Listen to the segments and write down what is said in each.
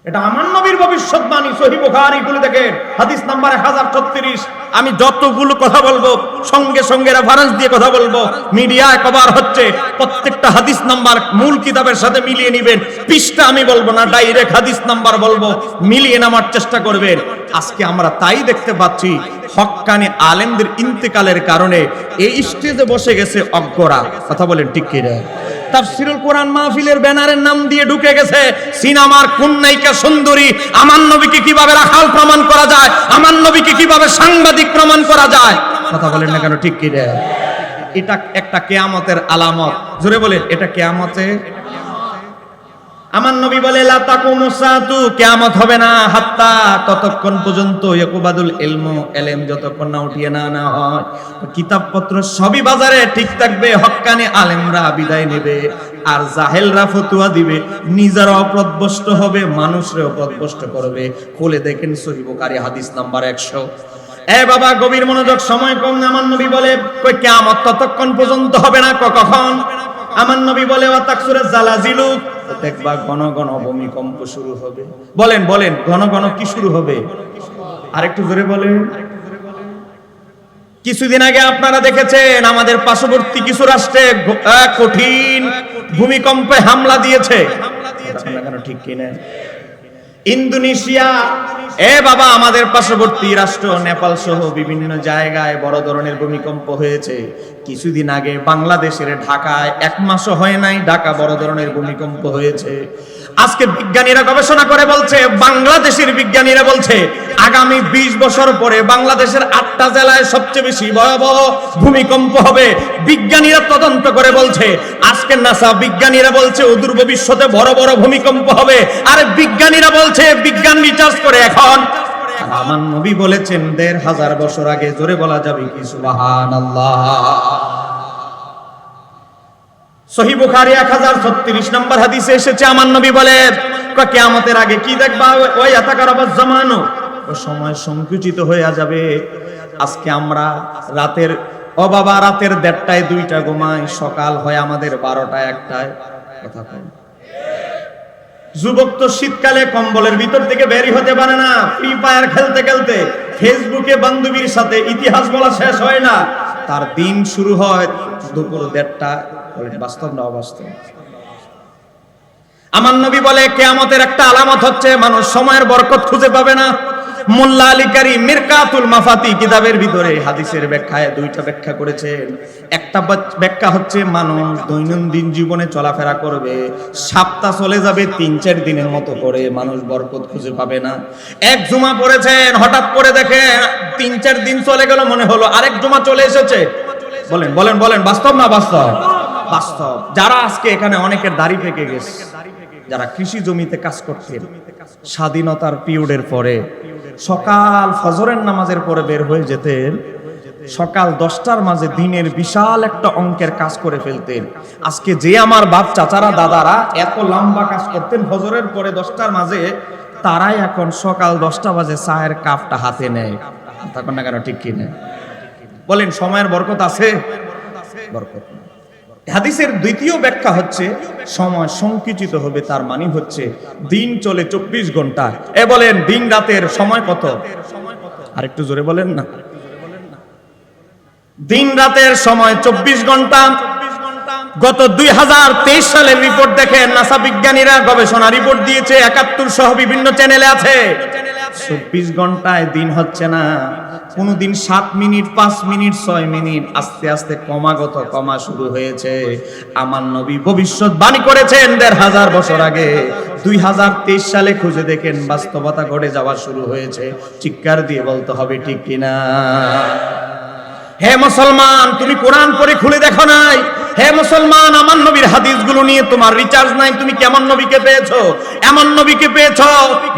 এটা আমার নবীর ভবিষ্যৎবাণী। সহিহ বুখারী খুলে দেখেন, হাদিস নাম্বার 1036। আমি যতগুলো কথা বলবো সঙ্গে সঙ্গে রেফারেন্স দিয়ে কথা বলবো। মিডিয়ায় কভার হচ্ছে, প্রত্যেকটা হাদিস নাম্বার মূল কিতাবের সাথে মিলিয়ে নেবেন। পৃষ্ঠা আমি বলবো না, ডাইরেক্ট হাদিস নাম্বার বলবো, মিলিয়ে নেওয়ার চেষ্টা করবেন। আজকে আমরা তাই দেখতে পাচ্ছি, হক্কানি আলেমদের ইন্তেকালের কারণে এই স্টেজে বসে গেছে অজ্ঞরা। কথা বলেন ঠিক কি রে? তাফসীরুল কোরআন মাহফিলের ব্যানারের নাম দিয়ে ঢুকে গেছে সিনেমার কোন নায়িকা সুন্দরী, আমার নবীকে কিভাবে রাখাল প্রমাণ করা যায়, আমার নবীকে কিভাবে সাংবাদিক প্রমাণ করা যায়। কথা বলেন না কেন ঠিক কি রে? এটা একটা কিয়ামতের আলামত। জোরে বলেন, এটা কিয়ামতের। আমার নবী বলে লা তাকুমু সাতু, কিয়ামত হবে না হাত্তা, ততক্ষণ পর্যন্ত ইয়াকুবাদুল ইলমু, ইলম যতক্ষণ না উঠিয়ে না হয়। কিতাবপত্র সবই বাজারে ঠিক থাকবে, হক্কানি আলেমরা বিদায় নেবে, আর জাহেলরা ফতোয়া দিবে, নিজেরা অপদভ্রষ্ট হবে, মানুষরাও অপদভ্রষ্ট করবে। খুলে দেখেন সহিহ বুখারী হাদিস নাম্বার 100। এ বাবা গভীর মনোযোগ, সময় কম। আমার নবী বলে কই কিয়ামত ততক্ষণ পর্যন্ত হবে না। কখন? আমার নবী বলে ওয়া তাকসুরা জালাজিলু, দেখবা ঘন ঘন ভূমিকম্প শুরু হবে। বলেন বলেন, ঘন ঘন কি শুরু হবে? আরেকটু জোরে বলেন। কিছুদিন আগে আপনারা দেখেছেন আমাদের পার্শ্ববর্তী কিছু রাষ্ট্রে কঠিন ভূমিকম্পে হামলা দিয়েছে। ঠিক কিনা? ইন্দোনেশিয়া, এ বাবা আমাদের পার্শ্ববর্তী রাষ্ট্র নেপাল সহ বিভিন্ন জায়গায় বড় ধরনের ভূমিকম্প হয়েছে। কিছুদিন আগে বাংলাদেশের ঢাকায়, 1 মাসও হয় নাই, ঢাকা বড় ধরনের ভূমিকম্প হয়েছে। আজকে বিজ্ঞানীরা গবেষণা করে বলছে, বাংলাদেশের বিজ্ঞানীরা বলছে আগামী 20 বছর পরে বাংলাদেশের 8টা জেলায় সবচেয়ে বেশি ভয়াবহ ভূমিকম্প হবে। বিজ্ঞানীরা তদন্ত করে বলছে, আজকে নাসা বিজ্ঞানীরা বলছে অদূর ভবিষ্যতে বড় বড় ভূমিকম্প হবে। আর বিজ্ঞানীরা বলছে, বিজ্ঞান রিসার্চ করে এখন। আমার নবী বলেছেন 1500 বছর আগে। জোরে বলা যাবে কি সুবহানাল্লাহ? সহিহ বুখারী 1036 নম্বর হাদিসে এসেছে, আমার নবী বলে কিয়ামতের আগে কি দেখবা? ওই আতাকারাবাজ জামানো, সময় সংকুচিত হয়ে যাবে। আজকে আমরা রাতের, ও বাবা রাতের 1:30টায় 2টা ঘুমাই, সকাল হয় আমাদের 12টা 1টায়। কথা কম। যুবক তো শীতকালে কম্বলের ভিতর থেকে বেরি হতে পারে না, ফ্রি ফায়ার খেলতে খেলতে ফেসবুকে বান্ধবীর সাথে ইতিহাস বলা শেষ হয় না, তার দিন শুরু হয় দুপুর 1:30টা। বাস্তব না অবাস্তব? আমার নবী বলে কিয়ামতের একটা আলামত হচ্ছে মানুষ সময়ের বরকত খুঁজে পাবে না। মোল্লা আলী কারি মিরকাতুল মাফাতি কিতাবের ভিতরে হাদিসের ব্যাখ্যায় 2টা ব্যাখ্যা করেছেন। একটা ব্যাখ্যা হচ্ছে মানুষ দৈনন্দিন জীবনে চলাফেরা করবে, সপ্তাহ চলে যাবে 3-4 দিনের মতো করে, মানুষ বরকত খুঁজে পাবে না। এক জুমা পড়েছেন, হঠাৎ করে দেখেন 3-4 দিন চলে গেল, মনে হলো আরেক জুমা চলে এসেছে। বলেন বলেন বলেন, বাস্তব না বাস্তব? বাস্তব। যারা আজকে এখানে অনেকের দাড়ি পেকে গেছে, যারা কৃষি জমিতে কাজ করতেন স্বাধীনতার পিরিয়ডের পরে, সকাল ফজরের নামাজের পরে বের হয়ে যেতেন, সকাল 10টার মাঝে দিনের বিশাল একটা অঙ্কের কাজ করে ফেলতেন। আজকে যে আমার বাপ চাচারা দাদারা এত লম্বা কাজ করতেন ফজরের পরে 10টার মাঝে, তারাই এখন সকাল 10টা বাজে চায়ের কাপটা হাতে নেয়। তখন না কেন ঠিক কিনা? বলেন সময়ের বরকত আছে? বরকত। হাদিসের দ্বিতীয় ব্যাখ্যা হচ্ছে সময় সংকুচিত হবে, তার মানে হচ্ছে দিন চলে 24 ঘন্টা। এ বলেন দিন রাতের সময় কত? আরেকটু জোরে বলেন না। দিন রাতের সময় 24 ঘন্টা। গত 2023 সালের রিপোর্ট দেখেন, নাসা বিজ্ঞানীরা গবেষণা রিপোর্ট দিয়েছে, 71 সহ বিভিন্ন চ্যানেলে আছে। 24 ঘন্টায় দিন হচ্ছে না, কোন দিন 7 মিনিট, 5 মিনিট, 6 মিনিট, আস্তে আস্তে ক্রমাগত কমা শুরু হয়েছে। আমার নবী ভবিষ্যৎবাণী করেছেন 1500 বছর আগে। 2023 সালে খুঁজে দেখেন বাস্তবতা ঘটে যাওয়া শুরু হয়েছে। চিৎকার দিয়ে বলতে হবে ঠিক কিনা? হে মুসলমান, তুমি কোরআন পড়ে খুলে দেখো নাই? হে মুসলমান, আমার নবীর হাদিসগুলো নিয়ে তোমার রিচার্জ নাই। তুমি কেমন নবীকে পেয়েছো? এমন নবীকে পেয়েছো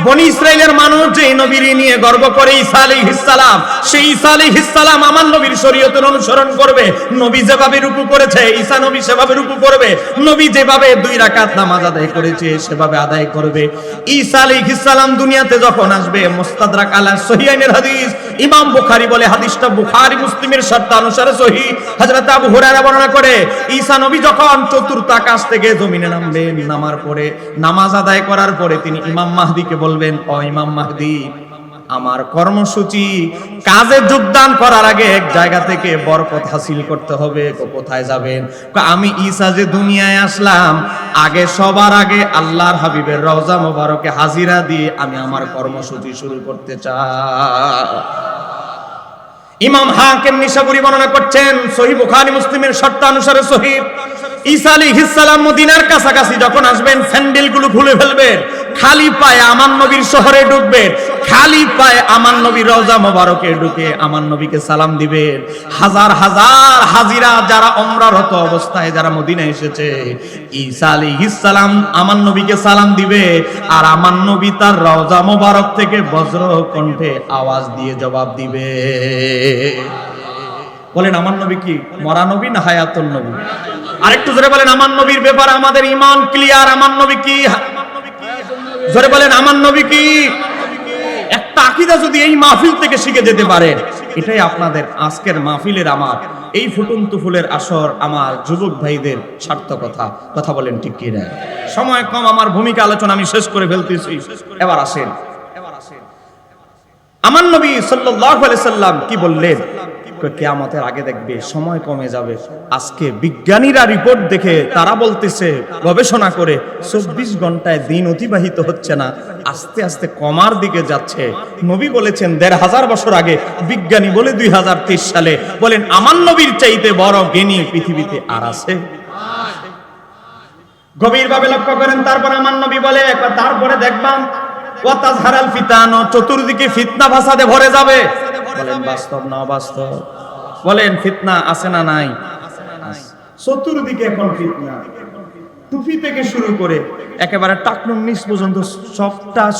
বনি ইসরাইলের মানুষ যে নবীর নিয়ে গর্ব করে, ঈসা আলাইহিস সালাম। সেই ঈসা আলাইহিস সালাম আমার নবীর শরীয়তের অনুসরণ করবে। নবী যেভাবে রুকু করেছে ঈসা নবী সেভাবে রুকু করবে। নবী যেভাবে 2 রাকাত নামাজ আদায় করেছে সেভাবে আদায় করবে। ঈসা আলাইহিস সালাম দুনিয়াতে যখন আসবে, মুস্তাদরাক আলা সহিহাইনের হাদিস, ইমাম বুখারী বলে হাদিসটা বুখারী মুসলিমের শর্ত অনুসারে সহিহ। হযরত আবু হুরায়রা বর্ণনা করে, ঈসা নবী যখন চতুর্থ আকাশ থেকে জমিনে নামবেন, নামার পরে নামাজ আদায় করার পরে তিনি ইমাম মাহদিকে বলবেন, ও ইমাম মাহদি, আমার কর্মসূচি কাজে যোগদান করার আগে এক জায়গা থেকে বরকত হাসিল করতে হবে। কোথায় যাবেন? আমি ঈসা যে দুনিয়ায় আসলাম, আগে সবার আগে আল্লাহর হাবিবের রওজা মোবারকে হাজিরা দিয়ে আমি আমার কর্মসূচি শুরু করতে চাই। ইমাম হাকিম নিশাপুরী বর্ণনা করছেন, সহিহ বুখারী মুসলিমের শর্তানুসারে সহিহ, ঈসা আলাইহিস সালাম মদিনার কাছাকাছি যখন আসবেন, স্যান্ডেলগুলো খুলে ফেলবেন, খালি পায়ে আমার নবীর শহরে ঢুকবেন, খালি পায়ে আমার নবীর রওজা মোবারকে ঢুকে আমার নবীকে সালাম দিবেন। হাজার হাজার হাজিরা যারা উমরারত অবস্থায় যারা মদিনায় এসেছে, ঈসা আলাইহিস সালাম আমার নবীকে সালাম দিবে, আর আমার নবী তার রওজা মোবারক থেকে বজ্র কণ্ঠে আওয়াজ দিয়ে জবাব দিবে। বলেন আমার নবী কি মরা নবী না হায়াতুন নবী? আরেকটু জোরে বলেন আমার নবীর ব্যাপারে আমাদের ঈমান ক্লিয়ার? আমার নবী কি? জোরে বলেন আমার নবী কি? একটা আকীদা যদি এই মাহফিল থেকে শিখে যেতে পারে, এটাই আপনাদের আজকের মাহফিলের, আমার এই ফুটন্ত ফুলের আসর, আমার যুবক ভাইদের সার্থকতা। কথা বলেন ঠিক কি না? সময় কম, আমার ভূমিকা আলোচনা আমি শেষ করে ফেলতেছি। এবার আসেন, আমার নবী সাল্লাল্লাহু আলাইহি সাল্লাম কি বললেন? কিয়ামতের আগে দেখবে সময় কমে যাবে। আজকে বিজ্ঞানীরা রিপোর্ট দেখে তারা বলতেছে, গবেষণা করে 24 ঘন্টায় দিন অতিবাহিত হচ্ছে না, আস্তে আস্তে কমার দিকে যাচ্ছে। নবী বলেছেন 1500 বছর আগে, বিজ্ঞানী বলে 2023 সালে। বলেন আমার নবীর চাইতে বড় জ্ঞানী পৃথিবীতে আর আছে? গভীরভাবে লক্ষ্য করেন। তারপর আমার নবী বলে, তারপরে দেখবাম ওয়াতাজহারাল ফিতান, চতুর্দিকে ফিতনা ফাসাদে ভরে যাবে। বলেন বাস্তব না অবাস্তব? বলেন ফিতনা আছে না নাই? চতুর্দিকে এখন ফিতনা, টুপি থেকে শুরু করে একেবারে টাকনুর নিচ পর্যন্ত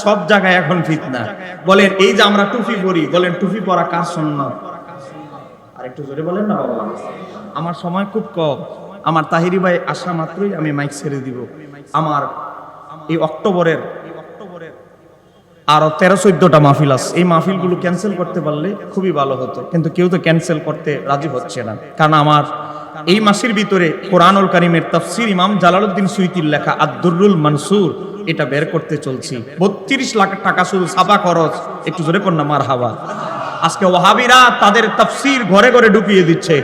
সব জায়গায় এখন ফিতনা। বলেন এই যে আমরা টুপি পরি, বলেন টুপি পরা কার সুন্নাত? আরেকটু জোরে বলেন না বাবা। আমার সময় খুব কম, আমার তাহিরি ভাই আসা মাত্রই আমি মাইক ছেড়ে দিব। আমার এই অক্টোবরের আরো 13-14টা মাহফিল আছে, এই মাহফিলগুলো ক্যান্সেল করতে পারলে খুবই ভালো হতো, কিন্তু কেউ তো ক্যান্সেল করতে রাজি হচ্ছে না। কারণ আমার এই মাসের ভিতরে কোরআনুল কারীমের তাফসীর ইমাম জালালউদ্দিন সুয়ুতীর লেখা আদ-দুররুল মানসুর এটা বের করতে চলছি। 32 লাখ টাকা শুধু ছাপা খরচ। একটু জোরে কর না মারহাবা। আজকে ওয়াহাবিরা তাদের তাফসীর ঘরে ঘরে ঢুকিয়ে দিচ্ছে।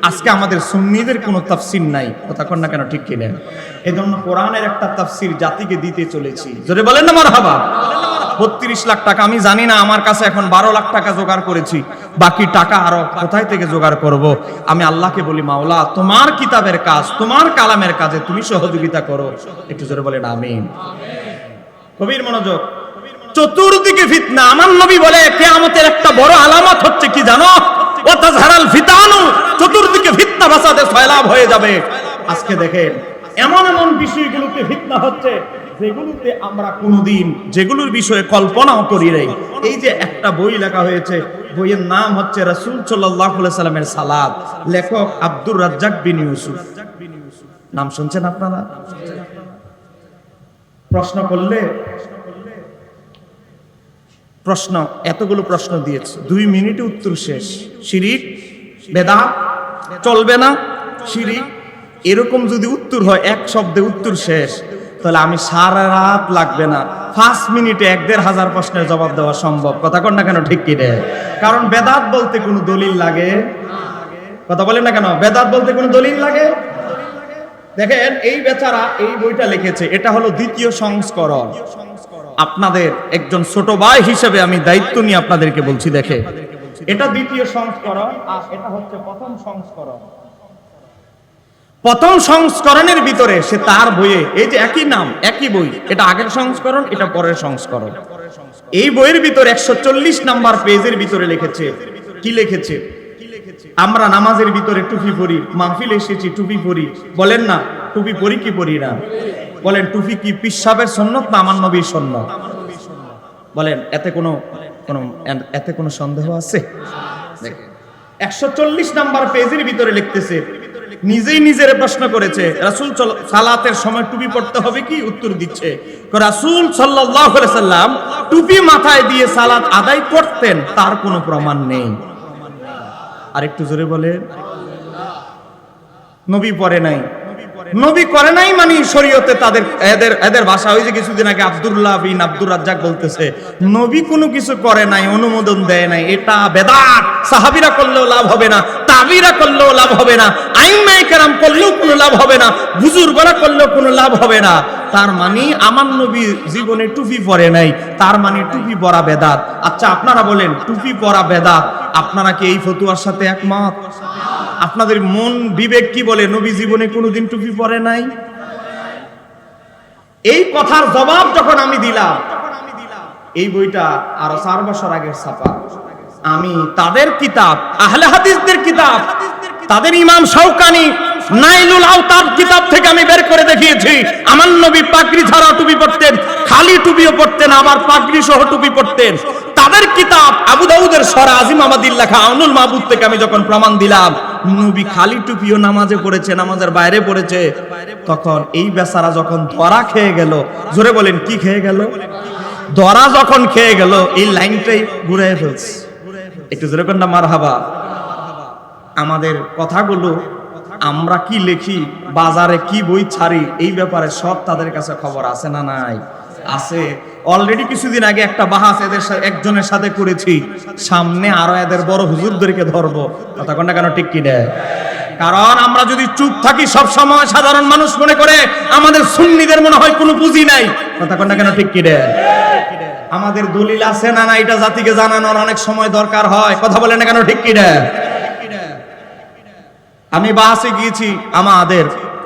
আজকে আমাদের সুন্নিদের কোনো তাফসীর নাই। কথা কর না কেন? ঠিক কিনা? এজন্য কোরআনের একটা তাফসীর জাতিকে দিতে চলেছি। জোরে বলেন না মারহাবা। 32 লাখ টাকা, আমি জানি না, আমার কাছে এখন 12 লাখ টাকা জোগাড় করেছি, বাকি টাকা আরো কোথায় থেকে জোগাড় করব। আমি আল্লাহকে বলি, মাওলা তোমার কিতাবের কাজ, তোমার কালামের কাজে তুমি সহযোগিতা করো। একটু জোরে বলেন আমিন। গভীর মনোযোগ। চতুর্দিকে ফিতনা। আমার নবী বলে কিয়ামতের একটা বড় আলামত হচ্ছে কি জানো? ওয়াতাজহারাল ফিতানু, চতুর্দিকে ফিতনা ফাসাদে সয়লাব হয়ে যাবে। আজকে দেখেন এমন এমন বিষয়গুলোতে ফিতনা হচ্ছে যেগুলোতে আমরা কোনোদিন যেগুলোর বিষয়ে কল্পনাও করি নাই। এই যে একটা বই লেখা হয়েছে, বইয়ের নাম হচ্ছে রাসূল সাল্লাল্লাহু আলাইহি সাল্লামের সালাত, লেখক আব্দুর রাজ্জাক বিন ইউসুফ। নাম শুনছেন আপনারা? প্রশ্ন করলে প্রশ্ন, এতগুলো প্রশ্ন দিয়েছে, 2 মিনিটে উত্তর শেষ। শিরিক বেদাত চলবে না, শিরিক, এরকম যদি উত্তর হয়, এক শব্দে উত্তর শেষ, তাহলে আমি সারা রাত লাগবে না, 5 মিনিটে 1,500 প্রশ্নের জবাব দেওয়া সম্ভব। কথা কন না কেন? ঠিক কি রে? কারণ বেদাত বলতে কোনো দলিল লাগে? কথা বলেন না কেন? বেদাত বলতে কোনো দলিল লাগে? দেখেন এই বেচারা এই বইটা লিখেছে, এটা হলো 2য় সংস্করণ। আপনাদের একজন ছোট ভাই হিসেবে আমি দায়িত্ব নিয়ে আপনাদেরকে বলছি, দেখে এটা 2য় সংস্করণ আর এটা হচ্ছে 1ম সংস্করণ। 1ম সংস্করণের ভিতরে সে তার বইয়ে, এই যে একই নাম একই বই, এটা আগের সংস্করণ, এটা পরের সংস্করণ। এই বইয়ের ভিতরে 140 নাম্বার পেজের ভিতরে লিখেছে, কি লিখেছে? আমরা নামাজের ভিতরে টুপি পরি, মাহফিল এসেছি টুপি পরি, বলেন না টুপি পরি কি পরি না? বলেন টুপি কি পিসাবের সুন্নাত না আমার নবীর সুন্নাত? বলেন এতে কোনো সন্দেহ আছে? 140 নাম্বার পেজের ভিতরে লিখতেছে, নিজেই নিজের প্রশ্ন করেছে, রাসূল সালাতের সময় টুপি পড়তে হবে কি? উত্তর দিচ্ছে, রাসূল সাল্লাল্লাহু আলাইহি সাল্লাম টুপি মাথায় দিয়ে সালাত আদায় করতেন, তার কোনো প্রমাণ নেই। আরেকটু জোরে বলেন। নবী পড়ে নাই, নবী করে নাই মানে শরীয়তে তাদের এদের ভাষা হয়েছে। কিছুদিন আগে আব্দুল্লাহ বিন আব্দুর রাজ্জাক বলতেছে নবী কোনো কিছু করে নাই, অনুমোদন দেয় নাই, এটা বেদাত। সাহাবীরা করলেও লাভ হবে না, তাবিরা করলেও লাভ হবে না, আইম্মায়ে কেরাম করলেও কোনো লাভ হবে না, বুজুর্গরা করলেও কোনো লাভ হবে না। তার মানে আমার নবী জীবনে টুপি পরে নাই, তার মানে টুপি পরা বেদাত। আচ্ছা আপনারা বলেন টুপি পরা বেদাত, আপনারা কি এই ফতোয়ার সাথে একমত? আপনাদের মন বিবেক কি বলে নবী জীবনে কোনোদিন টুপি পরে নাই? এই কথার জবাব যখন আমি দিলাম, এই বইটা আরো 4 বছর আগের ছাপা, আমি তাদের কিতাব, আহলে হাদিসদের কিতাব, তাদের ইমাম শাওকানি নাইলুল আওতার কিতাব থেকে আমি বের করে দেখিয়েছি আমার নবী পাগড়ি ছাড়া টুপি পরতেন, খালি টুপিও পরতেন, আবার পাগড়ি সহ টুপি পরতেন। তাদের কিতাব আবু দাউদের সরা আজিম আমাদের লেখা আউনুল মাহবুব থেকে আমি যখন প্রমাণ দিলাম নবী খালি টুপিও নামাজে পড়েছে, নামাজের বাইরে পড়েছে, তখন এই বেচারা যখন ধরা খেয়ে গেল, জোরে বলেন কি খেয়ে গেল? ধরা যখন খেয়ে গেল, এই লাইনটাই ঘুরে ফেলছে। একটু জোরে করেন না মারহাবা। আমাদের কথাগুলো আমরা কি লিখি, বাজারে কি বই ছাড়ি, এই ব্যাপারে সব তাদের কাছে খবর আছে না নাই? আছে। অলরেডি কিছুদিন আগে একটা বাহাস এদের একজনের সাথে করেছি, সামনে আরো এদের বড় হুজুরদেরকে ধরবো। কথা কোনটা কেন ঠিক কি দেয়? কারণ আমরা যদি চুপ থাকি সব সময় সাধারণ মানুষ মনে করে আমাদের সুন্নিদের মনে হয় কোনো পুঁজি নাই। কথা কোনটা কেন ঠিক কি দেয়? আমাদের দলিল আছে না না এটা জাতিকে জানানোর অনেক সময় দরকার হয়। কথা বলে না কেন ঠিক কি দেয়? আমি বাহাসে গিয়েছি আমাদের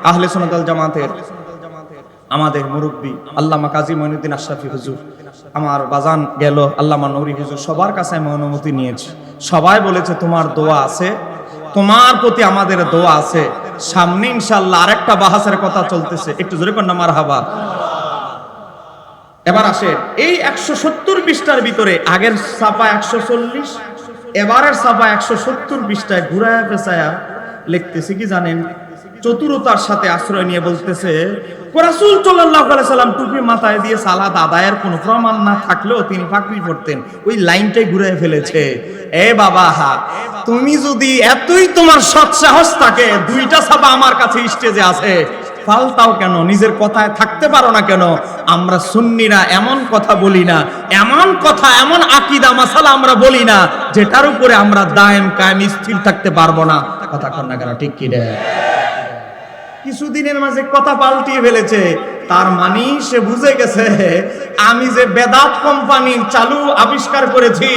আহলে সুন্নাত ওয়াল জামাতের আমাদের মুরব্বী আল্লামা কাজী মঈনুদ্দিন আশরাফী হুজুর, আমার বাজান গেল আল্লামা নূরী হুজুর, সবার কাছে আমি অনুমতি নিয়েছি। সবাই বলেছে তোমার দোয়া আছে, তোমার প্রতি আমাদের দোয়া আছে, সামনে ইনশাআল্লাহ আরেকটা বাহাসের কথা চলতেছে। একটু জোরে কর না মারহাবা। এবার আসেন এই 170 পৃষ্ঠার ভিতরে আগের ছাপা 140, এবারের ছাপা 170 পৃষ্ঠায় ঘুরায় পেঁচায়া লিখতেছে কি জানেন? চতুরতার সাথে আশ্রয় নিয়ে বলতেছে রাসূল সাল্লাল্লাহু আলাইহি সাল্লাম টুপি মাথায় দিয়ে সালাত আদায়ের কোনো প্রমাণ না থাকলেও তিনি পাগড়ি পরতেন। ওই লাইনটাই ঘুরায় ফেলেছে। এ বাবা, তুমি যদি এতই তোমার সৎ সাহস থাকে, 2টা ছাপা আমার কাছে স্টেজে আছে, ফালতাও কেন? নিজের কথায় থাকতে পারো না কেন? আমরা সুন্নিরা এমন কথা বলি না, এমন কথা, এমন আকীদা মাসালা আমরা বলি না যেটার উপরে আমরা দায়েম কায়েম স্থির থাকতে পারবো না। কথা কন না কেন ঠিক কি রে? কিছুদিনের মাঝে কথা পাল্টিয়ে ফেলেছে। তার মানে সে বুঝে গেছে আমি যে বেদাত কোম্পানি চালু আবিষ্কার করেছি,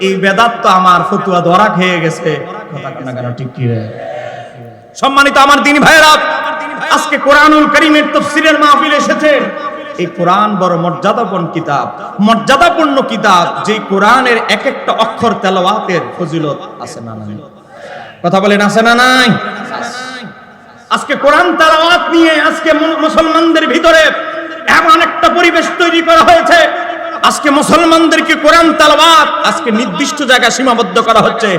এই বেদাত তো আমার ফতুয়া ধরা খেয়ে গেছে। কথা কন না কেন ঠিক কি রে? সম্মানিত আমার দ্বীনি ভাইরা, আজকে কোরআনুল কারীমের তাফসীরের মাহফিল এসেছে। এই কোরআন বড় মর্যাদাপূর্ণ কিতাব, মর্যাদাপূর্ণ কিতাব, যে কোরআনের এক একটা অক্ষর তেলাওয়াতের ফজিলত আছে না নাই? কথা বলেন আছে না নাই? আজকে কোরআন তেলাওয়াত নিয়ে আজকে মুসলমানদের ভিতরে এমন একটা পরিবেশ তৈরি করা হয়েছে, আজকে মুসলমানদেরকে কোরআন তেলাওয়াত আজকে নির্দিষ্ট জায়গায় সীমাবদ্ধ করা হচ্ছে।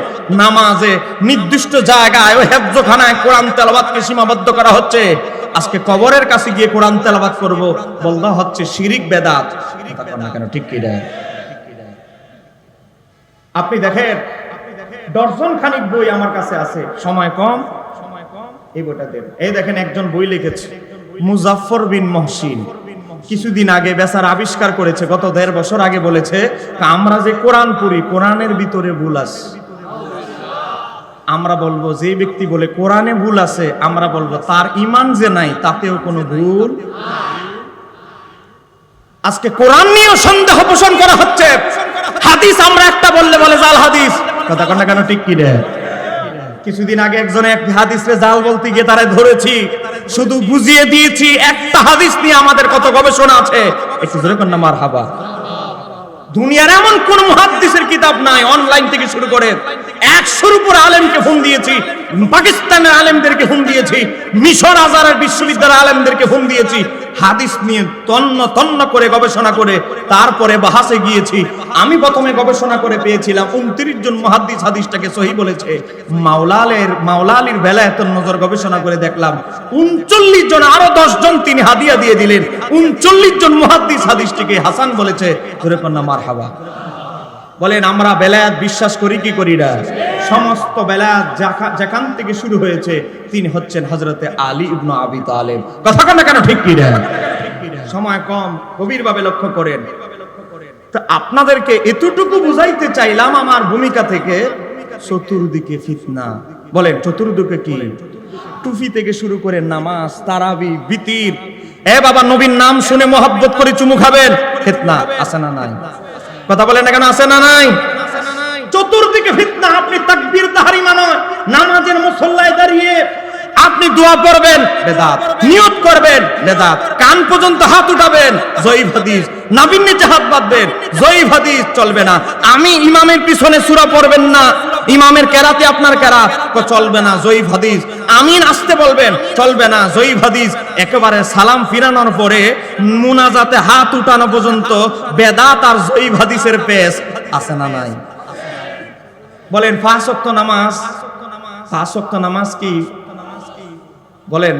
নামাজে নির্দিষ্ট জায়গায় ও হেফজখানায় কোরআন তেলাওয়াতকে সীমাবদ্ধ করা হচ্ছে। আজকে কবরের কাছে গিয়ে কোরআন তেলাওয়াত করব বলা হচ্ছে শিরিক বেদাত। কেন ঠিক কি রে? আপনি দেখেন দর্জন খানিক বই আমার কাছে আছে, সময় কম, এই বইটা দেন। এই দেখেন একজন বই লিখেছে মুজাফফর বিন মহসিন, কিছুদিন আগে বেচার আবিষ্কার করেছে, গত 1.5 বছর আগে বলেছে আমরা যে কোরআন পড়ি কোরআনের ভিতরে ভুল আছে। আমরা বলবো যে ব্যক্তি বলে কোরআনে ভুল আছে, আমরা বলবো তার ঈমান যে নাই তাতেও কোনো ভুল। আজকে কোরআন নিয়ে সন্দেহ পোষণ করা হচ্ছে। হাদিস আমরা একটা বললে বলে জাল হাদিস। কথা কন না কেন ঠিক কি রে? কিছুদিন আগে একজনে এক হাদিসে জাল বলতে গিয়ে তারা ধরেছি, শুধু বুঝিয়ে দিয়েছি একটা হাদিস নিয়ে আমাদের কত গবেষণা আছে। একটু জোরে কর না মারহাবা। দুনিয়ার এমন কোন মুহাদ্দিসের কিতাব নাই, অনলাইন থেকে শুরু করে 100-র উপর আলেমকে ফোন দিয়েছি, পাকিস্তানের আলেমদেরকে ফোন দিয়েছি, মিশর আজহারের বিশ্ববিদ্যালয়ের আলেমদেরকে ফোন দিয়েছি, হাদিস নিয়ে তন্ন তন্ন করে গবেষণা করে তারপরে বাহাসে গিয়েছি। আমি প্রথমে গবেষণা করে পেয়েছিলাম 29 জন মুহাদ্দিস হাদিসটাকে সহিহ বলেছে। মাওলা আলীর বেলায়েতের নজর গবেষণা করে দেখলাম 39 জন, আরো 10 জন তিনি হাদিয়া দিয়ে দিলেন। 39 জন মুহাদ্দিস হাদিসটিকে হাসান বলেছে। ধরে কন্যা মারহাবা বলেন। আমরা বেলায়েত বিশ্বাস করি কি করি না? সমস্ত বেলায়েত যেখান থেকে শুরু হয়েছে তিনি হচ্ছেন হযরতে আলী ইবনে আবি তালেব। কথা কেন কেন ঠিক কি রে? সময় কম, গভীরভাবে লক্ষ্য করেন। তো আপনাদেরকে এতটুকু বুঝাইতে চাইলাম আমার ভূমিকা থেকে, চতুর্দিকে ফিতনা। বলেন চতুর্দিকে কি? টুপি থেকে শুরু করে নামাজ, তারাবি, বিতির। এ বাবা, নবীর নাম শুনে মোহাব্বত করে চুমু খাবেন, ফিতনা আছে না নাই? কথা বলেন না কেন, আছে না নাই? চতুর্দিকে ফিতনা। আপনি তাকবীর তাহরিমা নয়, নামাজের মুসল্লায় দাঁড়িয়ে আপনি দোয়া পড়বেন, বেদাত। নিয়ত করবেন, বেদাত। কান পর্যন্ত হাত উঠাবেন, জয়ীফ হাদিস। নাভির নিচে হাত বাঁধবেন, জয়ীফ হাদিস, চলবে না। আমি ইমামের পিছনে সূরা পড়বেন না, ইমামের কেরাতে আপনার কেরাত, চলবে না, জয়ীফ হাদিস। আমিন আসতে বলবেন, চলবে না, জয়ীফ হাদিস। একেবারে সালাম ফিরানোর পরে মুনাজাতে হাত উঠানো পর্যন্ত বেদাত আর জয়ীফ হাদিসের পেশ আছে না নাই? বলেন 5 ওয়াক্ত নামাজ, 5 ওয়াক্ত নামাজ কি? বলেন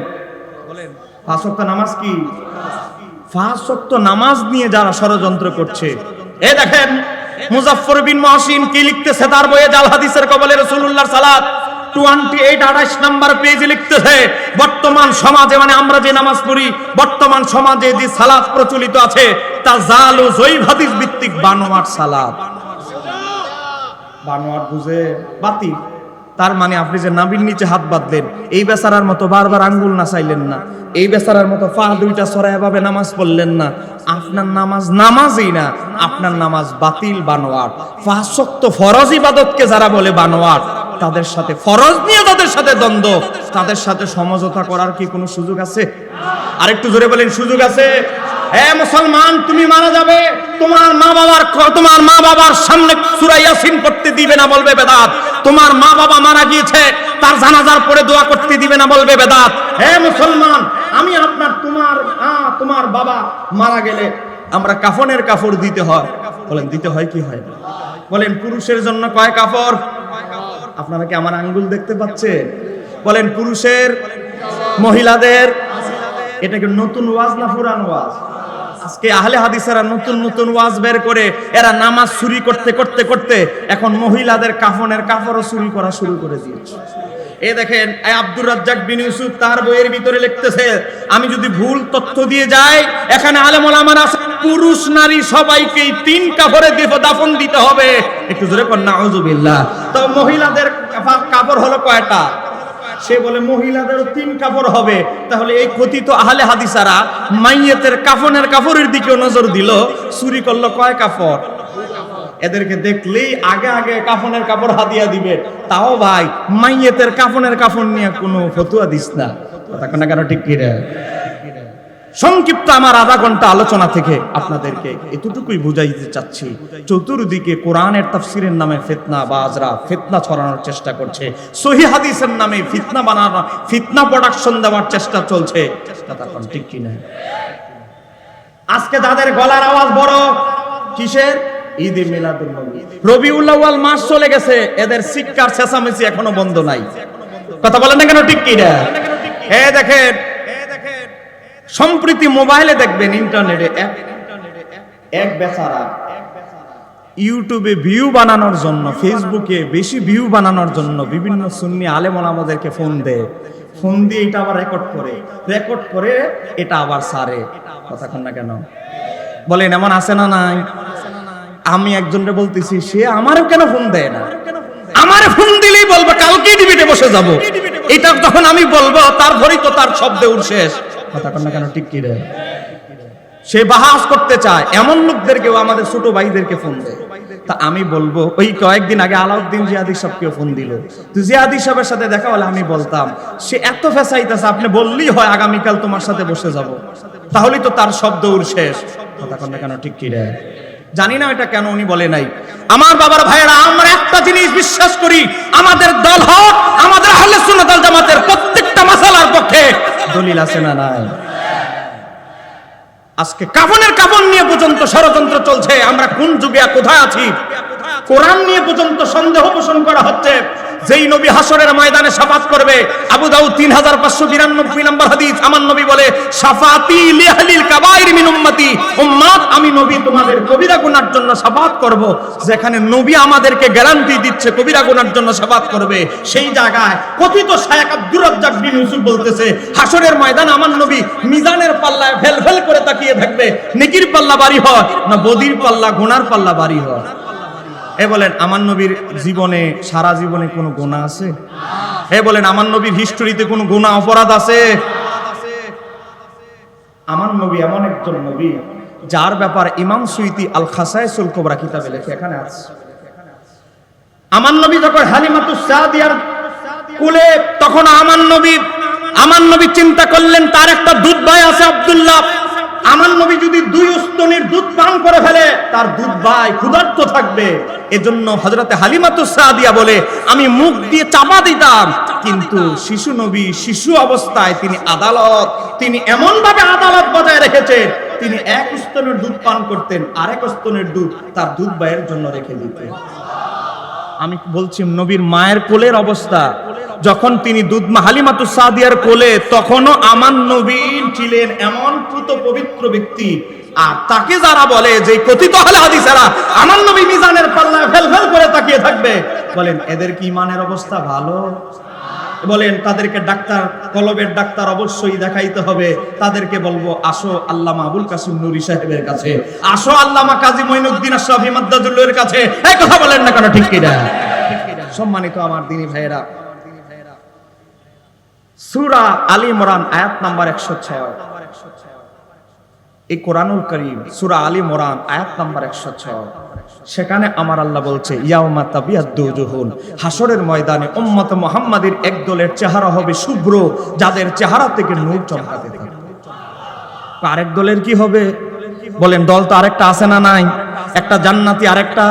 5 ওয়াক্ত নামাজ কি? 5 ওয়াক্ত নামাজ নিয়ে যারা ষড়যন্ত্র করছে, এই দেখেন মুজাফফর বিন মুহসিন কি লিখতেছে তার বইয়ে জাল হাদিসের কবলে রাসূলুল্লাহর সালাত 28 নাম্বার পেজে লিখতেছে, বর্তমান সমাজে, মানে আমরা যে নামাজ পড়ি, বর্তমান সমাজে যে সালাত প্রচলিত আছে তা জাল ও জয়ীফ হাদিস ভিত্তিক বানোয়াট সালাত। বানোয়াট বুঝে বাতি। তার মানে আপনি যে নাভির নিচে হাত বাঁধলেন, এই বেচারার মতো বারবার আঙ্গুল নাচাইলেন না, এই বেচারার মতো পা দুইটা ছড়ায় ভাবে নামাজ পড়লেন না, আপনার নামাজ নামাজই না, আপনার নামাজ বাতিল, বানোয়াট। 5 ওয়াক্ত ফরজ ইবাদতকে যারা বলে বানোয়াট, তাদের সাথে ফরজ নিয়ে তাদের সাথে দ্বন্দ্ব, তাদের সাথে সমঝোতা করার কি কোনো সুযোগ আছে? আরেকটু জোরে বলেন, সুযোগ আছে? হে মুসলমান, তুমি মারা যাবে, তোমার মা বাবার সামনে সূরা ইয়াসিন পড়তে দিবে না, বলবে বেদাত। তোমার মা বাবা মারা গিয়েছে, তার জানাজার পরে দোয়া করতে দিবে না, বলবে বেদাত। হে মুসলমান, আমি আপনার তোমার বাবা মারা গেলে আমরা কাফনের কাপড় দিতে হয়। বলেন দিতে হয় কি হয়? বলেন পুরুষের জন্য কয় কাপড়? আপনারা কি আমার আঙ্গুল দেখতে পাচ্ছেন? বলেন পুরুষের, মহিলাদের। এটা কি নতুন ওয়াজ না পুরান ওয়াজ? আজকে আহলে হাদিসেরা নতুন নতুন ওয়াজ বের করে এরা নামাজ চুরি করতে করতে করতে এখন মহিলাদের কাফনের কাপড়ও চুরি করা শুরু করে দিয়েছে। এই দেখেন আব্দুর রাজ্জাক বিন ইউসুফ তার বইয়ের ভিতরে লিখতেছে, আমি যদি ভুল তথ্য দিয়ে যাই, এখানে আলেম ওলামারা আছে, পুরুষ নারী সবাইকেই 3 কাপড়ে দাফন দিতে হবে। একটু জোরে কর নাউজুবিল্লাহ। তো মহিলাদের কাপড় হলো কয়টা? সে বলে মহিলাদেরও 3 কাপড় হবে। তাহলে এই কথিত আহলে হাদিসারা মাইয়েতের কাফনের কাপড়ের দিকেও নজর দিল, চুরি করলো কয় কাপড়? এদেরকে দেখলেই আগে আগে কাফনের কাপড় হাদিয়া দিবে। তাও ভাই মাইয়েতের কাফনের কাপড় নিয়ে কোনো ফতুয়া দিস না। কথা কেন কেন ঠিক কি রে? সংক্ষিপ্ত আমার আধা ঘন্টা আলোচনা থেকে আপনাদেরকে এতটুকুই বুঝাইতে চাচ্ছি, চতুর্দিকে কোরআনের তাফসিরের নামে ফিতনা বাজরা, ফিতনা ছড়ানোর চেষ্টা করছে, সহিহ হাদিসের নামে ফিতনা বানানো, ফিতনা প্রোডাকশন দেওয়ার চেষ্টা চলছে। কথা কোন ঠিক কি না? আজকে যাদের গলার আওয়াজ বড়, কিসের? ঈদে মিলাদুন নবী, রবিউল আউয়াল মাস চলে গেছে, এদের শিক্ষার চেঁচামেচি এখনো বন্ধ নাই। কথা বলেন না কেন ঠিক কি না? এই দেখেন সম্প্রতি মোবাইলে দেখবেন, ইন্টারনেটে এক বেচারা ইউটিউবে ভিউ বানানোর জন্য, ফেসবুকে বেশি ভিউ বানানোর জন্য বিভিন্ন সুন্নি আলেম ওলামাদেরকে ফোন দেয়, ফোন দিয়ে এটা আবার রেকর্ড করে এটা আবার সারে। কথা কন না কেন? বলেন এমন আছে না নাই? আমি একজনকে বলতেছি, সে আমারও কেন ফোন দেয় না? আমার ফোন দিলেই বলবো কালকেই ডিবেটে বসে যাব। এটা যখন আমি বলবো তারপরেই তো তার শব্দে উঠ শেষ। কথা কন না কেন ঠিক কি রে? সে বাহাস করতে চায়, এমন লোকদেরকেও আমাদের ছোট ভাইদেরকে ফোন দেয়। তা আমি বলবো, ওই কয়েকদিন আগে আলাউদ্দিন জিয়াদি সাহেবকেও ফোন দিল, তো জিয়াদি সাহেবের সাথে দেখা হলে আমি বলতাম, সে এত ফেসাইতেছে, আপনি বললেই হয় আগামীকাল তোমার সাথে বসে যাব, তাহলেই তো তার শব্দ উঠ শেষ। কথা কন না কেন ঠিক কি রে? জানি না এটা কেন উনি বলে নাই। আমার বাবার ভাইয়েরা, আমরা একটা জিনিস বিশ্বাস করি, আমাদের দল হোক, আমাদের আহলে সুন্নাত ওয়াল জামাতের প্রত্যেকটা মাসালার পক্ষে দলিল আছে না নাই? আজকে কাফনের কাফন নিয়ে পর্যন্ত ষড়যন্ত্র চলছে। আমরা কোন যুগে কোথায় আছি? কোরআন নিয়ে পর্যন্ত সন্দেহ পোষণ করা হচ্ছে। যেই নবী হাসরের ময়দানে শাফাত করবে, আবু দাউদ 3592 নম্বর হাদিস, আমার নবী বলে শাফাতি লিআহলিল কাবাইর মিন উম্মতি, উম্মত আমি নবী তোমাদের কবিরা গুনার জন্য শাফাত করব। যেখানে নবী আমাদেরকে গ্যারান্টি দিচ্ছে কবিরা গুনার জন্য শাফাত করবে, সেই জায়গায় কথিত শায়খ আব্দুর রাজ্জাক বিন ইউসুফ বলতেছে হাসরের ময়দানে আমার নবী মিজানের পাল্লায় ফেল করে তাকিয়ে থাকবে, নেকির পাল্লা ভারী হয় না বদির পাল্লা গুনার পাল্লা ভারী হয়। এ বলেন আমার নবীর জীবনে সারা জীবনে কোনো গুনাহ আছে? এ বলেন আমার নবীর হিস্টরিতে কোনো গুনাহ অপরাধ আছে? আমার নবী এমন একজন নবী যার ব্যাপারে ইমাম সুয়ুতী আল খাসায়েসুল কুবরা কিতাবে লেখে, এখানে আছে আমার নবী যখন হালিমাতুস সাদিয়ার কুলে, তখন আমার নবী চিন্তা করলেন তার একটা দুধ ভাই আছে আব্দুল্লাহ, আমার নবী যদি 2 স্তনের দুধ পান করে ফেলে তার দুধ ভাই ক্ষুধার্ত থাকবে। এজন্য হযরতে হালিমাতুস সাদিয়া বলে আমি মুখ দিয়ে চাপা দিতাম, কিন্তু শিশু নবী শিশু অবস্থায় তিনি এমন ভাবে আদালত বজায় রেখেছেন, তিনি 1 স্তনের দুধ পান করতেন, আরেক স্তনের দুধ তার দুধ ভাইয়ের জন্য রেখে দিতেন। আমি বলছি নবীর মায়ের কোলের অবস্থা, যখন তিনি দুধমা হালিমাতুস সাদিয়ার কোলে, তখনও আমার নবী ছিলেন এমন পুত পবিত্র ব্যক্তি। আর তাকে যারা বলে যে কথিত আহলে হাদিসেরা আমার নবী মিজানের পাল্লায় ফেল করে তাকিয়ে থাকবে, বলেন এদের কি ইমানের অবস্থা ভালো? বলেন তাদেরকে ডাক্তার, কলবের ডাক্তার অবশ্যই দেখাইতে হবে। তাদেরকে বলবো আসো আল্লামা আবুল কাসিম নুরি সাহেবের কাছে, আসো আল্লামা কাজী মঈনুদ্দিন আশরাফি মাদ্দাজুল্লাহের কাছে। এই কথা বলেন না কেন, ঠিক কি না? সম্মানিত আমার দ্বীনী ভাইয়েরা, সূরা আলী ইমরান আয়াত নাম্বার 106, এই কোরআনুল কারীম সূরা আলী ইমরান আয়াত নাম্বার 106, সেখানে আমার আল্লাহ বলছে ইয়াউমা তাবিয়াদ্দু উজুহুন, হাসরের ময়দানে উম্মত মুহাম্মাদের এক দলের চেহারা হবে শুভ্র, যাদের চেহারা থেকে নূর চমকাতে থাকে। আরেক দলের কি হবে? বলেন দল তো আরেকটা আছে না নাই? একটা জান্নাতি আরেকটা,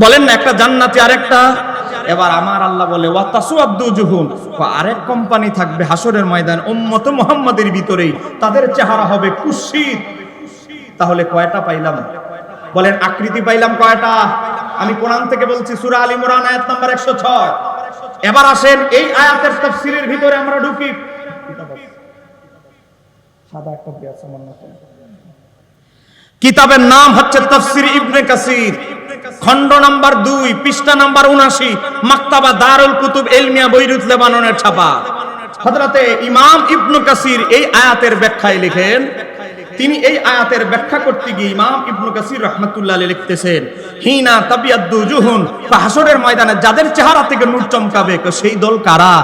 বলেন না একটা জান্নাতি আরেকটা। এবার আমার আল্লাহ বলে ওয়া তাসওয়াদ্দু উজুহুন, আরেক কোম্পানি থাকবে হাসরের ময়দানে উম্মত মুহাম্মাদের ভিতরেই, তাদের চেহারা হবে কুৎসিত। তাহলে কয়টা পাইলাম? বলেন আকৃতি পাইলাম কয়টা? আমি কোরআন থেকে বলছি, সূরা আলী ইমরান আয়াত নাম্বার 106। এবার আসেন এই আয়াতের তাফসীরের ভিতরে আমরা ঢুকি। সাদা একটা বই আছে আমার মতে, কিতাবের নাম হচ্ছে তাফসীর ইবনে কাসির, খণ্ড নাম্বার 2, পৃষ্ঠা নাম্বার 79, মাকতাবা দারুল কুতুব ইলমিয়া বৈরুত লেবাননের ছাপা। হযরতে ইমাম ইবনে কাসির এই আয়াতের ব্যাখ্যায় লিখেন, তিনি এই আয়াতের ব্যাখ্যা করতে গিয়ে ইমাম ইবনে কাসির রাহমাতুল্লাহ আলাইহি লিখতেছেন হিনা তাবিয়াদ্দু উজুহুন, হাসরের ময়দানে যাদের চেহারা থেকে নূর চমকাবে, সেই দল কারা?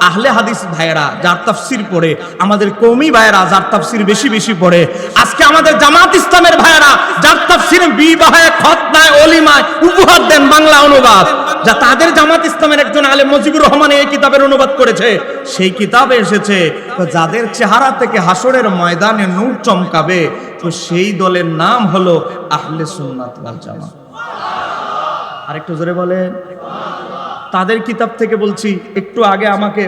আহলে হাদিস ভাইয়েরা যার তাফসীর পড়ে, আমাদের কওমি ভাইয়েরা যার তাফসীর বেশি পড়ে, আজকে আমাদের জামাত ইসলামের ভাইয়েরা যার তাফসীর বিবাহে খতনায় ওলিমায় উপহার দেন বাংলা অনুবাদ, যা তাদের জামাত ইসলামের একজন আলেম মুজিবুর রহমান এই কিতাবের অনুবাদ করেছে, সেই কিতাবে এসেছে যাদের চেহারা থেকে হাসরের ময়দানে নূর চমকাবে, তো সেই দলের নাম হলো আহলে সুন্নাত ওয়াল জামাত। আরেকটু জোরে বলেন। তাদের কিতাব থেকে বলছি, একটু আগে আমাকে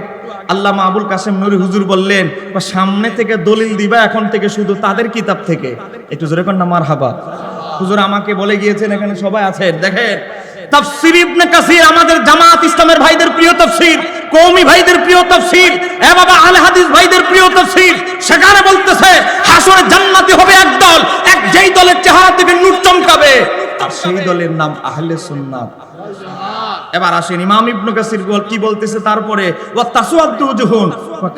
আল্লামা আবুল কাসেম নুরি হুজুর বললেন সামনে থেকে দলিল দিবা, এখন থেকে শুধু তাদের কিতাব থেকে। একটু জোরে কর না মারহাবা। হুজুর আমাকে বলে গিয়েছেন, এখানে সবাই আছেন, দেখেন তাফসীর ইবনে কাসির আমাদের জামাত ইসলামের ভাইদের প্রিয় তাফসীর, কওমি ভাইদের প্রিয় তাফসীর, এ বাবা আহলে হাদিস ভাইদের প্রিয় তাফসীর। সেখানে বলতেছে হাসরে জান্নাতি হবে এক দল, যেই দলের চেহারা থেকে নূর চমকাবে, আর সেই দলের নাম আহলে সুন্নাত। এবার আসেন ইমাম ইবনে কাসির কি বলতেছে তারপরে, ওয়া তাসওয়াদ্দু উজুহুন,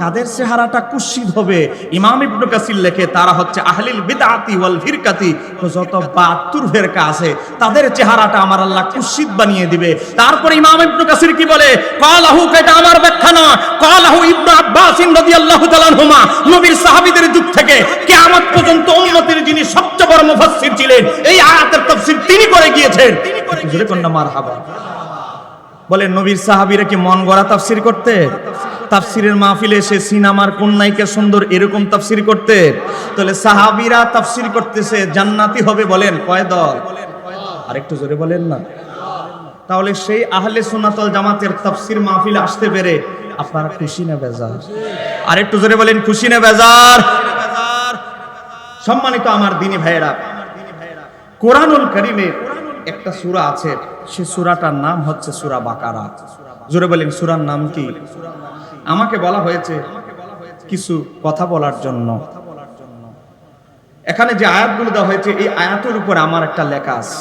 কাদের চেহারাটা কুৎসিত হবে? ইমাম ইবনে কাসির লেখে তারা হচ্ছে আহলিল বিদআতি ওয়াল ফিরকাতি, যত 72 ফিরকা আছে তাদের চেহারাটা আমার আল্লাহ কুৎসিত বানিয়ে দিবে। তারপরে ইমাম ইবনে কাসির কি বলে, ক্বালাহু, এটা আমার ব্যাখ্যা না, ক্বালাহু ইবনে আব্বাস রাদিয়াল্লাহু তাআলা আনহুমা, নবীর সাহাবীদের যুগ থেকে কিয়ামত পর্যন্ত উম্মতের যিনি সবচেয়ে বড় মুফাসসির ছিলেন, এই আয়াতের তাফসীর তিনি করে গিয়েছেন। জোরে কোন না মারহাবা। বলেন নবীর সাহাবীরা কি মন গড়া তাফসীর করতে? তাফসীরের মাহফিলে এসে সিনেমার কোন নায়িকা সুন্দর এরকম তাফসীর করতে? তাহলে সাহাবীরা তাফসীর করতেছে জান্নাতি হবে, বলেন কয় দল? আরেকটু জোরে বলেন না। তাহলে সেই আহলে সুন্নাত ওয়াল জামাতের তাফসীর মাহফিলে আসতে পেরে আপনারা খুশি না বেজার? আরেকটু জোরে বলেন খুশি না বেজার? সম্মানিত আমার দ্বীনী ভাইয়েরা, কোরআনুল কারীমে একটা সূরা আছে, সেই সূরাটার নাম হচ্ছে সূরা বাকারা। জোরে বলেন সূরার নাম কি? আমাকে বলা হয়েছে কিছু কথা বলার জন্য। এখানে যে আয়াতগুলো দেওয়া হয়েছে এই আয়াতের উপরে আমার একটা লেখা আছে,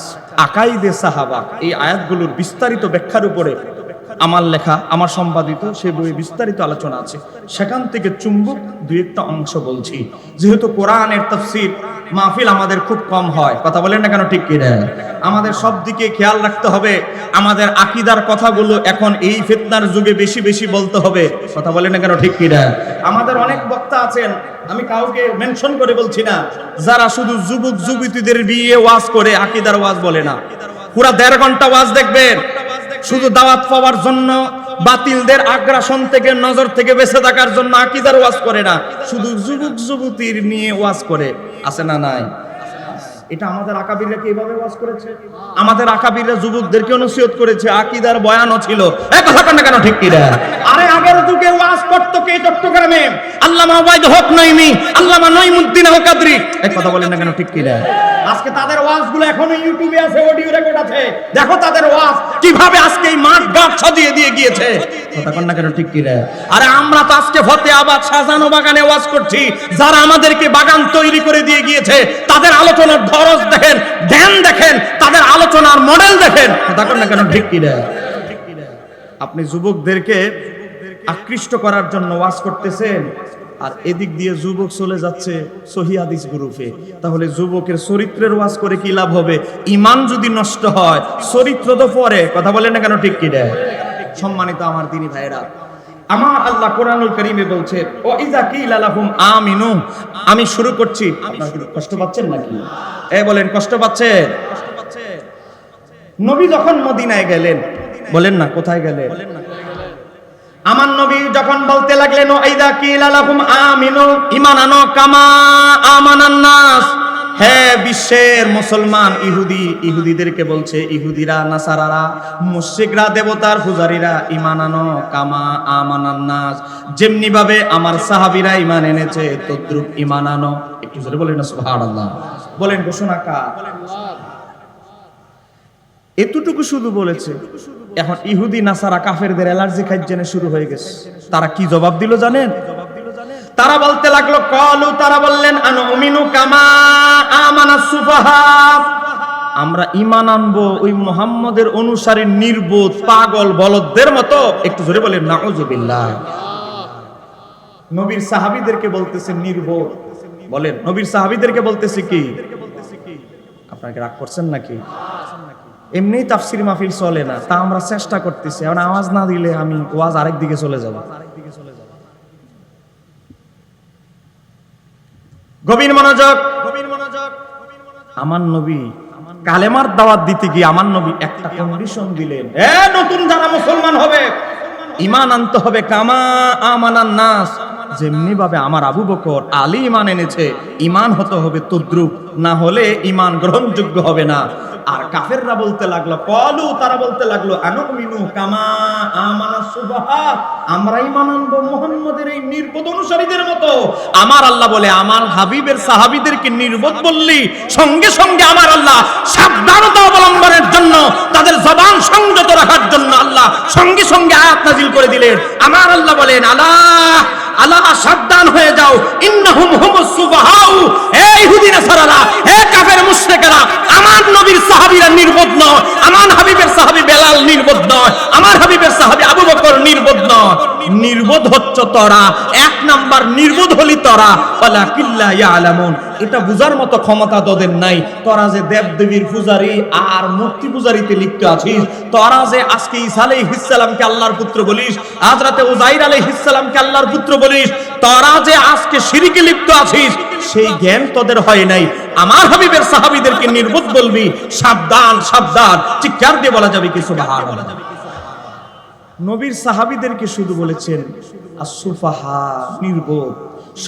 আকাইদে সাহাবা। এই আয়াতগুলোর বিস্তারিত ব্যাখ্যার উপরে আমার লেখা, আমার সম্পাদিত সে বইয়ে বিস্তারিত আলোচনা আছে। সেখান থেকে চুম্বক দুই একটা অংশ বলছি। যেহেতু কোরআনের তাফসীর মাহফিল আমাদের খুব কম হয়, কথা বলেন না কেন, ঠিক কি না? আমাদের সব দিকে খেয়াল রাখতে হবে। আমাদের আকীদার কথাগুলো এখন এই ফিতনার যুগে বেশি বেশি বলতে হবে, কথা বলেন না কেন, ঠিক কি না? আমাদের অনেক বক্তা আছেন, আমি কাউকে মেনশন করে বলছি না, যারা শুধু যুবক যুবতীদের বিয়ে ওয়াজ করে, আকীদার ওয়াজ বলে না। পুরা 1.5 ঘন্টা ওয়াজ দেখবেন, শুধু দাওয়াত পাওয়ার জন্য, বাতিলদের আগ্রাসন থেকে, নজর থেকে বেঁচে থাকার জন্য আকীদার ওয়াজ করে না, শুধু যুবক যুবতীর নিয়ে ওয়াজ করে। আছে না নাই? এটা আমাদের আকাবিররা কি এভাবে ওয়াজ করেছে? আমাদের আকাবিররা যুবকদেরকে নসিহত করেছে, আকীদার বয়ানও ছিল। এই কথা কেন কেন, ঠিক কি না? আরে আগের যুগে ওয়াজ করতে কে চট্টগ্রামে? আল্লামা ওবায়দ হক নঈমী, আল্লামা নঈমুদ্দিন আল কাদরি। এই কথা বলেন না কেন, ঠিক কি না? আজকে তাদের ওয়াজগুলো এখনো ইউটিউবে আছে, অডিও রেকর্ড আছে। দেখো তাদের ওয়াজ কিভাবে আজকে এই মাঠ ঘাট সাজিয়ে দিয়ে গিয়েছে, কথা কন না কেন, ঠিক কি না? আরে আমরা তো আজকে ফতেহাবাদ সাজানো বাগানে ওয়াজ করছি। যারা আমাদেরকে বাগান তৈরি করে দিয়ে গিয়েছে তাদের আলোচনার ধরজ দেখেন, ধ্যান দেখেন, তাদের আলোচনার মডেল দেখেন, কথা কন না কেন, ঠিক কি না? আপনি যুবকদেরকে আকৃষ্ট করার জন্য ওয়াজ করতেছেন, আর এদিক দিয়ে যুবক চলে যাচ্ছে সহিহ হাদিস গ্রুপে। তাহলে যুবকের চরিত্রের ওয়াজ করে কি লাভ হবে? ঈমান যদি নষ্ট হয়, চরিত্র তো পরে, কথা বলেন না কেন, ঠিক কি না? সম্মানিত আমার দ্বীনী ভাইরা, আমার আল্লাহ কোরআনুল কারীমে বলছে, ও ইযা কিলা লাহুম আমিনু। আমি শুরু করছি, আপনারা কি কষ্ট পাচ্ছেন নাকি? বলেন কষ্ট পাচ্ছেন? নবী যখন মদিনায় গেলেন, বলেন না কোথায় গেলেন? আমার নবী যখন বলতে লাগলেন, ও ইযা কিলা লাহুম আমিনু, ঈমান আনো কামা আমানান নাস। হে বিশ্বের মুসলমান ইহুদিদেরকে বলছে, ইহুদিরা, নাসারারা, মুশরিকরা, দেবতার পূজারীরা, ঈমান আনো কামা আমানান নাস। যেমনি ভাবে আমার সাহাবীরা ঈমান এনেছে তদ্রূপ ঈমান আনো। একটু জোরে বলেন না সুবহানাল্লাহ। বলেন ঘোষণা কার? এতটুকু শুধু বলেছে। এখন ইহুদি নাসারা কাফেরদের অ্যালার্জি খাইজেনে শুরু হয়ে গেছে। তারা কি জবাব দিল জানেন? তারা বলতে লাগলো, কলু, তারা বললেন, আনুমিনু কামা আমানাস সুফাহা। আমরা ঈমান আনবো ওই মুহাম্মদের অনুসারী নির্বোধ পাগল বলদদের মতো। একটু জোরে বলেন নাউজুবিল্লাহ। নবীর সাহাবীদেরকে বলতেছে নির্বোধ। বলেন নবীর সাহাবীদেরকে বলতেছে কি? আপনারা কি রাগ করছেন নাকি? এমনি তাফসীর মাহফিল চলে না, তা আমরা চেষ্টা করতেছি। এখন আওয়াজ না দিলে আমি ওয়াজ আরেক দিকে চলে যাব। গভীর মনোযোগ। আমার নবী কালেমার দাওয়াত দিতে গিয়ে আমার নবী একটা কন্ডিশন দিলেন, নতুন যারা মুসলমান হবে ঈমান আনতে হবে কামা আমানান নাস। যেমনি ভাবে আমার আবু বকর, আলী ঈমান এনেছে, ঈমান হতে হবে তদ্রূপ, না হলে ঈমান গ্রহণযোগ্য হবে না। আর কাফেররা বলতে লাগলো, কলু, তারা বলতে লাগলো, আনুমিনু কামা আমানাস সুফাহা। আমরা ঈমান আনবো মুহাম্মদের এই নির্বোধ অনুসারীদের মতো। আমার আল্লাহ বলে, আমার হাবিবের সাহাবীদেরকে নির্বোধ বললি, সঙ্গে সঙ্গে আমার আল্লাহ সাবধানতা অবলম্বনের জন্য, তাদের জবান সংযত রাখার জন্য আল্লাহ সঙ্গে সঙ্গে আয়াত নাযিল করে দিলেন। আমার আল্লাহ বলেন, আল্লাহ সাবধান হয়ে যাও, ইন্নাহুম হুমুস সুফাহাউ। হে ইহুদি নাসারারা, হে কাফের মুশরিকেরা, আমার নবীর সাহাবীরা নির্বোধ নয়, আমার হাবিবের সাহাবী বেলাল নির্বোধ নয়, আমার হাবিবের সাহাবী আবু বকর নির্বোধ নয়। নির্বোধ হচ্ছ তোরা, এক নাম্বার নির্বোধ হলি তোরা। ওয়ালাকিল্লা ইয়ালামুন। এটা বুঝার মতো ক্ষমতা তোদের নাই। তোরা যে দেবদেবীর পূজারী আর মূর্তি পূজারীতে লিপ্ত আছিস, তোরা যে আজকে ঈসা আলাইহিস সালামকে আল্লাহর পুত্র বলিস, হযরতে উযাইর আলাইহিস সালামকে আল্লাহর পুত্র বলিস, তোরা যে আজকে শিরকে লিপ্ত আছিস, সেই জ্ঞান তোদের হয় নাই। আমার হাবিবের সাহাবীদেরকে নির্বোধ বলবি, সাবধান সাবধান। চিৎকার দিয়ে বলা যাবে কি সুবহানাল্লাহ। নবীর সাহাবীদেরকে শুধু বলেছেন আসুফাহা, নির্বোধ।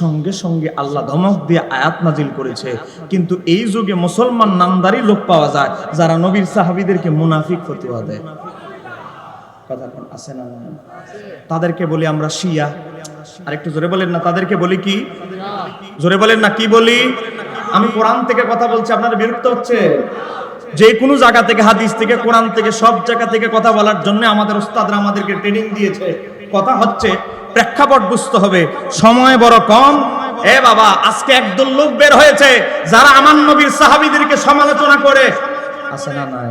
সঙ্গে সঙ্গে আল্লাহ ধমক দিয়ে আয়াত নাজিল করেছে। কিন্তু এই যুগে মুসলমান নামদারি লোক পাওয়া যায় যারা নবীর সাহাবীদেরকে মুনাফিক ফতোয়া দেয়। কথা কোন আছে না? তাদেরকে বলি আমরা শিয়া। আর একটু জোরে বলেন না, তাদেরকে বলি কি? জোরে বলেন না, কি বলি? আমি কোরআন থেকে কথা বলছি, আপনারা বিরক্ত হচ্ছে? যে কোনো জায়গা থেকে, হাদিস থেকে, কোরআন থেকে, সব জায়গা থেকে কথা বলার জন্য আমাদের উস্তাদরা আমাদেরকে ট্রেনিং দিয়েছে। কথা হচ্ছে প্রেক্ষাপট বুঝতে হবে, সময় বড় কম। এ বাবা, আজকে একদল লোক বের হয়েছে যারা আমার নবীর সাহাবীদেরকে সমালোচনা করে, আছে না নাই?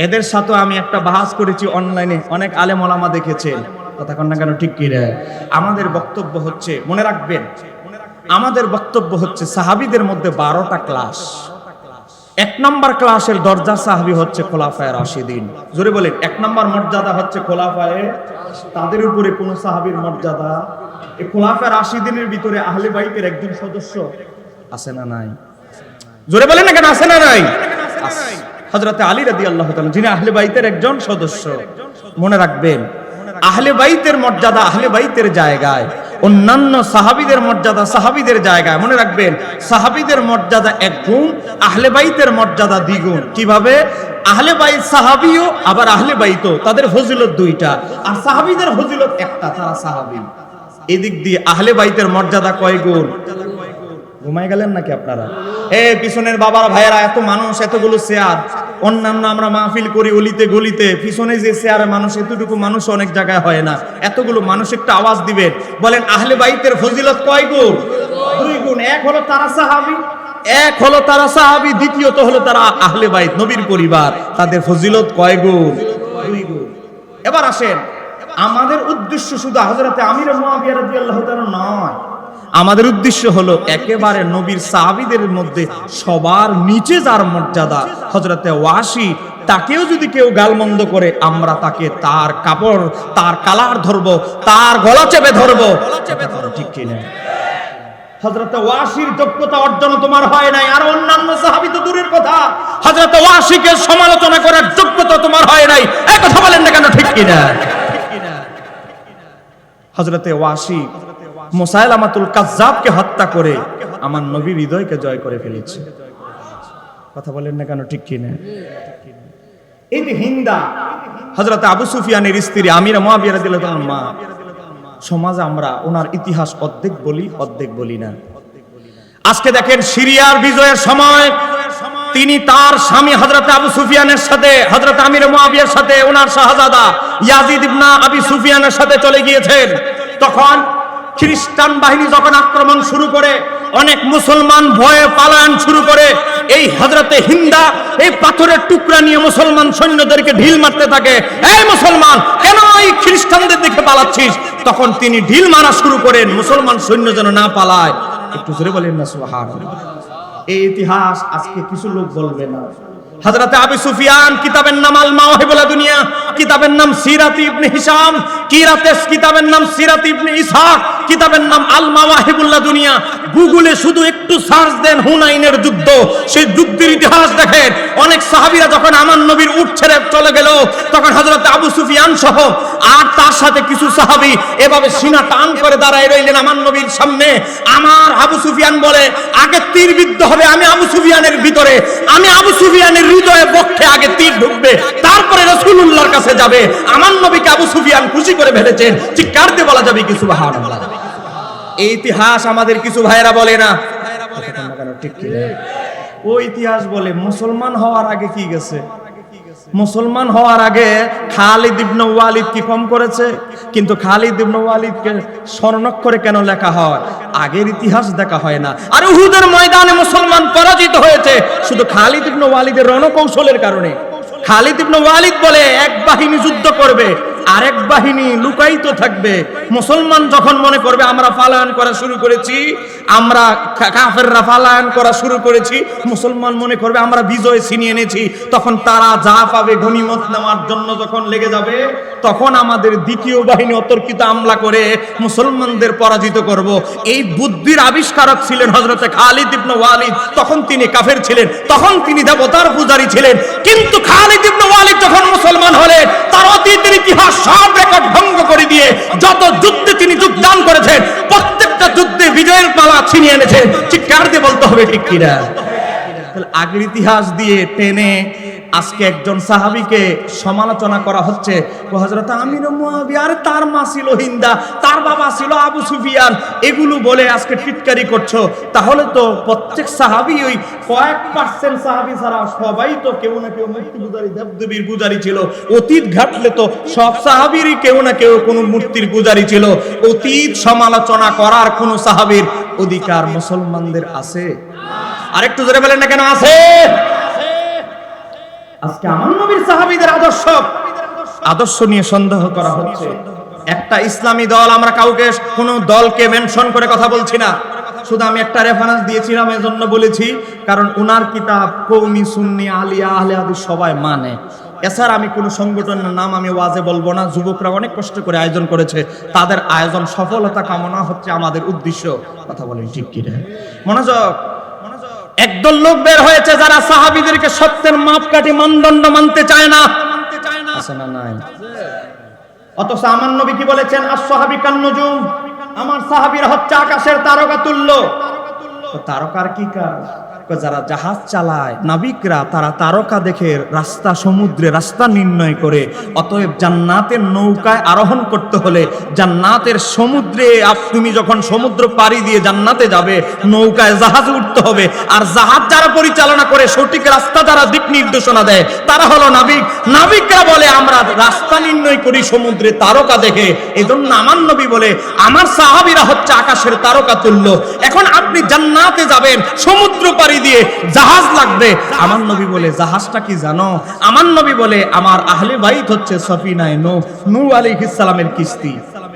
এদের সাথে আমি একটা বাহাস করেছি অনলাইনে, অনেক আলেম ওলামা দেখেছেন। কথা কন না কেন, ঠিক কি রে? আমাদের বক্তব্য হচ্ছে, মনে রাখবেন, আমাদের বক্তব্য হচ্ছে সাহাবীদের মধ্যে 12টা ক্লাস। 1 নম্বর ক্লাসের দরজা সাহাবী হচ্ছে খোলাফায়ে রাশিদিন। জোরে বলেন, 1 নম্বর মর্যাদা হচ্ছে খোলাফায়ে, তাদের উপরে কোন সাহাবীর মর্যাদা। এই খোলাফায়ে রাশিদিনের ভিতরে আহলে বাইতের একজন সদস্য আছে না নাই? জোরে বলেন না কেন, আছে না নাই? হযরত আলী রাদিয়াল্লাহু তাআলা, যিনি আহলে বাইতের একজন সদস্য। মনে রাখবেন, আহলে বাইতের মর্যাদা আহলে বাইতের জায়গায়, অন্যান্য সাহাবীদের মর্যাদা সাহাবীদের জায়গায়। মনে রাখবেন, সাহাবীদের মর্যাদা 1 গুণ, আহলে বাইতের মর্যাদা 2 গুণ। কিভাবে? আহলে বাইত সাহাবীও, আবার আহলে বাইতও, তাদের ফজিলত 2টা, আর সাহাবীদের ফজিলত 1টা, তারা সাহাবী। এদিক দিয়ে আহলে বাইতের মর্যাদা কয় গুণ? ঘুমাই গেলেন নাকি আপনারা? পিছনের বাবার ভাইয়েরা, এত মানুষ, এতগুলো চেয়ার, অন্যান্য আমরা মাহফিল করি অলিতে গলিতে, পিছনে যে চেয়ারে মানুষ, এতটুকু মানুষ অনেক জায়গায় হয় না। এতগুলো মানুষ একটা আওয়াজ দিবেন, বলেন আহলে বাইতের ফজিলত কয় গুণ? 2 গুণ। 1 হলো তারা সাহাবী, 1 হলো তারা সাহাবী, দ্বিতীয়ত হলো তারা আহলে বাইত, নবীর পরিবার। তাদের ফজিলত কয় গুণ? 2 গুণ। এবার আসেন, আমাদের উদ্দেশ্য শুধু হযরতে আমির মুআবিয়া রাদিয়াল্লাহু তাআলা নয়, আমাদের উদ্দেশ্য হলো একেবারে নবীর সাহাবীদের মধ্যে সবার নিচে যার মর্যাদা হযরতে ওয়াসি, তাকেও যদি কেউ গালমন্দ করে, আমরা তাকে তার কাপড়, তার কালার ধরবো, তার গলা চেপে ধরবো। ঠিক কিনা? হযরতে ওয়াসির যোগ্যতা অর্জন তোমার হয় নাই, আর অন্যান্য সাহাবী তো দূরের কথা, হযরতে ওয়াসিকে সমালোচনা করার যোগ্যতা তোমার হয় নাই। এই কথা বলেন না কেন, ঠিক কিনা? হযরতে ওয়াসি মুসাইলামাতুল কাজ্জাবকে হত্যা করে আমার নবীর হৃদয়কে জয় করে ফেলেছে। কথা বলেন না কেন, ঠিক কিনা? এই যে হিন্দা, হযরত আবু সুফিয়ানের স্ত্রী আমিরা মুআবিয়া রাদিয়াল্লাহু তাআলার মা, সমাজে আমরা ওনার ইতিহাস অর্ধেক বলি, অর্ধেক বলি না। আজকে দেখেন, সিরিয়ার বিজয়ের সময় তিনি তার স্বামী হযরত আবু সুফিয়ানের সাথে, হযরত আমির মুআবিয়ার সাথে, ওনার শাহজাদা ইয়াজিদ ইবনে আবি সুফিয়ানের সাথে চলে গিয়েছেন। তখন খ্রিস্টান বাহিনী যখন আক্রমণ শুরু করে, অনেক মুসলমান ভয়ে পালায়ন শুরু করে, এই হযরতে হিন্দা এই পাথরের টুকরা নিয়ে মুসলমান সৈন্যদেরকে ঢিল মারতে থাকে। এই মুসলমান, কেন এই খ্রিস্টানদের দিকে পালাচ্ছিস? তখন তিনি ঢিল মারা শুরু করেন, মুসলমান সৈন্য যেন না পালায়। একটু জোরে বলেন না সুবহানাল্লাহ। এই ইতিহাস আজকে কিছু লোক বলবে না। হযরত আবু সুফিয়ান, কিতাবের নাম আল মাওয়াহিবুল দুনিয়া, কিতাবের নাম সিরাত ইবনে হিশাম, কিতাবের নাম সিরাত ইবনে ইসহাক, কিতাবের নাম আল মাওয়াহিবুল দুনিয়া। গুগলে শুধু একটু সার্চ দেন, হুনাইনের যুদ্ধ, সেই যুদ্ধের ইতিহাস দেখেন। অনেক সাহাবীরা যখন আমার নবীর উট ছেড়ে চলে গেল, তখন হযরত আবু সুফিয়ান সহ আর তার সাথে কিছু সাহাবী এভাবে সিনা টান করে দাঁড়ায় রইলেন আমার নবীর সামনে। আমার আবু সুফিয়ান বলে, আগে তীর বিদ্ধ হবে আমি আবু সুফিয়ানের ভিতরে, আমি আবু সুফিয়ানের হৃদয়ে বক্ষে আগে তীর ঢুকবে, তারপরে রাসূলুল্লাহর কাছে যাবে। আমার নবীকে আবু সুফিয়ান খুশি করে ফেলেছেন, চিৎকার দিয়ে বলা যাবে কি সুবহানাল্লাহ। এই ইতিহাস আমাদের কিছু ভাইরা বলে না, ঠিক কি? ও ইতিহাস বলে মুসলমান হওয়ার আগে কি গেছে? মুসলমান হওয়ার আগে খালিদ ইবনে ওয়ালিদ কি কম করেছে? কিন্তু খালিদ ইবনে ওয়ালিদকে স্বর্ণাক্ষরে কেন লেখা হয়? আগের ইতিহাস দেখা হয় না। আর উহুদের ময়দানে মুসলমান পরাজিত হয়েছে শুধু খালিদ ইবনে ওয়ালিদের রণকৌশলের কারণে। খালিদ ইবনে ওয়ালিদ বলে, এক বাহিনী যুদ্ধ করবে, আরেক বাহিনী লুকায়িত থাকবে। মুসলমান যখন মনে করবে আমরা পালায়ন করা শুরু করেছি, আমরা কাফেররা পালায়ন করা শুরু করেছি, মুসলমান মনে করবে আমরা বিজয় ছিনিয়ে এনেছি, তখন তারা যা পাবে গনিমত নেওয়ার জন্য যখন লেগে যাবে, তখন আমাদের দ্বিতীয় বাহিনী অতর্কিত হামলা করে মুসলমানদের পরাজিত করব। এই বুদ্ধির আবিষ্কারক ছিলেন হযরতে খালিদ ইবনে ওয়ালিদ। তখন তিনি কাফের ছিলেন, তখন তিনি দেবতার পূজারী ছিলেন। কিন্তু খালিদ ইবনে ওয়ালিদ যখন মুসলমান হলেন, তার অতীতের ইতিহাস সব রেকর্ড ভঙ্গ করে দিয়ে যত যুদ্ধে তিনি যোগদান করেছেন, প্রত্যেকটা যুদ্ধে বিজয়ের পালা ছিনিয়ে এনেছেন। চিৎকার দিয়ে বলতে হবে ঠিক কিনা? আগের ইতিহাস দিয়ে টেনে আজকে একজন সাহাবীকে সমালোচনা করা হচ্ছে, হযরত আমির মুয়াবিয়া, আরে তার মা ছিল হিন্দা, তার বাবা ছিল আবু সুফিয়ান, এগুলো বলে আজকে টিটকারি করছো। তাহলে তো প্রত্যেক সাহাবী ওই কয়েক পার্সেন্ট সাহাবী ছাড়া সবাই তো কেউ না কেউ মূর্তি পূজারী, দেবদেবীর পূজারী ছিল। অতীত ঘাটলে তো সব সাহাবীরই কেউ না কেউ কোনো মূর্তির পূজারী ছিল। অতীত সমালোচনা করার কোন সাহাবীর অধিকার মুসলমানদের আছে? আরেকটু জোরে বলেন না কেন আছে? আজকে আমার নবীর সাহাবীদের আদর্শ নিয়ে সন্দেহ করা হচ্ছে। একটা ইসলামী দল, আমরা কাউকে কোন দলকে মেনশন করে কথা বলছি না, শুধু আমি একটা রেফারেন্স দিয়েছিলাম, এজন্য বলেছি কারণ উনার কিতাব কওমি, সুন্নি, আলিয়া, আহলে হাদিস সবাই মানে। এছাড়া আমি কোন সংগঠনের নাম আমি ওয়াজে বলবো না। যুবকরা অনেক কষ্ট করে আয়োজন করেছে, তাদের আয়োজন সফলতা কামনা হচ্ছে আমাদের উদ্দেশ্য। কথা বলেন ঠিক কি না? মনোযোগ। একদল লোক বের হয়েছে যারা সাহাবীদেরকে সত্যের মাপকাঠি, মানদণ্ড মানতে চায় না। আছে না নাই? অথচ আমার নবী কি বলেছেন? আস-সাহাবী কান-নুজুম, আমার সাহাবীরা হচ্ছে আকাশের তারকা তুল্য। তো তারকার কি কাজ? যারা জাহাজ চালায়, নাবিকরা, তারা তারকা দেখে রাস্তা, সমুদ্রে রাস্তা নির্ণয় করে। অতএব জান্নাতের নৌকায় আরোহণ করতে হলে, জান্নাতের সমুদ্রে তুমি যখন সমুদ্র পাড়ি দিয়ে জান্নাতে যাবে, নৌকায় জাহাজে উঠতে হবে। আর জাহাজ যারা পরিচালনা করে, সঠিক রাস্তা যারা দিক নির্দেশনা দেয়, তারা হলো নাবিক। নাবিকরা বলে আমরা রাস্তা নির্ণয় করি সমুদ্রে তারকা দেখে। এজন্য আমার নবী বলে আমার সাহাবীরা হচ্ছে আকাশের তারকা তুল্য। এখন আপনি জান্নাতে যাবেন, সমুদ্র পাড়ি দিয়ে জাহাজ লাগবে। আমার নবী বলে জাহাজটা কি জানো? আমার নবী বলে আমার আহলে বাইত হচ্ছে সফিনায়ে নূহ আলাইহিস সালামের কিস্তি।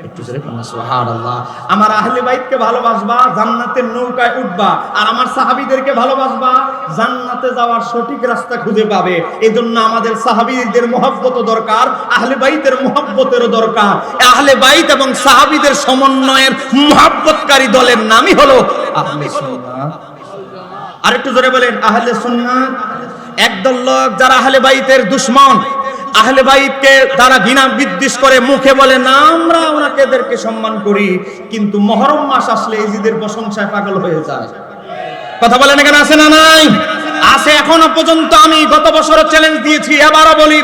একটু জোরে বলুন সুবহানাল্লাহ। আমার আহলে বাইতকে ভালোবাসবা, জান্নাতের নৌকায় উঠবা। আর আমার সাহাবীদেরকে ভালোবাসবা, জান্নাতে যাওয়ার সঠিক রাস্তা খুঁজে পাবে। এজন্য আমাদের সাহাবীদের মহব্বত দরকার, আহলে বাইতের মহব্বতেরও দরকার। আহলে বাইত এবং সাহাবীদের সমন্বয়ের মহব্বতকারী দলের নামই হলো আহলে সুন্নাহ। আরেকটু জোরে বলেন আহলে সুন্নাত। একদল লোক যারা আহলে বাইতের দুশমন, আহলে বাইতকে তারা ঘৃণা বিদ্বেষ করে, মুখে বলে না আমরা ওনাদেরকে সম্মান করি, কিন্তু মুহররম মাস আসলে এজিদের প্রশংসায় পাগল হয়ে যায়। কথা বলেন এখানে আছে না নাই? আছে। এখনো পর্যন্ত আমি গত বছর চ্যালেঞ্জ দিয়েছি, এবারও বলি,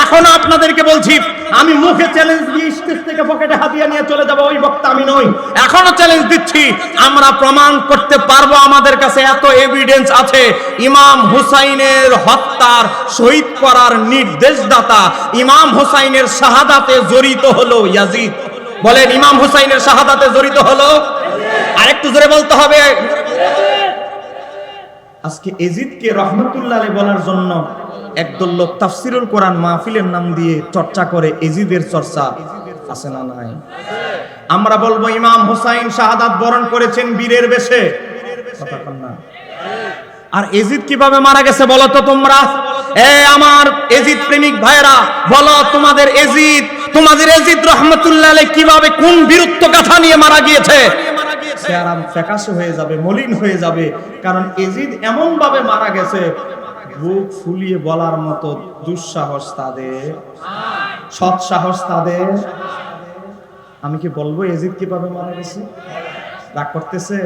এখনো আপনাদেরকে বলছি, আমি মুখে চ্যালেঞ্জ দিয়ে স্টেজ থেকে পকেটে হাতিয়া নিয়ে চলে যাব, ওই বক্তা আমি নই। এখনো চ্যালেঞ্জ দিচ্ছি, আমরা প্রমাণ করতে পারবো, আমাদের কাছে এত এভিডেন্স আছে। ইমাম হুসাইনের হত্যার, শহীদ করার নির্দেশদাতা, ইমাম হুসাইনের শাহাদাতে জড়িত হলো ইয়াজিদ। বলেন ইমাম হুসাইনের শাহাদাতে জড়িত হলো? আরেকটু জোরে বলতে হবে। আজকে এজিদকে রহমতুল্লাহ আলাইহি বলার জন্য একদল লোক তাফসিরুল কোরআন মাহফিলের নাম দিয়ে চর্চা করে, এজিদের চর্চা আছে না নাই? আমরা বলবো ইমাম হুসাইন শাহাদাত বরণ করেছেন বীরের বেশে। কথা বল না। আর এজিদ কিভাবে মারা গেছে বলো তো তোমরা? আমার এজিদ প্রেমিক ভাইরা, বলো তোমাদের এজিদ রহমতুল্লাহ আলাইহি কিভাবে, কোন বীরত্ব গাথা নিয়ে মারা গিয়েছে? চেহারা ফ্যাকাশে হয়ে যাবে, মলিন হয়ে যাবে। কারণ এজিদ এমন ভাবে মারা গেছে, বুক ফুলিয়ে বলার মতো দুঃসাহস তাদের, সৎ সাহস তাদের। আমি কি বলবো এজিদ কিভাবে মারা গেছে? রাগ করতেছে?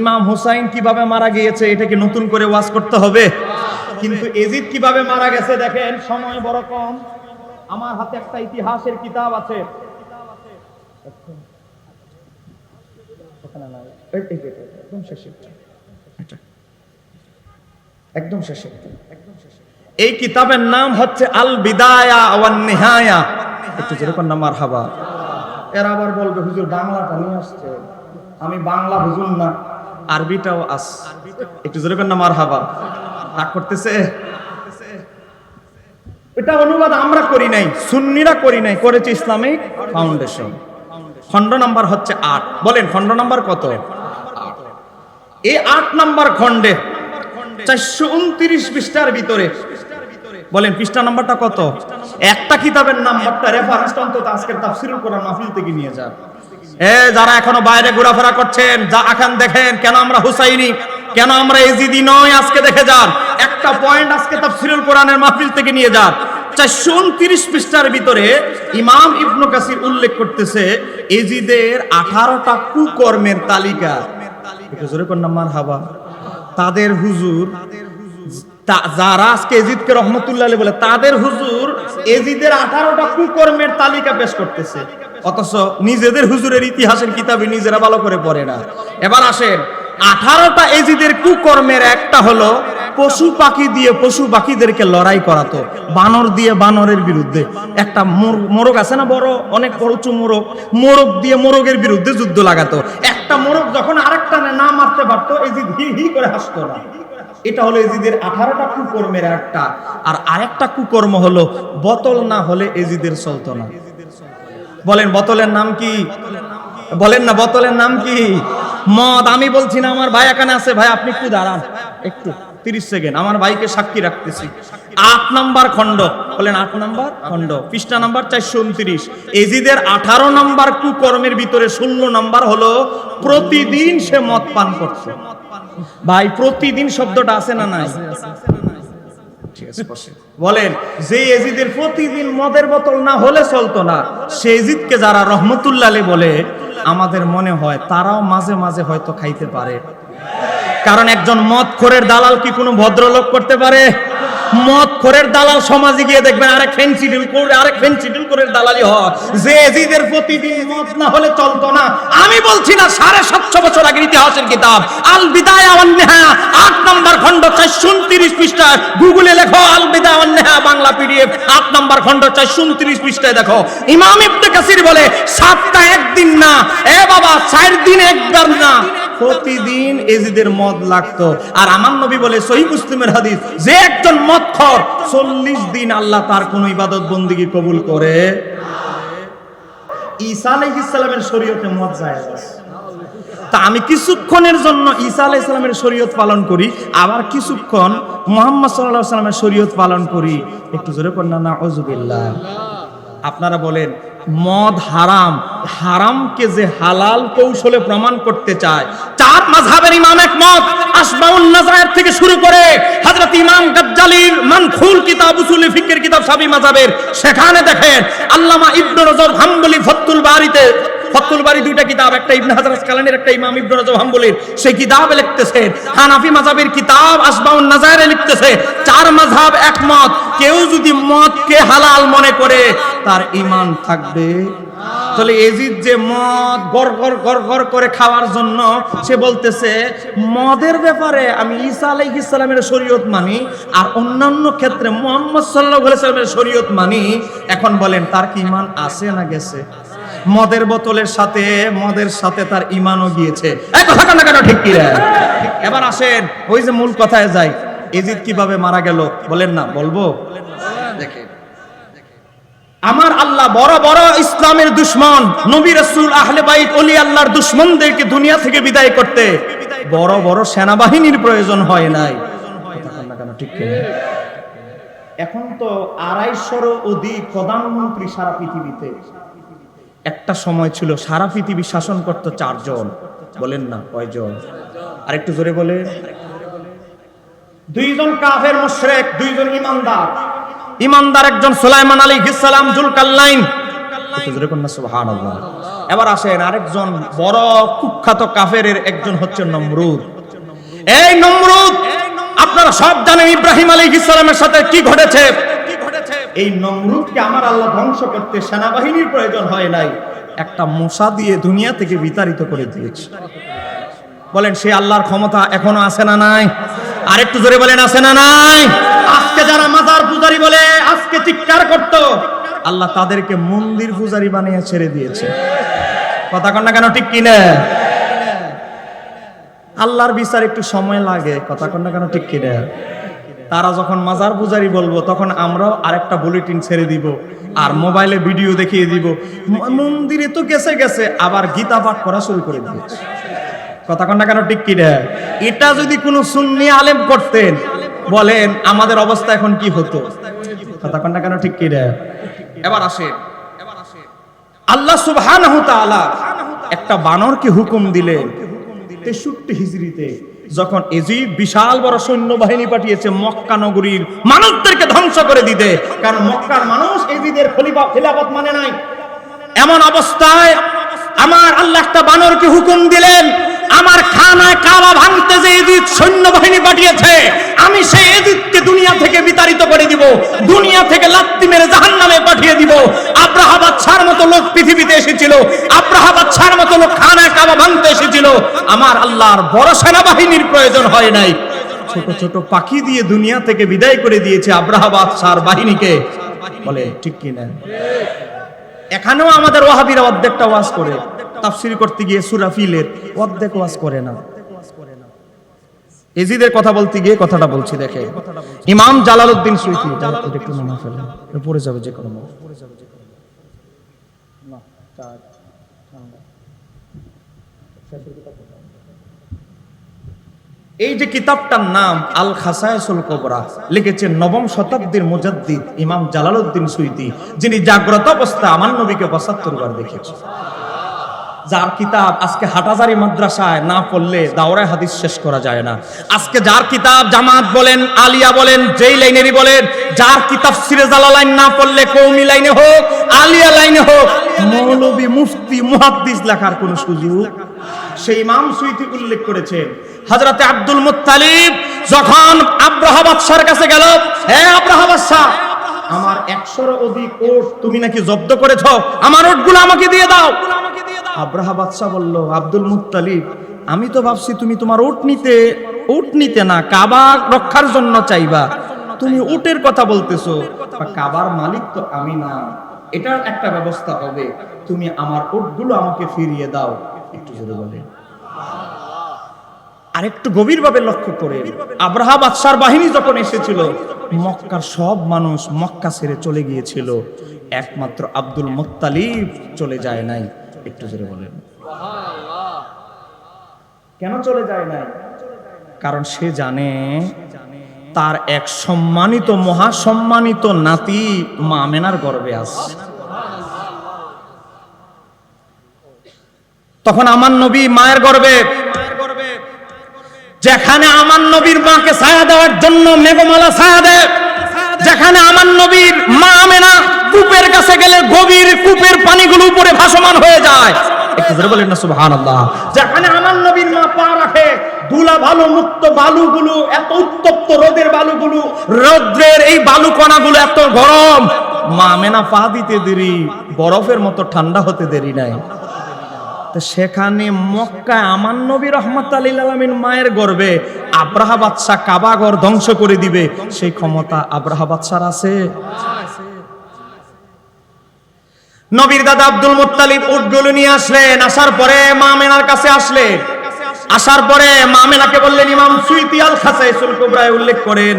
ইমাম হুসাইন কিভাবে মারা গিয়েছে এটা কি নতুন করে ওয়াজ করতে হবে? কিন্তু এজিদ কিভাবে মারা গেছে দেখেন, সময় বড় কম। আমার হাতে একটা ইতিহাসের কিতাব আছে, একদম শেষে। এই কিতাবের নাম হচ্ছে আল বিদায়া ওয়ান নিহায়া। একটু যেরকম না মারহাবা। এরা আবার বলবে হুজুর বাংলাটা নিয়ে আসছে, আমি বাংলা হুজুর না, আরবিটাও আস। একটু যেরকম না মারহাবা। রাগ করতেছে? এটা অনুবাদ আমরা করি নাই, সুন্নিরা করি নাই, করেছে ইসলামিক ফাউন্ডেশন। খণ্ড নাম্বার হচ্ছে 8। বলেন খণ্ড নাম্বার কত? 8। এই 8 নাম্বার খণ্ডে 429 পৃষ্ঠার ভিতরে, বলেন পৃষ্ঠা নাম্বারটা কত? একটা কিতাবের নাম্বারটা রেফারেন্স অন্তত আজকের তাফসীরুল কোরআন মাহফিল থেকে নিয়ে যান। যারা এখনো বাইরে ঘোরাফেরা করছেন, যা এখন দেখেন কেন আমরা হুসাইনি, কেন আমরা এজিদি নয়, আজকে দেখে যান। একটা পয়েন্ট আজকে তাফসীরুল কোরআনের মাহফিল থেকে নিয়ে যান। 429 পৃষ্ঠার ভিতরে ইমাম ইবনে কাসির উল্লেখ করতেছে এজিদের 18টা কুকর্মের তালিকা। এটা জোরে কোন নাম মারহাবা। তাদের হুজুর তা যারা আজকে এজিদকে রহমতুল্লাহ আলাইহি বলে তাদের হুজুর এজিদের 18টা কুকর্মের তালিকা পেশ করতেছে, অথচ নিজেদের হুজুরের ইতিহাসের কিতাবে নিজেরা ভালো করে পড়ে না। এবার আসেন 18টা এজিদের কুকর্মের একটা হলো পশু পাখি দিয়ে পশু পাখিদেরকে লড়াই করাতো, বানর দিয়ে বানরের বিরুদ্ধে। একটা মোরগ আছে না বড়, অনেক বড় উঁচু মোরগ, মোরগ দিয়ে মোরগের বিরুদ্ধে যুদ্ধ লাগাতো। একটা মোরগ যখন আরেকটা না মারতে পারতো এজিদ হি হি করে হাসতো না। এটা হলো এজিদের 18টা কুকর্মের একটা। আর আরেকটা কুকর্ম হলো বোতল না হলে এজিদের চলতো না। বলেন বোতলের নাম কি? বলেন না বোতলের নাম কি? মদ। আমি বলছি না, আমার ভাই এখানে আছে, ভাই আপনি একটু দাঁড়ান একটু 30 সেকেন্ড, আমার ভাইকে সাক্ষী রাখতেছি। 8 নাম্বার খণ্ড, বলেন 8 নাম্বার খণ্ড, পৃষ্ঠা নাম্বার 429। এজিদের 18 নাম্বার কুকর্মের ভিতরে 16 নাম্বার হলো প্রতিদিন সে মদ পান করছে। ভাই প্রতিদিন শব্দটা আছে না নাই? ঠিক আছে বসেন। বলেন যে এজিদের প্রতিদিন মদের বোতল না হলে চলতো না, সেই এজিদকে যারা রহমতুল্লাহ আলাইহি বলে আমাদের মনে হয় তারাও মাঝে মাঝে হয়তো খাইতে পারে। কারণ একজন মদখোরের দালাল কি কোনো ভদ্রলোক করতে পারে? মদখোরের দালাল সমাজে গিয়ে দেখবেন আরেক ফেন্সিডিল করে দালালি হয়। যে এজিদের প্রতিদিন মদ না হলে চলতো না, আমি বলছি না, 750 বছর আগের ইতিহাসের কিতাব আল বিদায়া ওয়ান নিহায়া 8 নাম্বার খণ্ড 429 পৃষ্ঠায়, গুগলে লেখো আল বিদায়া ওয়ান নিহায়া বাংলা পিডিএফ 8 নাম্বার খণ্ড 429 পৃষ্ঠায় দেখো, ইমাম ইবনে কাসির বলে সপ্তাহে একদিন না, এ বাবা 4 দিন একবার না, প্রতিদিন এজিদের মদ লাগতো। আর আমার নবী বলে সহিহ মুসলিমের হাদিস, যে একজন মদখোর 40 দিন আল্লাহ তার কোন ইবাদত বন্দেগী কবুল করে। ঈসা আলাইহিস সালামের শরীয়তে মদ জায়েজ আছে। তা আমি কিছুক্ষণের জন্য ঈসা আলাইহিস সালামের শরীয়ত পালন করি, আবার কিছুক্ষণ মুহাম্মদ সাল্লাল্লাহু আলাইহি ওয়াসাল্লামের শরীয়ত পালন করি। একটু জোরে পড়না নাউযুবিল্লাহ। আপনারা বলেন মদ হারাম, হারামকে যে হালাল কৌশলে প্রমাণ করতে চায়, 4 মাযহাবের ইমাম একমত। আসমাউন নাজায়ের থেকে শুরু করে হযরত ইমাম গাজ্জালির মানখুল কিতাব উসুল ফিকহের কিতাব শাফি মাযহাবের, সেখানে দেখেন আল্লামা ইবনে রজব হাম্বলি ফাতুল বারিতে, ফাতুল বারি দুইটা কিতাব, একটা ইবনে হাজার আসকালানির, একটা ইমাম ইবনে রজব হাম্বলির, সেই কিতাবে লিখতেছেন। হানাফি মাযহাবের কিতাব আসমাউন নাজায়েরে লিখতেছে 4 মাযহাব একমত, কেউ যদি মদকে হালাল মনে করে তার ঈমান থাকবে। তাহলে এজিদ যে মদ গড় করে খাওয়ার জন্য সে বলতেছে মদের ব্যাপারে আমি ঈসা আলাইহিস সালামের শরীয়ত মানি আর অন্যান্য ক্ষেত্রে মুহাম্মদ সাল্লাল্লাহু আলাইহি ওয়াসাল্লামের শরীয়ত মানি। এখন বলেন তার কি ঈমান আছে না গেছে? মদের বোতলের সাথে মদের সাথে তার ঈমানও গিয়েছে। এই কথা কেন কেন ঠিক কি রে? এবার আসেন ওই যে মূল কথায় যাই, এজিদ কিভাবে মারা গেল বলেন না? বলবো। দেখেন আমার আল্লাহ বড় বড় ইসলামের দুশমন, নবী রাসূল আহলে বাইত ওলি আল্লাহর দুশমনদেরকে দুনিয়া থেকে বিদায় করতে বড় বড় সেনাবাহিনীর প্রয়োজন হয় নাই। ঠিক কিনা? এখন তো 250 অধিক প্রধানমন্ত্রী সারা পৃথিবীতে। একটা সময় ছিল সারা পৃথিবী শাসন করত 4 জন। বলেন না কয়জন? আর একটু জোরে বলে। 2 জন কাফের মুশরিক, 2 জন ইমানদার। ইমানদার একজন সুলাইমান আলাইহিস সালাম জুলকারনাইন, একটু জোরে বলুন সুবহানাল্লাহ। এবার আসেন আরেকজন বড় কুখ্যাত কাফেরের একজন হচ্ছে নমরুদ। এই নমরুদ আপনারা সব জানেন ইব্রাহিম আলাইহিস সালামের সাথে কি ঘটেছে। এই নমরুদকে আমার আল্লাহ ধ্বংস করতে সেনাবাহিনীর প্রয়োজন হয় নাই, একটা মশা দিয়ে দুনিয়া থেকে বিতাড়িত করে দিয়েছে। বলেন সে আল্লাহর ক্ষমতা এখনো আছে না নাই? আর একটু জোরে বলেন আছে না নাই? আজকে যারা মাজার পূজারি বলে আজকে চিৎকার করত, আল্লাহ তাদেরকে মন্দির পূজারি বানিয়ে ছেড়ে দিয়েছে। কথা কন না কেন? ঠিক কিনা? আল্লাহর বিচার একটু সময় লাগে। কথা কন না কেন? ঠিক কিনা? তারা যখন মাজার পূজারি বলবো তখন আমরাও আরেকটা বুলেটিন ছেড়ে দিব আর মোবাইলে ভিডিও দেখিয়ে দিব, মন্দিরে তো গেছে আবার গীতা পাঠ করা শুরু করে দিয়েছে। কথা কন না কেন? ঠিক কিনা? এটা যদি কোনো সুন্নি আলেম করতেন বলেন আমাদের অবস্থা এখন কি হতো? কথা কন না কেন? ঠিক কিনা? এবার আসেন আল্লাহ সুবহানাহু তাআলা একটা বানরকে হুকুম দিলেন 63 হিজরিতে, যখন এজিদ বিশাল বড় সৈন্যবাহিনী পাঠিয়েছে মক্কা নগরীর মানুষদেরকে ধ্বংস করে দিতে, কারণ মক্কার মানুষ এজিদের খিলাফত মানে নাই। এমন অবস্থায় আমার আল্লাহ একটা বানরকে হুকুম দিলেন আমার খানায় কাবা ভাঙতে যে এজিদ সৈন্যবাহিনী পাঠিয়েছে, আমি সেই এজিদকে দুনিয়া থেকে বিতাড়িত করে দিব, দুনিয়া থেকে লাত্তি মেরে জাহান্নামে পাঠিয়ে দিব। আব্রাহা বাদশার মতো লোক পৃথিবীতে এসেছিল, আব্রাহা বাদশার মতো লোক খানায় কাবা ভাঙতে এসেছিল। আমার আল্লাহর বড় সেনাবাহিনীর প্রয়োজন হয় নাই, ছোট ছোট পাখি দিয়ে দুনিয়া থেকে বিদায় করে দিয়েছে আব্রাহা বাদশার বাহিনীকে। বলে ঠিক কি না? এখানেও আমাদের ওয়াহাবিরা অর্ধেকটা ওয়াজ করে, তাফসীর করতে গিয়ে সূরা ফিলের অর্ধেক ওয়াজ করে না। এজিদের কথা বলতে গিয়ে কথাটা বলছি, দেখে ইমাম জালালউদ্দিন সুয়ুতী, একটু নামা ফেলেন, পড়ে যাবে যে কোনো না। এই যে কিতাবটার নাম আল খাসায়েসুল কুবরা, লিখেছেন নবম শতাব্দীর মুজাদ্দিদ ইমাম জালালউদ্দিন সুয়ুতী, যিনি জাগ্রত অবস্থায় আমার নবীকে ৭২ বার দেখেছেন। যার কিতাব আজকে হাটহাজারী মাদ্রাসায় না পড়লে দাওরায়ে হাদিস শেষ করা যায় না। আজকে যার কিতাব জামাত বলেন, আলিয়া বলেন, যেই লাইনেরই বলেন, যার কিতাব সিরে জালালাইন না পড়লে কওমি লাইনে হোক, আলিয়া লাইনে হোক, মৌলভী, মুফতি, মুহাদ্দিস লেখার কোনো সুযোগ। সেই ইমাম সুয়ুতী উল্লেখ করেছেন, হযরতে আব্দুল মুত্তালিব যখন আব্রাহা বাদশার কাছে গেল, হে আব্রাহা বাদশা, আমার ১০০-এর অধিক উট তুমি নাকি জব্দ করেছ, আমার উটগুলো আমাকে দিয়ে দাও। আব্রাহা বাদশা বলল, আব্দুল মুত্তালিব, আমি তো ভাবছি তুমি তোমার উট নিতে না, কাবা রক্ষার জন্য চাইবা, তুমি উটের কথা বলতেছো, কাবার মালিক তো আমি না, এটার একটা ব্যবস্থা হবে, তুমি আমার উটগুলো আমাকে ফিরিয়ে দাও। একটু জোরে বলে। আর একটু গভীরভাবে লক্ষ্য করে, আব্রাহা বাদশার বাহিনী যখন এসেছিল, মক্কার সব মানুষ মক্কা ছেড়ে চলে গিয়েছিল, একমাত্র আব্দুল মুত্তালিব চলে যায় নাই। একটু জোরে বলেন। কেন চলে যায় নাই? কারণ সে জানে তার এক সম্মানিত, মহাসম্মানিত নাতি মা আমেনার গর্ভে আছে। তখন আমার নবী মায়ের গর্ভে, যেখানে আমার নবীর মাকে ছায়া দেওয়ার জন্য মেঘমালা ছায়া দেয়, যেখানে আমার নবীর মা আমেনা কূপের কাছে গেলে গভীর কূপের পানিগুলো উপরে ভাসমান হয়ে যায়। একটু জোরে বলেন না সুবহানাল্লাহ। যেখানে আমার নবীর মা পা রাখে, ধুলা ভালো মুক্ত বালুগুলো, এত উত্তপ্ত রোদের বালুগুলো, রৌদ্রের এই বালু কণাগুলো এত গরম, মা আমেনা পা দিতে দেরি, বরফের মতো ঠান্ডা হতে দেরি নাই। সেখানে মক্কায় আমার নবী রাহমাতুল লিল আলামিন মায়ের গর্ভে আব্রাহা বাদশা কাবা ঘর ধ্বংস করে দিবে, সেই ক্ষমতা আব্রাহা বাদশার আছে। নবীর দাদা আব্দুল মুত্তালিব উটগুলো নিয়ে আসলেন, আসার পরে মা আমেনার কাছে আসলেন, আসার পরে মা আমেনাকে বললেন, ইমাম সুয়ুতী আল খাসায়েসুল কুবরায় উল্লেখ করেন,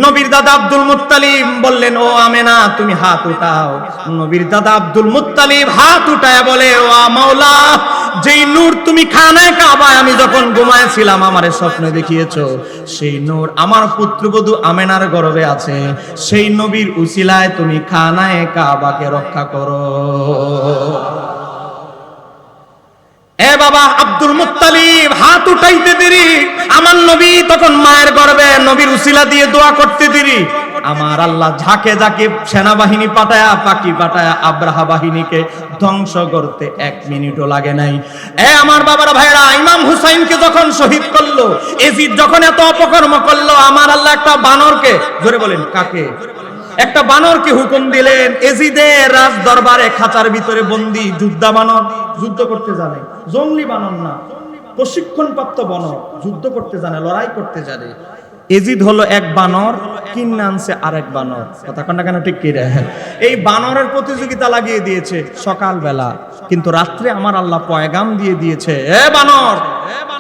নবীর দাদা আব্দুল মুত্তালিব বললেন, ও আমেনা তুমি হাত উঠাও। নবীর দাদা আব্দুল মুত্তালিব হাত উঠায় বলে, ও মাওলা, যেই নূর তুমি খানায় কাবায় আমি যখন ঘুমাইছিলাম আমারে স্বপ্নে দেখিয়েছো, সেই নূর আমার পুত্রবধূ আমেনার গর্ভে আছে, সেই নবীর উসিলায় তুমি খানায় কাবাকে রক্ষা করো। এ বাবা আব্দুল মুত্তালিব হাত উঠাইতে দেরি, আমার নবী তখন মায়ের গর্ভে, নবীর উসিলা দিয়ে দোয়া করতে দেরি, আমার আল্লাহ ঝাঁকে ঝাঁকে সেনাবাহিনী পাঠায়া, পাখি পাঠায়া আব্রাহা বাহিনীকে ধ্বংস করতে 1 মিনিটও লাগে নাই। এ আমার বাবারা ভাইরা, ইমাম হুসাইনকে যখন শহীদ করলো, এজিদ যখন এত অপকর্ম করলো, আমার আল্লাহ একটা বানরকে, জোরে বলেন কাকে, একটা বানরকে হুকুম দিলেন, এজিদের রাজ দরবারে খাঁচার ভিতরে বন্দী, যোদ্ধা বানর, যুদ্ধ করতে জানে, জঙ্গলি বানর না, প্রশিক্ষণপ্রাপ্ত বানর, যুদ্ধ করতে জানে, লড়াই করতে জানে। এজিদ হলো এক বানর, কিনে আনছে আরেক বানর, কথা কন্যা কেন ঠিক কি রে? এই বানরের প্রতিযোগিতা লাগিয়ে দিয়েছে সকালবেলা, কিন্তু রাত্রে আমার আল্লাহ পয়গাম দিয়ে দিয়েছে, এ বানর,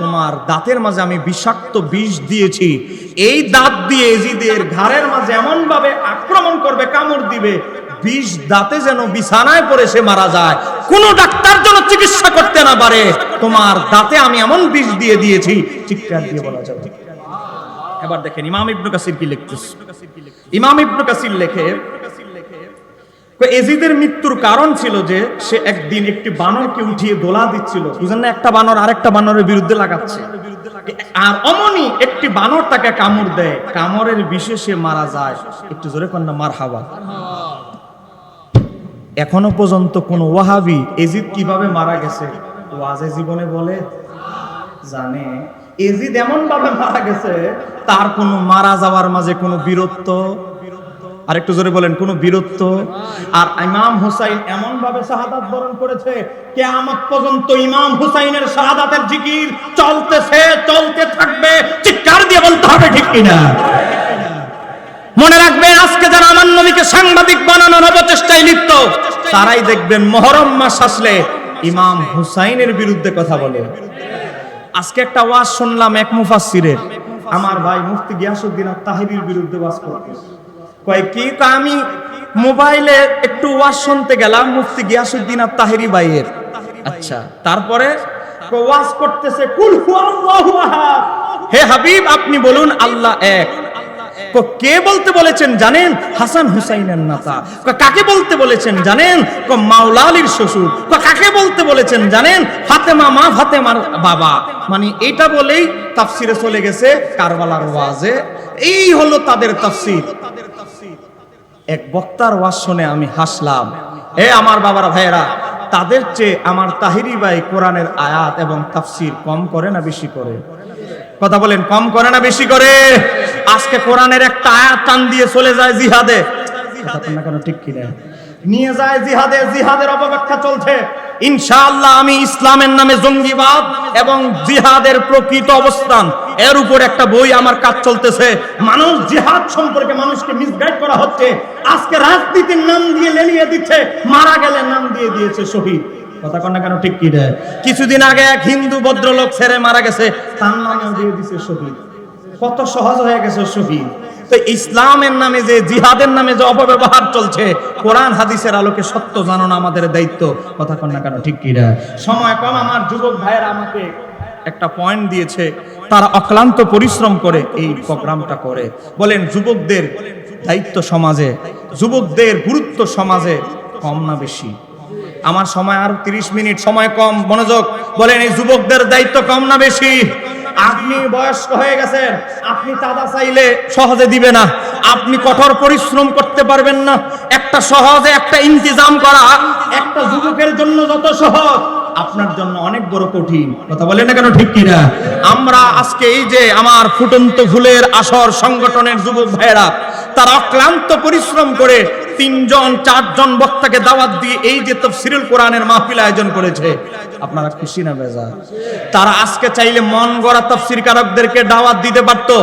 তোমার দাঁতের মাঝে আমি বিষাক্ত বিষ দিয়েছি, এই দাঁত দিয়ে এজিদের ঘাড়ের মাঝে এমন ভাবে আক্রমণ করবে, কামড় দিবে, বিষ দাঁতে যেন বিছানায় পড়ে সে মারা যায়, কোনো ডাক্তার যেন চিকিৎসা করতে না পারে, তোমার দাঁতে আমি এমন বিষ দিয়ে দিয়েছি, চিৎকার দিয়ে বলা যাবে। এবার দেখেন ইমাম ইবনে কাসির কি লিখতেছে। ইমাম ইবনে কাসির লেখে, এজিদের মৃত্যুর কারণ ছিল যে সে একদিন একটি বানরকে উঠিয়ে দোলা দিচ্ছিল, বুঝেন না, একটা বানর আরেকটা বানরের বিরুদ্ধে লাগাচ্ছে, আর অমনি একটি বানর তাকে কামড় দেয়, কামড়ের বিষে সে মারা যায়। একটু জোরে কন্যা মারহাবা। এখনো পর্যন্ত কোন ওয়াহাবি এজিদ কিভাবে মারা গেছে ওয়াজে জীবনে বলে? জানে এজিদ এমন ভাবে মারা গেছে, তার কোনো মারা যাওয়ার মাঝে কোনো বীরত্ব, আর একটু জোরে বলেন, কোনো বীরত্ব। আর ইমাম হুসাইন এমন ভাবে শাহাদাত বরণ করেছে, কিয়ামত পর্যন্ত ইমাম হুসাইনের শাহাদাতের জিকির চলতেছে, চলতে থাকবে। চিৎকার দিয়ে বলতে হবে ঠিক কিনা। মনে রাখবেন, আজকে যারা আমার নবীকে সাংবাদিক বানানোর অপচেষ্টায় লিপ্ত, তারাই দেখবেন মুহররম মাস আসলে ইমাম হুসাইনের বিরুদ্ধে কথা বলে। আজকে একটা ওয়াজ শুনলাম এক মুফাসসিরের, আমার ভাই মুফতি গিয়াসউদ্দিন আত-তাহিরির বিরুদ্ধে ওয়াজ করতেছে। কয় কি, আমি মোবাইলে একটু ওয়াজ শুনতে গেলাম মুফতি গিয়াসউদ্দিন আত-তাহিরি ভাইয়ের। আচ্ছা, তারপরে ওয়াজ করতেছে কুল হুয়াল্লাহু আহাদ, হে হাবিব আপনি বলুন আল্লাহ এক। কে বলতে বলেছেন জানেন? হাসান হুসাইনের নাতা। কাকে বলতে বলেছেন জানেন? মাওলা আলীর শ্বশুর। কাকে বলতে বলেছেন জানেন? ফাতেমা মা, ফাতেমার বাবা। মানে এটা বলেই তাফসিরে চলে গেছে কারবালার ওয়াজে। এই হলো তাদের তাফসির। এক বক্তার ওয়াজ শুনে আমি হাসলাম। হে আমার বাবার ভাইয়েরা, তাদের চেয়ে আমার তাহিরি ভাই কোরআনের আয়াত এবং তাফসির কম করে না বেশি করে? কথা বলেন, কম করে না বেশি করে? আজকে কোরআনের একটা আয়াত টান দিয়ে চলে যায় জিহাদে, কেন ঠিক কিনা? নিয়ে যায় জিহাদে, জিহাদের অপব্যাখ্যা চলছে। ইনশাআল্লাহ আমি ইসলামের নামে জঙ্গিবাদ এবং জিহাদের প্রকৃত অবস্থান, এর উপর একটা বই আমার কাজ চলতেছে। মানুষ জিহাদ সম্পর্কে মানুষকে মিসগাইড করা হচ্ছে। আজকে রাজনীতির নাম দিয়ে লেলিয়ে দিচ্ছে, মারা গেলে নাম দিয়ে দিয়েছে শহীদ। কথা কন না কেন ঠিক কি রে? কিছুদিন আগে এক হিন্দু ভদ্রলোক ছেড়ে মারা গেছে, তার নামে দিয়ে দিয়েছে শহীদ। কত সহজ হয়ে গেছে শহীদ। তো ইসলামের নামে যে, জিহাদের নামে যে অপব্যবহার চলছে, কোরআন হাদিসের আলোকে সত্য জানানো আমাদের দায়িত্ব। কথা কন না কেন ঠিক কি রে? সময় কম, আমার যুবক ভাইয়েরা আমাকে একটা পয়েন্ট দিয়েছে, তারা অক্লান্ত পরিশ্রম করে এই প্রোগ্রামটা করে। বলেন যুবকদের দায়িত্ব সমাজে, যুবকদের গুরুত্ব সমাজে কম না বেশি? আমার সময় আর 30 মিনিট, সময় কম, মনোযোগ। বলেন এই যুবকদের দায়িত্ব কম না বেশি? আপনি বয়স্ক হয়ে গেছেন, আপনি চাঁদা চাইলে সহজে দিবে না, আপনি কঠোর পরিশ্রম করতে পারবেন না। একটা সহজে একটা ইন্তজাম করা একটা যুবকের জন্য যত সহজ, আপনার জন্য অনেক বড় কঠিন। কথা বলেন না কেন ঠিক কিনা? আমরা আজকে এই যে আমার ফুটন্ত ফুলের আসর সংগঠনের যুবক ভাইয়েরা, তারা অক্লান্ত পরিশ্রম করে 3জন 4জন বক্তাকে দাওয়াত দিয়ে এই যে তাফসীরুল কোরআনের মাহফিল আয়োজন করেছে, আপনারা খুশি না বেজার? তারা আজকে চাইলে মন গড়া তাফসীরকারকদেরকে দাওয়াত দিতে পারতো।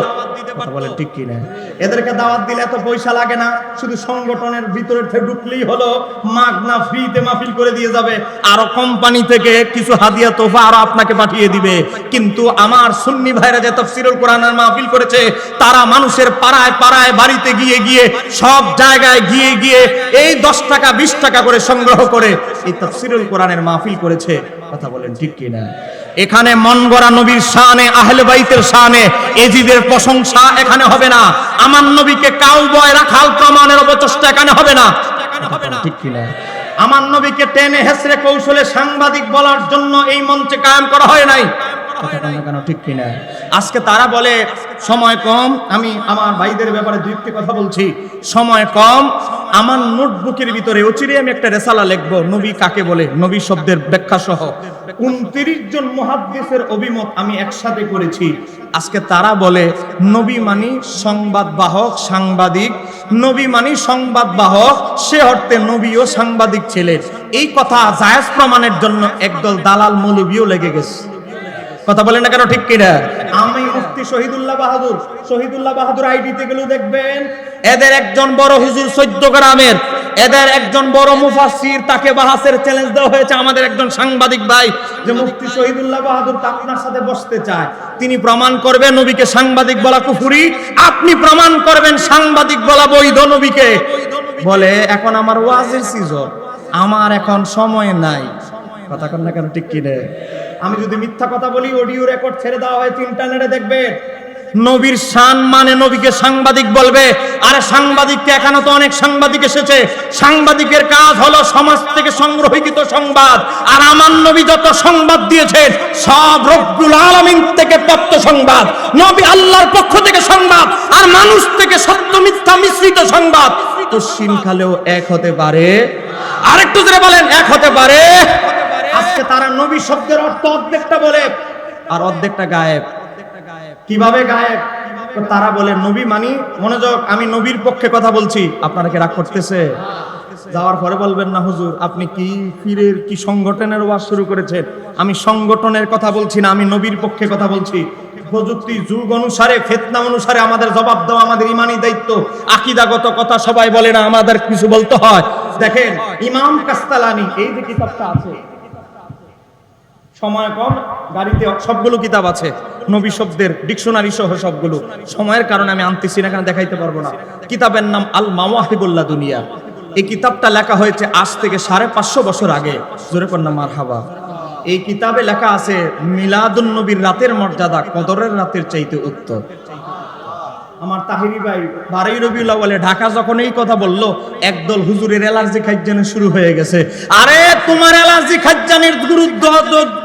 কথা বলেন ঠিক কি না? এদেরকে দাওয়াত দিলে এত পয়সা লাগে না, শুধু সংগঠনের ভিতরে ঢুকলেই হলো, মাগনা ফ্রিতে মাহফিল করে দিয়ে যাবে, আরো কোম্পানি থেকে কিছু হাদিয়া তোফা আরো আপনাকে পাঠিয়ে দিবে। কিন্তু আমার সুন্নি ভাইরা যে তাফসীরুল কোরআনের মাহফিল করেছে, তারা মানুষের পাড়ায় পাড়ায়, বাড়িতে গিয়ে গিয়ে, সব জায়গায় গিয়ে গিয়ে এই 10 টাকা 20 টাকা করে সংগ্রহ করে এই তাফসীরুল কোরআনের মাহফিল করেছে। কথা বলেন ঠিক কি না? এখানে মন গড়া নবীর শানে, আহলে বাইতের শানে এজিদের প্রশংসা এখানে হবে না। আমার নবীকে কাউবয় রাখাল প্রমাণের অপচেষ্টা এখানে হবে না। ঠিক কি না? আমার নবীকে টেনে হেসড়ে কৌশলে সাংবাদিক বলার জন্য এই মঞ্চে কায়েম করা হয় নাই। কেন ঠিক কিনা? আজকে তারা বলে সময় কম। আমি আমার ভাইদের ব্যাপারে দুইটি কথা বলছি, সময় কম। আমার নোটবুকের ভিতরে অচিরে আমি একটা রেসালা লিখবো, নবী কাকে বলে, নবী শব্দের ব্যাখ্যা সহ 29 জন মুহাদ্দিসের অভিমত আমি একসাথে করেছি। আজকে তারা বলে নবী মানি সংবাদ বাহক, সাংবাদিক। নবী মানি সংবাদ বাহক, সে অর্থে নবীও সাংবাদিক ছিলেন। এই কথা জায়েজ প্রমাণের জন্য একদল দালাল মৌলবীও লেগে গেছে। কথা বলেন না কেন ঠিক কিনা? আমি মুফতি শহীদুল্লাহ বাহাদুর আইডিতে গেলেও দেখবেন এদের একজন বড় হুজুর 14 গ্রামের, এদের একজন বড় মুফাসসির, তাকে বাহাসের চ্যালেঞ্জ দেওয়া হয়েছে আমাদের একজন সাংবাদিক ভাই, যে মুফতি শহীদুল্লাহ বাহাদুর আপনার সাথে বসতে চায়। তিনি প্রমাণ করবেন নবীকে সাংবাদিক বলা কুফরি, আপনি প্রমাণ করবেন সাংবাদিক বলা বৈধ নবীকে। বলে এখন আমার ওয়াজের সিজন, আমার এখন সময় নাই। কথা কন না কেন ঠিক কিনা? আমি যদি মিথ্যা কথা বলি, অডিও রেকর্ড ছেড়ে দেওয়া হয়েছে, ইন্টারনেটে দেখবে। নবীর শান মানে নবীকে সাংবাদিক বলবে। আরে সাংবাদিককে, এখানে তো অনেক সাংবাদিক এসেছে, সাংবাদিকের কাজ হলো সমাজ থেকে সংগ্রহীত সংবাদ। আর আমার নবী যত সংবাদ দিয়েছেন সব রব্বুল আলামিন থেকে প্রাপ্ত সংবাদ, নবী আল্লাহর পক্ষ থেকে সংবাদ, আর মানুষ থেকে সত্য মিথ্যা মিশ্রিত সংবাদ পশ্চিম কালেও এক হতে পারে। আরেকটু জোরে বলেন, এক হতে পারে। আজকে তারা নবী শব্দের অর্থ অর্ধেকটা বলে, আর অর্ধেকটা গায়েব। কিভাবে গায়েব? তারা বলে নবী মানি, মনোযোগ, আমি নবীর পক্ষে কথা বলছি, আপনারা কি রাগ করতেছে? যাওয়ার পরে বলবেন না হুজুর আপনি কি পীরের কি সংগঠনের ওয়াজ শুরু করেছেন। আমি সংগঠনের কথা বলছি না, আমি নবীর পক্ষে কথা বলছি। প্রযুক্তি যুগ অনুসারে, ফিতনা অনুসারে আমাদের জবাব দেওয়া আমাদের ইমানি দায়িত্ব। আকীদাগত কথা সবাই বলে না, আমাদের কিছু বলতে হয়। দেখেন ইমাম কাস্তালানী, এই যে কিতাবটা আছে, সময় কম, গাড়িতে সবগুলো কিতাব আছে, নবী শব্দের ডিকশনারি সহ সবগুলো। সময়ের কারণে আমি আনতেছি না, কারণ দেখাইতে পারবো না। কিতাবের নাম আল মাওয়াহিবুল্লাহ দুনিয়া। এই কিতাবটা লেখা হয়েছে আজ থেকে 550 বছর আগে। জোরে কন্যা মারহাবা। এই কিতাবে লেখা আছে মিলাদুন নবীর রাতের মর্যাদা কদরের রাতের চাইতে উত্তম। আমার তাহিরি ভাই 12 রবিউল আউয়ালে ঢাকা যখন এই কথা বললো, একদল হুজুরের অ্যালার্জি খাইজানি শুরু হয়ে গেছে। আরে তোমার অ্যালার্জি খাইজানির গুরুত্ব,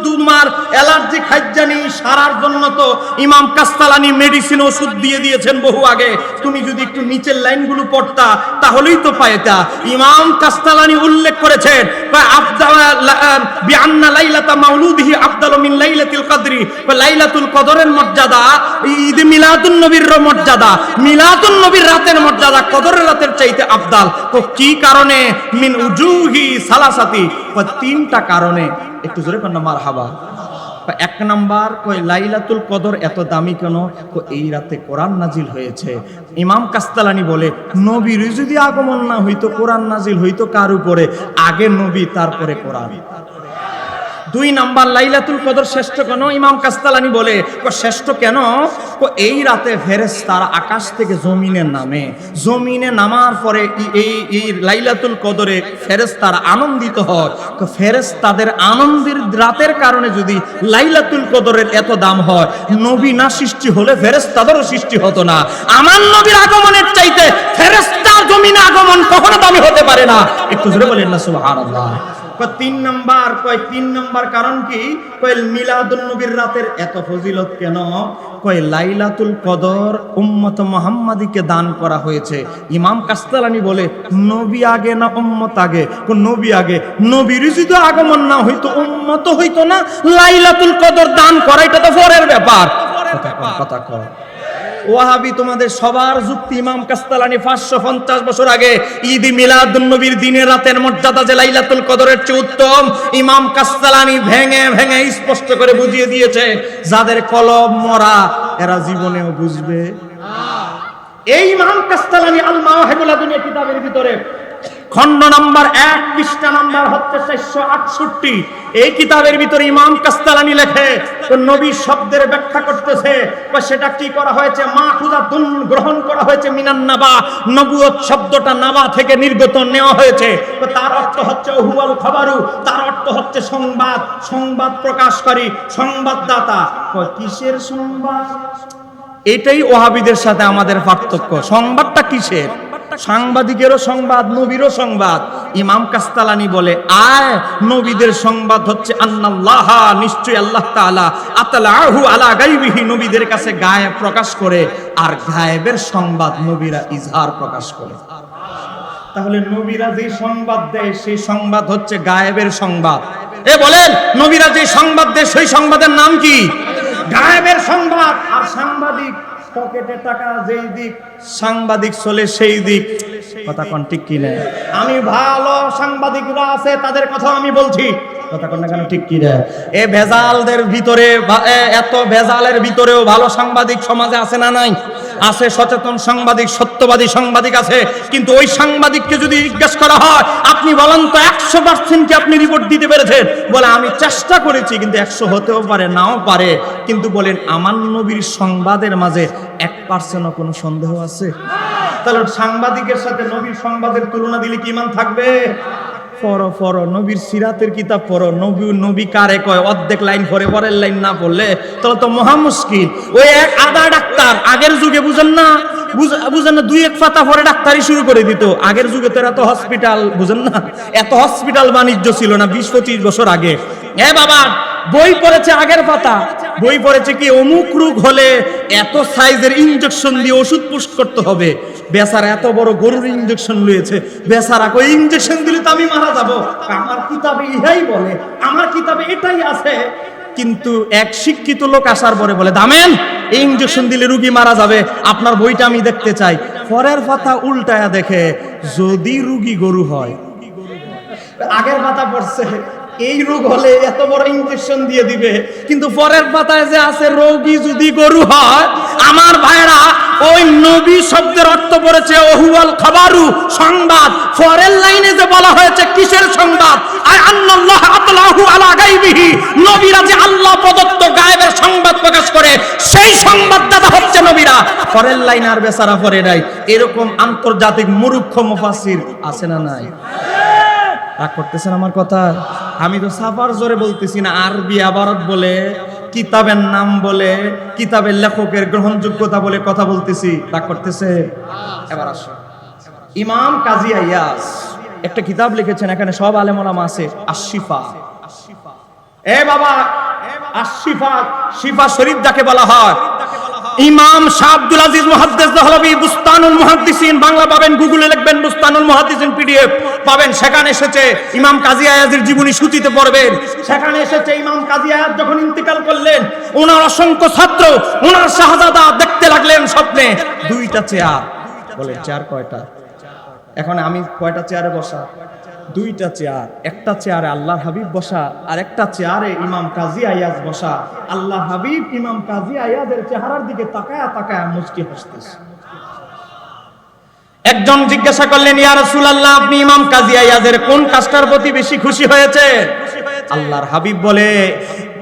তোমার অ্যালার্জি খাইজানি সারার জন্য তো ইমাম কাস্তালানী মেডিসিন ওষুধ দিয়ে দিয়েছেন বহু আগে। তুমি যদি একটু নিচের লাইনগুলো পড়তা তাহলেই তো পাইতা। ইমাম কাস্তালানী উল্লেখ করেছেন বিআন্না লাইলাতা মাউলুদিহি আফদালু মিন লাইলাতিল কদরি, লাইলাতুল কদরের মর্যাদা ঈদ মিলাদুন নবীর মর্যাদা, মিলাদুন নবীর রাতের মর্যাদা কদরের রাতের চাইতে আফদাল। তো কি কারণে? মিন উজুহি সালাসাতি, তিনটা কারণে। একটু জোরে কন্যা মারহাবা। এক নাম্বার কই লাইলাতুল কদর এত দামি কেন? এই রাতে কোরআন নাজিল হয়েছে। ইমাম কাস্তালানী বলে নবীর যদি আগমন না হইতো, কোরআন নাজিল হইতো কার উপরে? আগে নবী তারপরে কোরআন। 2 নাম্বার লাইলাতুল কদর শ্রেষ্ঠ কেন? ইমাম কাস্তালানী বলে শ্রেষ্ঠ কেন? এই রাতে ফেরেশতারা আকাশ থেকে জমিনে নামে, জমিনে নামার পরে এই লাইলাতুল কদরে ফেরেশতারা আনন্দিত হয়। তো ফেরেশতাদের আনন্দের রাতের কারণে যদি লাইলাতুল কদরের এত দাম হয়, নবী না সৃষ্টি হলে ফেরেশতাদেরও সৃষ্টি হতো না। আমার নবীর আগমনের চাইতে ফেরেশতার জমিনে আগমন কখনো দামি হতে পারে না। একটু জোরে বলেন না সুবহানাল্লাহ। 3 নাম্বার কারণ কি? মিলাদুন নবীর রাতের এত ফজিলত কেন? লাইলাতুল কদর উম্মত মুহাম্মাদীকে দান করা হয়েছে। ইমাম কাস্তালানী বলে নবী আগে না উম্মত আগে? নবী আগে। নবীর যদি আগমন না হইতো, উম্মত হইতো না। লাইলাতুল কদর দান করা এটা তো পরের ব্যাপার। কথা কর ওয়াহাবি, তোমাদের সবার যুক্তি ইমাম কাস্তালানী 550 বছর আগে ঈদ মিলাদুন নবীর দিনের রাতের মর্যাদা যে লাইলাতুল কদরের চেয়ে উত্তম, ইমাম কাস্তালানী ভেঙে ভেঙে স্পষ্ট করে বুঝিয়ে দিয়েছে। যাদের কলম মরা এরা জীবনেও বুঝবে। এই ইমাম কাস্তালানী আল মাওয়াহিবুল্লাহ দুনিয়া কিতাবের ভিতরে খণ্ড নাম্বার 1 পৃষ্ঠা নাম্বার হচ্ছে 468। এই কিতাবের ভিতরে ইমাম কাস্তালানী লেখে নবী শব্দের ব্যাখ্যা করতেছে। সেটা কি করা হয়েছে? মাখুজাতুন, গ্রহণ করা হয়েছে মিনান নাবা, নবুয়ত শব্দটা নাবা থেকে নির্গত নেওয়া হয়েছে। তার অর্থ হচ্ছে হুয়াল খবরু, তার অর্থ হচ্ছে সংবাদ, সংবাদ প্রকাশকারী, সংবাদদাতা। কিসের সংবাদ? এটাই ওয়াহাবিদের সাথে আমাদের পার্থক্য। সংবাদটা কিসের? সাংবাদিকেরও সংবাদ, নবীরও সংবাদ। ইমাম কাস্তালানী বলে আয় নবীদের সংবাদ হচ্ছে আন্নাল্লাহ, নিশ্চয়ই আল্লাহ তাআলা আতলাহু আলা গায়বিহি, নবীদের কাছে গায়েব প্রকাশ করে, আর গায়েবের সংবাদ নবীরা ইজহার প্রকাশ করে। তাহলে নবীরা যে সংবাদ দেয় সেই সংবাদ হচ্ছে গায়েবের সংবাদ। বলেন নবীরা যে সংবাদ দেয় সেই সংবাদের নাম কি? গায়েবের সংবাদ। আর সাংবাদিক পকেটে টাকা যেই দিক, সাংবাদিক চলে সেই দিক। কথা কোন ঠিক কি না? আমি ভালো সাংবাদিকরা আছে তাদের কথা আমি বলছি, কথা কোন না কেন ঠিক কি না? এ ভেজালদের ভিতরে, এত ভেজালের ভিতরেও ভালো সাংবাদিক সমাজে আছে না নাই? আছে। সচেতন সাংবাদিক, সত্যবাদী সাংবাদিক আছে। কিন্তু ওই সাংবাদিককে যদি জিজ্ঞেস করা হয় আপনি বলেন তো 100% কি আপনি রিপোর্ট দিতে পেরেছেন? বলে আমি চেষ্টা করেছি, কিন্তু 100 হতেও পারে নাও পারে। কিন্তু বলেন আমার নবীর সংবাদের মাঝে 1%ও কোনো সন্দেহ আছে? তাহলে সাংবাদিকের সাথে নবীর সংবাদের তুলনা দিলে কি ইমান থাকবে? পড়ো নবীর সিরাতের কিতাব পড়ো। নবী কারে কয় অর্ধেক লাইন পড়ে পরের লাইন না পড়লে তাহলে তো মহা মুশকিল। ওই এক আধা ডাক্তার আগের যুগে বুঝেন না 2-1 পাতা পরে ডাক্তারি শুরু করে দিত। আগের যুগে তো এত হসপিটাল, বুঝেন না, এত হসপিটাল বাণিজ্য ছিল না 20-25 বছর আগে। বাবা বই পড়েছে আগের পাতা, বই পড়েছে কি অমুক রোগ হলে এত সাইজের ইনজেকশন দিয়ে ওষুধ পুশ করতে হবে। বেচারা এত বড় গরুর ইনজেকশন লয়েছে, বেচারা কই ইনজেকশন দিলে তো আমি মারা যাব। আমার কিতাবে ইহাই বলে, আমার কিতাবে এটাই আছে। কিন্তু এক শিক্ষিত লোক আসার পরে বলে, দামেন এই ইনজেকশন দিলে রোগী মারা যাবে, আপনার বইটা আমি দেখতে চাই। পরের পাতা উল্টায়া দেখে যদি রোগী গরু হয়, আগের পাতা পড়ছে এই রোগ হলে এত বড় ইনজেকশন দিয়ে দিবে, কিন্তু পরের পাতায় যে আছে রোগী যদি গরু হয়। আমার ভাইরা, ওই নবী শব্দের অর্থ পড়েছে ওহুয়াল খাবারু, সংবাদ। পরের লাইনে যে বলা হয়েছে কিসের সংবাদ? আই আন্নাল্লাহ আতলাহু আলা গায়বিহি, নবীরা যে আল্লাহ প্রদত্ত গায়েবের সংবাদ প্রকাশ করে, সেই সংবাদদাতা হচ্ছে নবীরা। পরের লাইনে আর বেচারা পড়ে নাই। এরকম আন্তর্জাতিক মূর্খ মুফাসসির আছে না নাই? রাগ করতেছেন আমার কথা? আমি তো সাফার জোরে বলতেছি না, আরবি আবারত বলে, কিতাবের নাম বলে, কিতাবের লেখকের গ্রহণযোগ্যতা বলে কথা বলতেছি। রাগ করতেছে? এবার আসো, ইমাম কাজী আইয়াজ একটা কিতাব লিখেছেন, এখানে সব আলেম ওলামা আছে, আশ-শিফা। এ বাবা, আশ-শিফা, শিফা শরীফ যাকে বলা হয়, ইমাম শাহ আব্দুল আজিজ মুহাদ্দিস দেহলভী বুস্তানুল মুহাদ্দিসিন, বাংলা পাবেন, গুগলে লিখবেন বুস্তানুল মুহাদ্দিসিন পিডিএফ পাবেন। সেখানে এসেছে ইমাম কাজী আয়াজের জীবনী সূচিতে পড়বেন। সেখানে এসেছে ইমাম কাজী আয়াজ যখন ইন্তেকাল করলেন, ওনার অসংখ্য ছাত্র, ওনার শাহজাদা দেখতে লাগলেন স্বপ্নে দুইটা চেয়ার। বলে চেয়ার কয়টা? এখন আমি কয়টা চেয়ারে বসা? দুইটা চেয়ার। একটা চেয়ারে আল্লাহর হাবিব বসা, আর একটা চেয়ারে ইমাম কাজী আয়াজ বসা। আল্লাহ হাবিব ইমাম কাজী আয়াজের চেহারার দিকে তাকায়া তাকায়া মুচকি হাসতেছে। একজন জিজ্ঞাসা করলেন, ইয়া রাসূলুল্লাহ, আপনি ইমাম কাজী আয়াজের কোন কাজটার প্রতি বেশি খুশি হয়েছে? আল্লাহর হাবিব বলে,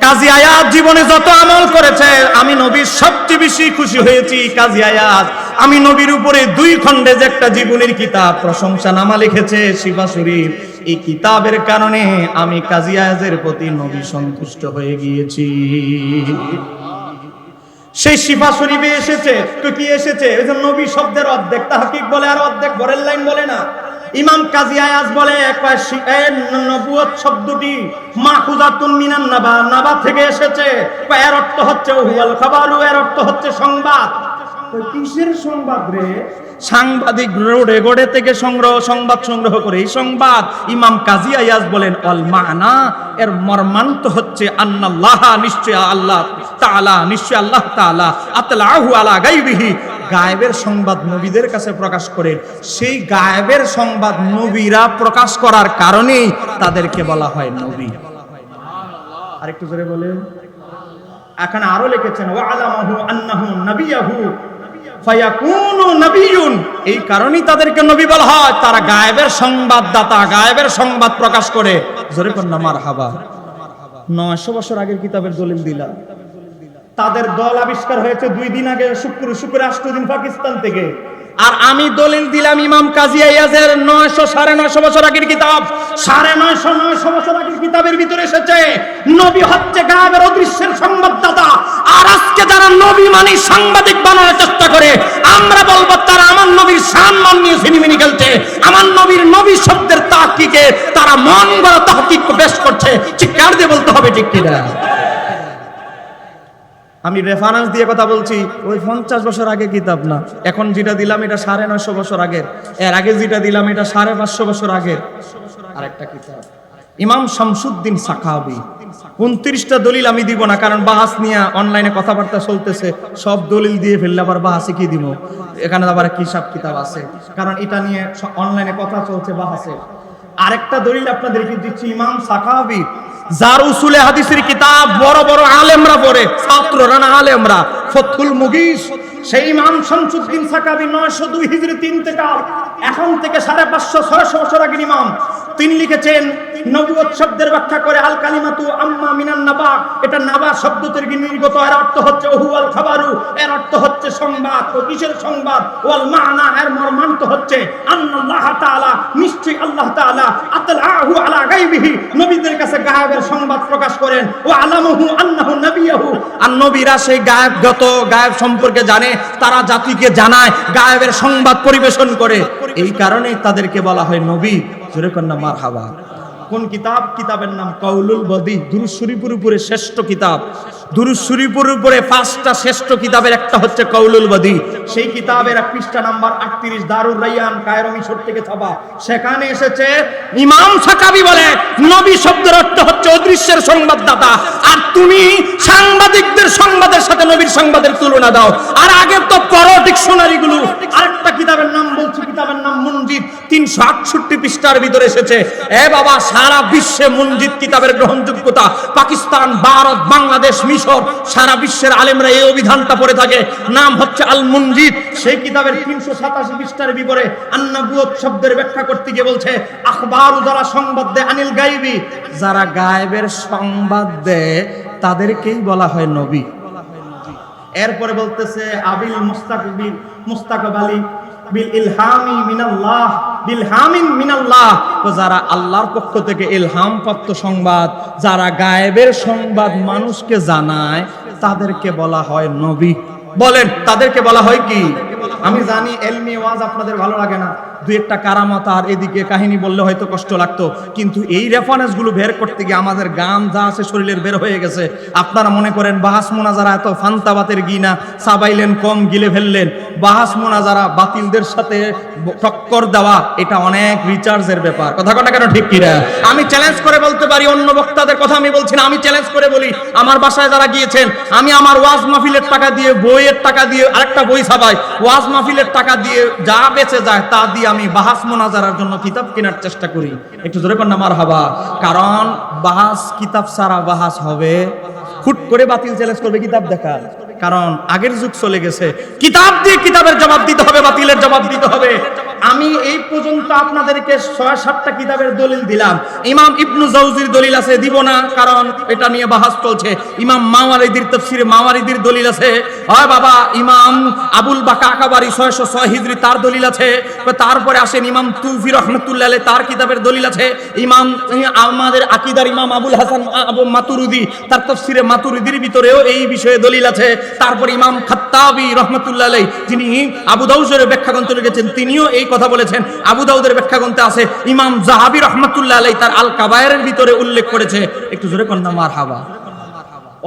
কাজী আয়াজ জীবনে যত আমল করেছে, আমি নবীর সবচেয়ে বেশি খুশি হয়েছি কাজী আয়াজ। আমি নবীর উপরে 2 খণ্ডে যে একটা জীবনের কিতাব প্রশংসা নামা লিখেছে, শিফা শরীফ, এই কিতাবের কারণে আমি কাজী আয়াজের প্রতি নবী সন্তুষ্ট হয়ে গিয়েছি। সেই শিফা শরীফে এসেছে, তো কি এসেছে? ওই যে নবী শব্দের অর্ধেক তাহকিক বলে, আর অর্ধেক পরের লাইন বলে না। ইমাম কাজী আয়াজ বলে, নবুয়ত শব্দটি মাখুজাতুন মিনান নাবা, নাবা থেকে এসেছে। এর অর্থ হচ্ছে ওহুয়াল খাবারু, এর অর্থ হচ্ছে সংবাদ। কিসের সংবাদ রে? সাংবাদিক রোডে গোড়ে থেকে সংবাদ সংগ্রহ করে এই সংবাদ। ইমাম কাজী আয়াজ বলেন, অল মানা, এর মর্মান্ত হচ্ছে আন্নাল্লাহ, নিশ্চয় আল্লাহ তাআলা, নিশ্চয় আল্লাহ তাআলা আতলাহু আলা গায়বিহি, গায়েবের সংবাদ নবীদের কাছে প্রকাশ করেন। সেই গায়েবের সংবাদ নবীরা প্রকাশ করার কারণেই তাদেরকে বলা হয় নবী। আরেকটু জোরে বলেন। এখানে আরো লিখেছেন, ওয়া আলামাহু আন্নাহু নাবিয়্যুহু ফায়াকুনু নাবিয়্যুন, এই কারণেই তাদেরকে নবী বলা হয়, তারা গায়েবের সংবাদদাতা, গায়েবের সংবাদ প্রকাশ করে। জোরে কন্না মারহাবা। 900 বছর আগের কিতাবের দলিল দিলা। তাদের দল আবিষ্কার হয়েছে 2 দিন আগে, শুক্র 8 দিন পাকিস্তান থেকে। আর আমি দলিল দিলাম ইমাম কাজী আয়াজের 900 বছর আগের কিতাব। 950 বছর আগের কিতাবের ভিতরে এসেছে নবী হচ্ছে গায়েবের অদৃশ্যের সংবাদদাতা। আর আজকে যারা নবী মানে সাংবাদিক বানানোর চেষ্টা করে, আমরা বলবো তারা আমার নবীর সম্মান নিয়ে সিনেমিনি খেলছে। আমার নবীর নবী শব্দের তাহকিকে তারা মন গড়া তাহকিক পেশ করছে। চিৎকার দিয়ে বলতে হবে ঠিক কি না? আমি রেফারেন্স দিয়ে কথা বলছি, ওই 50 বছর আগে কিতাব না। এখন যেটা দিলাম এটা 950 বছর আগের, এর আগে যেটা দিলাম এটা 550 বছর আগের আরেকটা কিতাব। ইমাম শামসুদ্দিন সাখাবী। 29টা দলিল আমি দিব না, কারণ বাহাস নিয়ে অনলাইনে কথাবার্তা চলতেছে। সব দলিল দিয়ে ফেললে আবার বাহাসে কি দিব? এখানে আবার কি সব কিতাব আছে, কারণ এটা নিয়ে অনলাইনে কথা চলছে বাহাসে। আরেকটা দলিল আপনাদেরকে দিচ্ছি, ইমাম সাখাবী, যার উসুলে হাদিসের কিতাব বড় বড় আলেমরা পড়ে, ছাত্ররা না আলেমরা, ফতহুল মুগীস। সেই ইমাম শামসুদ্দিন সাখাবী 902 হিজরি 3 থেকে এখন থেকে 550-600 বছর আগের ইমাম। তিনি লিখেছেন নবুয়ত শব্দের ব্যাখ্যা করে, আল কালিমাতু আম্মা মিনান নাবা, এটা নাবা শব্দ থেকে নির্গত। এর অর্থ হচ্ছে ওহুয়াল খাবারু, এর অর্থ হচ্ছে সংবাদ। ও কিসের সংবাদ? ওয়াল মানা, এর মর্মান্ত হচ্ছে আন্নাল্লাহ তাআলা, নিশ্চয়ই আল্লাহ তাআলা আতলাহু আলা গায়বিহি, নবীদের কাছে গায়েবের সংবাদ প্রকাশ করেন। ওয়া আলামাহু আন্নাহু নাবিয়্যুহু, আর নবীরা সেই গায়েবগত, গায়েব সম্পর্কে জানে, তারা জাতিকে জানায়, গায়েবের সংবাদ পরিবেশন করে। এই কারণে তাদেরকে বলা হয় নবী। জোরে কন্না মারহাবা। কোন কিতাব? কিতাবের নাম কাউলুল বদী, দুরূদ শরীফের উপরে শ্রেষ্ঠ কিতাব। দুরূদ শরীফের উপরে 5টা শ্রেষ্ঠ কিতাবের একটা হচ্ছে কাউলুল বাদী। সেই কিতাবের পৃষ্ঠা নাম্বার 38 দারুর রাইয়ান কায়রো মিশর থেকে ছাপা। সেখানে এসেছে ইমাম সাকাবি বলে নবী শব্দের অর্থ হচ্ছে অদৃশ্যের সংবাদদাতা। আর তুমি সাংবাদিকদের সংবাদের সাথে নবীর সংবাদের তুলনা দাও। আর আগে তো পড়ো ডিকশনারি গুলো। আরেকটা কিতাবের নাম বলছি, কিতাবের নাম মুনজিদ, 368 পৃষ্ঠার ভিতরে এসেছে। এ বাবা, সারা বিশ্বে মুনজিদ কিতাবের গ্রহণযোগ্যতা, পাকিস্তান, ভারত, বাংলাদেশ, মিশর, সারা বিশ্বের আলেমরা এই অভিধানটা পড়ে থাকে। নাম হচ্ছে আল মুনজিদ। সেই কিতাবের 387 পৃষ্ঠার ভিতরে আন-নবুওয়াত শব্দের ব্যাখ্যা করতে গিয়ে বলছে আখবারু, যারা সংবাদ দেয়, আনিল গায়বি, যারা গায়েবের সংবাদ দেয় তাদেরকেই বলা হয় নবী। এরপরে বলতেছে আবিল মুস্তাকবালি বিল ইলহামি মিনাল্লাহ, বিলহামিন মিনাল্লাহ, তো যারা আল্লাহর পক্ষ থেকে ইলহাম প্রাপ্ত সংবাদ, যারা গায়েবের সংবাদ মানুষকে জানায় তাদেরকে বলা হয় নবী। বলেন তাদেরকে বলা হয় কি? আমি জানি এলমি ওয়াজ আপনাদের ভালো লাগে না, দুই একটা কারামত আর এদিকে কাহিনী বললে হয়তো কষ্ট লাগতো, কিন্তু এই রেফারেন্স গুলো বের করতে গিয়ে আমাদের গাম যা আছে শরীরের বের হয়ে গেছে। আপনারা মনে করেন বাহাস মোনাজারা এত ফান্তাবাতের গিনা সাবাইলেন, কম গিলে ফেললেন। বাহাস মোনাজারা বাতিলদের সাথে টক্কর দেওয়া এটা অনেক রিচার্জের ব্যাপার। কথা কথা কেন ঠিক কিনা? আমি চ্যালেঞ্জ করে বলতে পারি, অন্য বক্তাদের কথা আমি বলছি না, আমি চ্যালেঞ্জ করে বলি, আমার বাসায় যারা গিয়েছেন, আমি আমার ওয়াজ মাহফিলের টাকা দিয়ে, বইয়ের টাকা দিয়ে আরেকটা বই ছাপাই, ওয়াজ মাহফিলের টাকা দিয়ে যা বেঁচে যায় তা দিয়ে আমি বাহাস মোনাজারার জন্য কিতাব কেনার চেষ্টা করি। একটু জোরে কর না মারহাবা। কারণ বাহাস কিতাব ছাড়া বাহাস হবে, হুট করে বাতিল চ্যালেঞ্জ করবে কিতাব দেখা। কারণ আগের যুগ চলে গেছে, কিতাব দিয়ে কিতাবের জবাব দিতে হবে, বাতিলের জবাব দিতে হবে। আমি এই পর্যন্ত আপনাদেরকে 6-7টা কিতাবের দলিল দিলাম। ইমাম ইবনু জাওজির দলিল আছে, দিব না, কারণ এটা নিয়ে বাহাস চলছে। ইমাম মাওয়ারিদির তাফসিরে মাওয়ারিদির দলিল আছে। হয় বাবা, ইমাম আবুল বাকা আকাবারি 606 হিজরি তার দলিল আছে। তারপরে আসেন ইমাম তুফি রহমাতুল্লাহ আলাইহি, তার কিতাবের দলিল আছে। ইমাম আমাদের আকীদার ইমাম আবুল হাসান আবু মাতুরিদি, তার তাফসিরে মাতুরিদির ভিতরেও এই বিষয়ে দলিল আছে। তারপর ইমাম খাত্তাবি রহমাতুল্লাহ আলাইহি, যিনি আবু দাউদের ব্যাখ্যা গ্রন্থ লিখেছেন, তিনিও এই কথা বলেছেন। আবু দাউদের ব্যাখ্যা গ্রন্থে আছে। ইমাম যাহাবি রহমাতুল্লাহ আলাইহি তার আল কাবায়েরের ভিতরে উল্লেখ করেছে। একটু জোরে কন্না মারহাবা।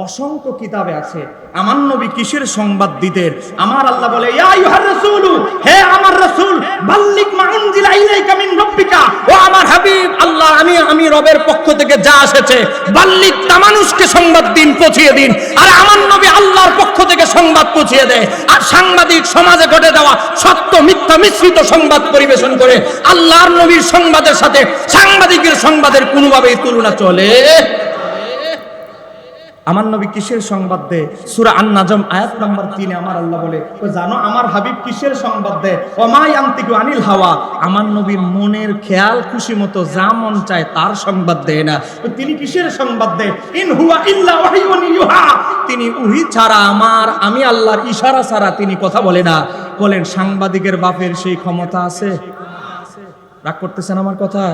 অসংখ্য কিতাবে আছে আমার নবী কিসের সংবাদ দিতেন। আমার আল্লাহ বলে, ইয়া আইয়ুহার রাসূলু, হে আমার রাসূল, বাল্লিগ মা উনজিলা ইলাইকা মিন রাব্বিকা, ও আমার হাবিব, আল্লাহ আমি রবের পক্ষ থেকে যা এসেছে বাল্লিগ, তা মানুষকে সংবাদ দিন, পৌঁছিয়ে দিন। আর আমার নবী আল্লাহর পক্ষ থেকে সংবাদ পৌঁছিয়ে দেয়। আর সাংবাদিক সমাজে ঘটে যাওয়া সত্য মিথ্যা মিশ্রিত সংবাদ পরিবেশন করে। আল্লাহর নবীর সংবাদের সাথে সাংবাদিকের সংবাদের কোনোভাবেই তুলনা চলে। আমার নবী কিসের সংবাদ দেয়? সূরা আন-নাজম আয়াত নাম্বার 3 আমার আল্লাহ বলে, জানো আমার হাবিব কিসের সংবাদ দেয়? ওমা ইয়ান্তিকু আনিল হাওয়া, আমার নবীর মনের খেয়াল খুশি মতো যা মন চায় তার সংবাদ দেয় না। তিনি কিসের সংবাদ দেয়? ইন হুয়া ইল্লা ওয়াহিয়ুন ইউহা, তিনি ওহী ছাড়া, আমি আল্লাহর ইশারা ছাড়া তিনি কথা বলে না। বলেন সাংবাদিকের বাপের সেই ক্ষমতা আছে? রাগ করতেছেন আমার কথা?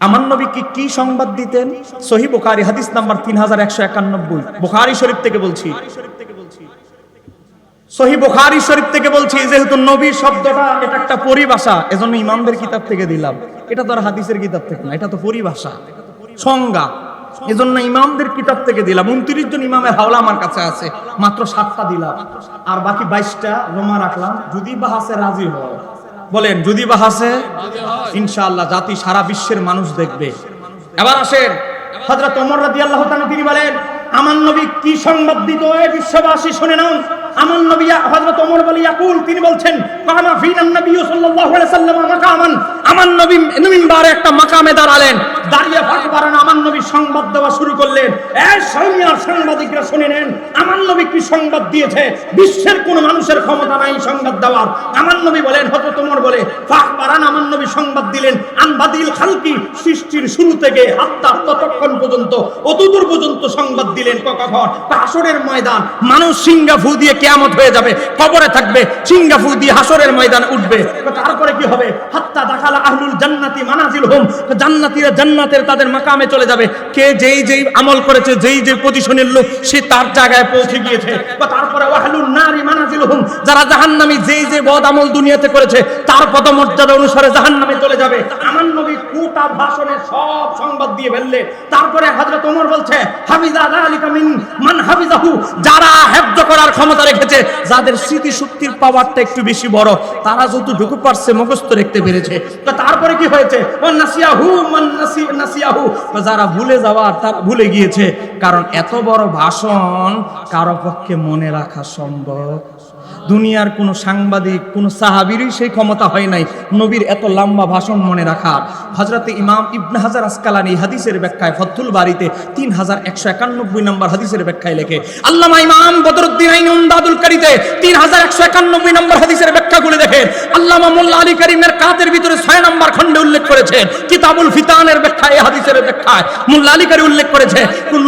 আমার নবী কি সংবাদ দিতেন? সহিহ বুখারী হাদিস নাম্বার 3191, বুখারী শরীফ থেকে বলছি, সহিহ বুখারী শরীফ থেকে বলছি। যেহেতু নবী শব্দটা এটা একটা পরিভাষা, এজন্য ইমামদের কিতাব থেকে দিলাম। এটা তো আর হাদিসের কিতাব থেকে না, এটা তো পরিভাষা, সংজ্ঞা, এজন্য ইমামদের কিতাব থেকে দিলাম। 29 জন ইমামের হাওলা আমার কাছে আছে, মাত্র 7টা দিলাম, আর বাকি 22টা জমা রাখলাম, যদি বাহাসে রাজি হয়। বলেন যদি বাহাসে, ইনশাআল্লাহ জাতি সারা বিশ্বের মানুষ দেখবে। এবার আসেন হযরত ওমর রাদিয়াল্লাহু তাআলা, তিনি বলেন আমার নবী কি সংবাদ দিত, এই বিশ্ববাসী শুনে নাও। আমার নবী হযরত ওমর বলে ইয়াকুল, তিনি বলছেন কামা ফিনান নবী সাল্লাল্লাহু আলাইহি ওয়াসাল্লাম মাকামান, আমার নবী মিম্বারে একটা মাকামে দাঁড়ালেন, দাঁড়িয়ে ফাঁকবারান আমার নবী সংবাদ দেওয়া শুরু করলেন। এই সৈন্যর সাংবাদিকরা শুনে নেন, আমার নবী কি সংবাদ দিয়েছে। বিশ্বের কোন মানুষের ক্ষমতা নাই সংবাদ দেওয়ার। আমার নবী বলেন, হযরত ওমর বলে ফাঁকবারান, আমার নবী সংবাদ দিলেন আনবাদিল খালকি, সৃষ্টির শুরু থেকে হাত্তা ততক্ষণ পর্যন্ত, অতদূর পর্যন্ত সংবাদ দিলেন। কখন? হাসরের ময়দান, মানুষ সিংহা ফু দিয়ে কিয়ামত হয়ে যাবে, কবরে থাকবে, সিংহা ফু দিয়ে হাসরের ময়দানে উঠবে। তারপরে কি হবে? হাত্তা দাখালা আহলুল জান্নাতি মানাজিলহুম, জান্নাতীরা জান্নাতের তাদের মাকামে চলে যাবে। কে যেই আমল করেছে, যেই পজিশনের লোক, সে তার জায়গায় পৌঁছে গিয়েছে। তারপরে ওয়াহলুন নারি মানাজিলহুম, যারা জাহান্নামী, যেই বদ আমল দুনিয়াতে করেছে তার পদমর্যাদা অনুসারে জাহান্নামে চলে যাবে। আমার নবী খুব পুরোটা ভাষণে সব সংবাদ দিয়ে ফেললে। তারপরে হযরত ওমর বলছে হাফিজা যালিকা মিন মান হাফিজাহু, যারা হেফজ করার ক্ষমতা রেখেছে, যাদের স্মৃতি শক্তির পাওয়ারটা একটু বেশি বড়, তারা যতটুকু পারছে মুখস্থ রাখতে পেরেছে। তো তারপরে কি হয়েছে, ওয়ান নাসিয়াহু মান নাসিয়াহু, যারা ভুলে যাওয়ার তারা ভুলে গিয়েছে। কারণ এত বড় ভাষণ কারো পক্ষে মনে রাখা সম্ভব? দুনিয়ার কোন সাংবাদিক কোন সাহাবীরই সেই ক্ষমতা হয় নাই নবীর এত লম্বা ভাষণ মনে রাখার। হযরত ইমাম ইবনে হাজার আসকালানী হাদিসের ব্যাখ্যায় ফাতহুল বারীতে 3191 নম্বর হাদিসের ব্যাখ্যায় লেখে, আল্লামা ইমাম বদরুদ্দিন আইন উমদাদুল কারীতে 3191 নম্বর হাদিসের ব্যাখ্যাগুলো দেখেন। আল্লামা মোল্লা আলী কারীমের কাদের ভিতরে 6 নম্বর খণ্ডে উল্লেখ করেছেন, কিতাবুল ফিতানের ব্যাখ্যায় হাদিসের ব্যাখ্যায় মোল্লা আলী কারী উল্লেখ করেছে,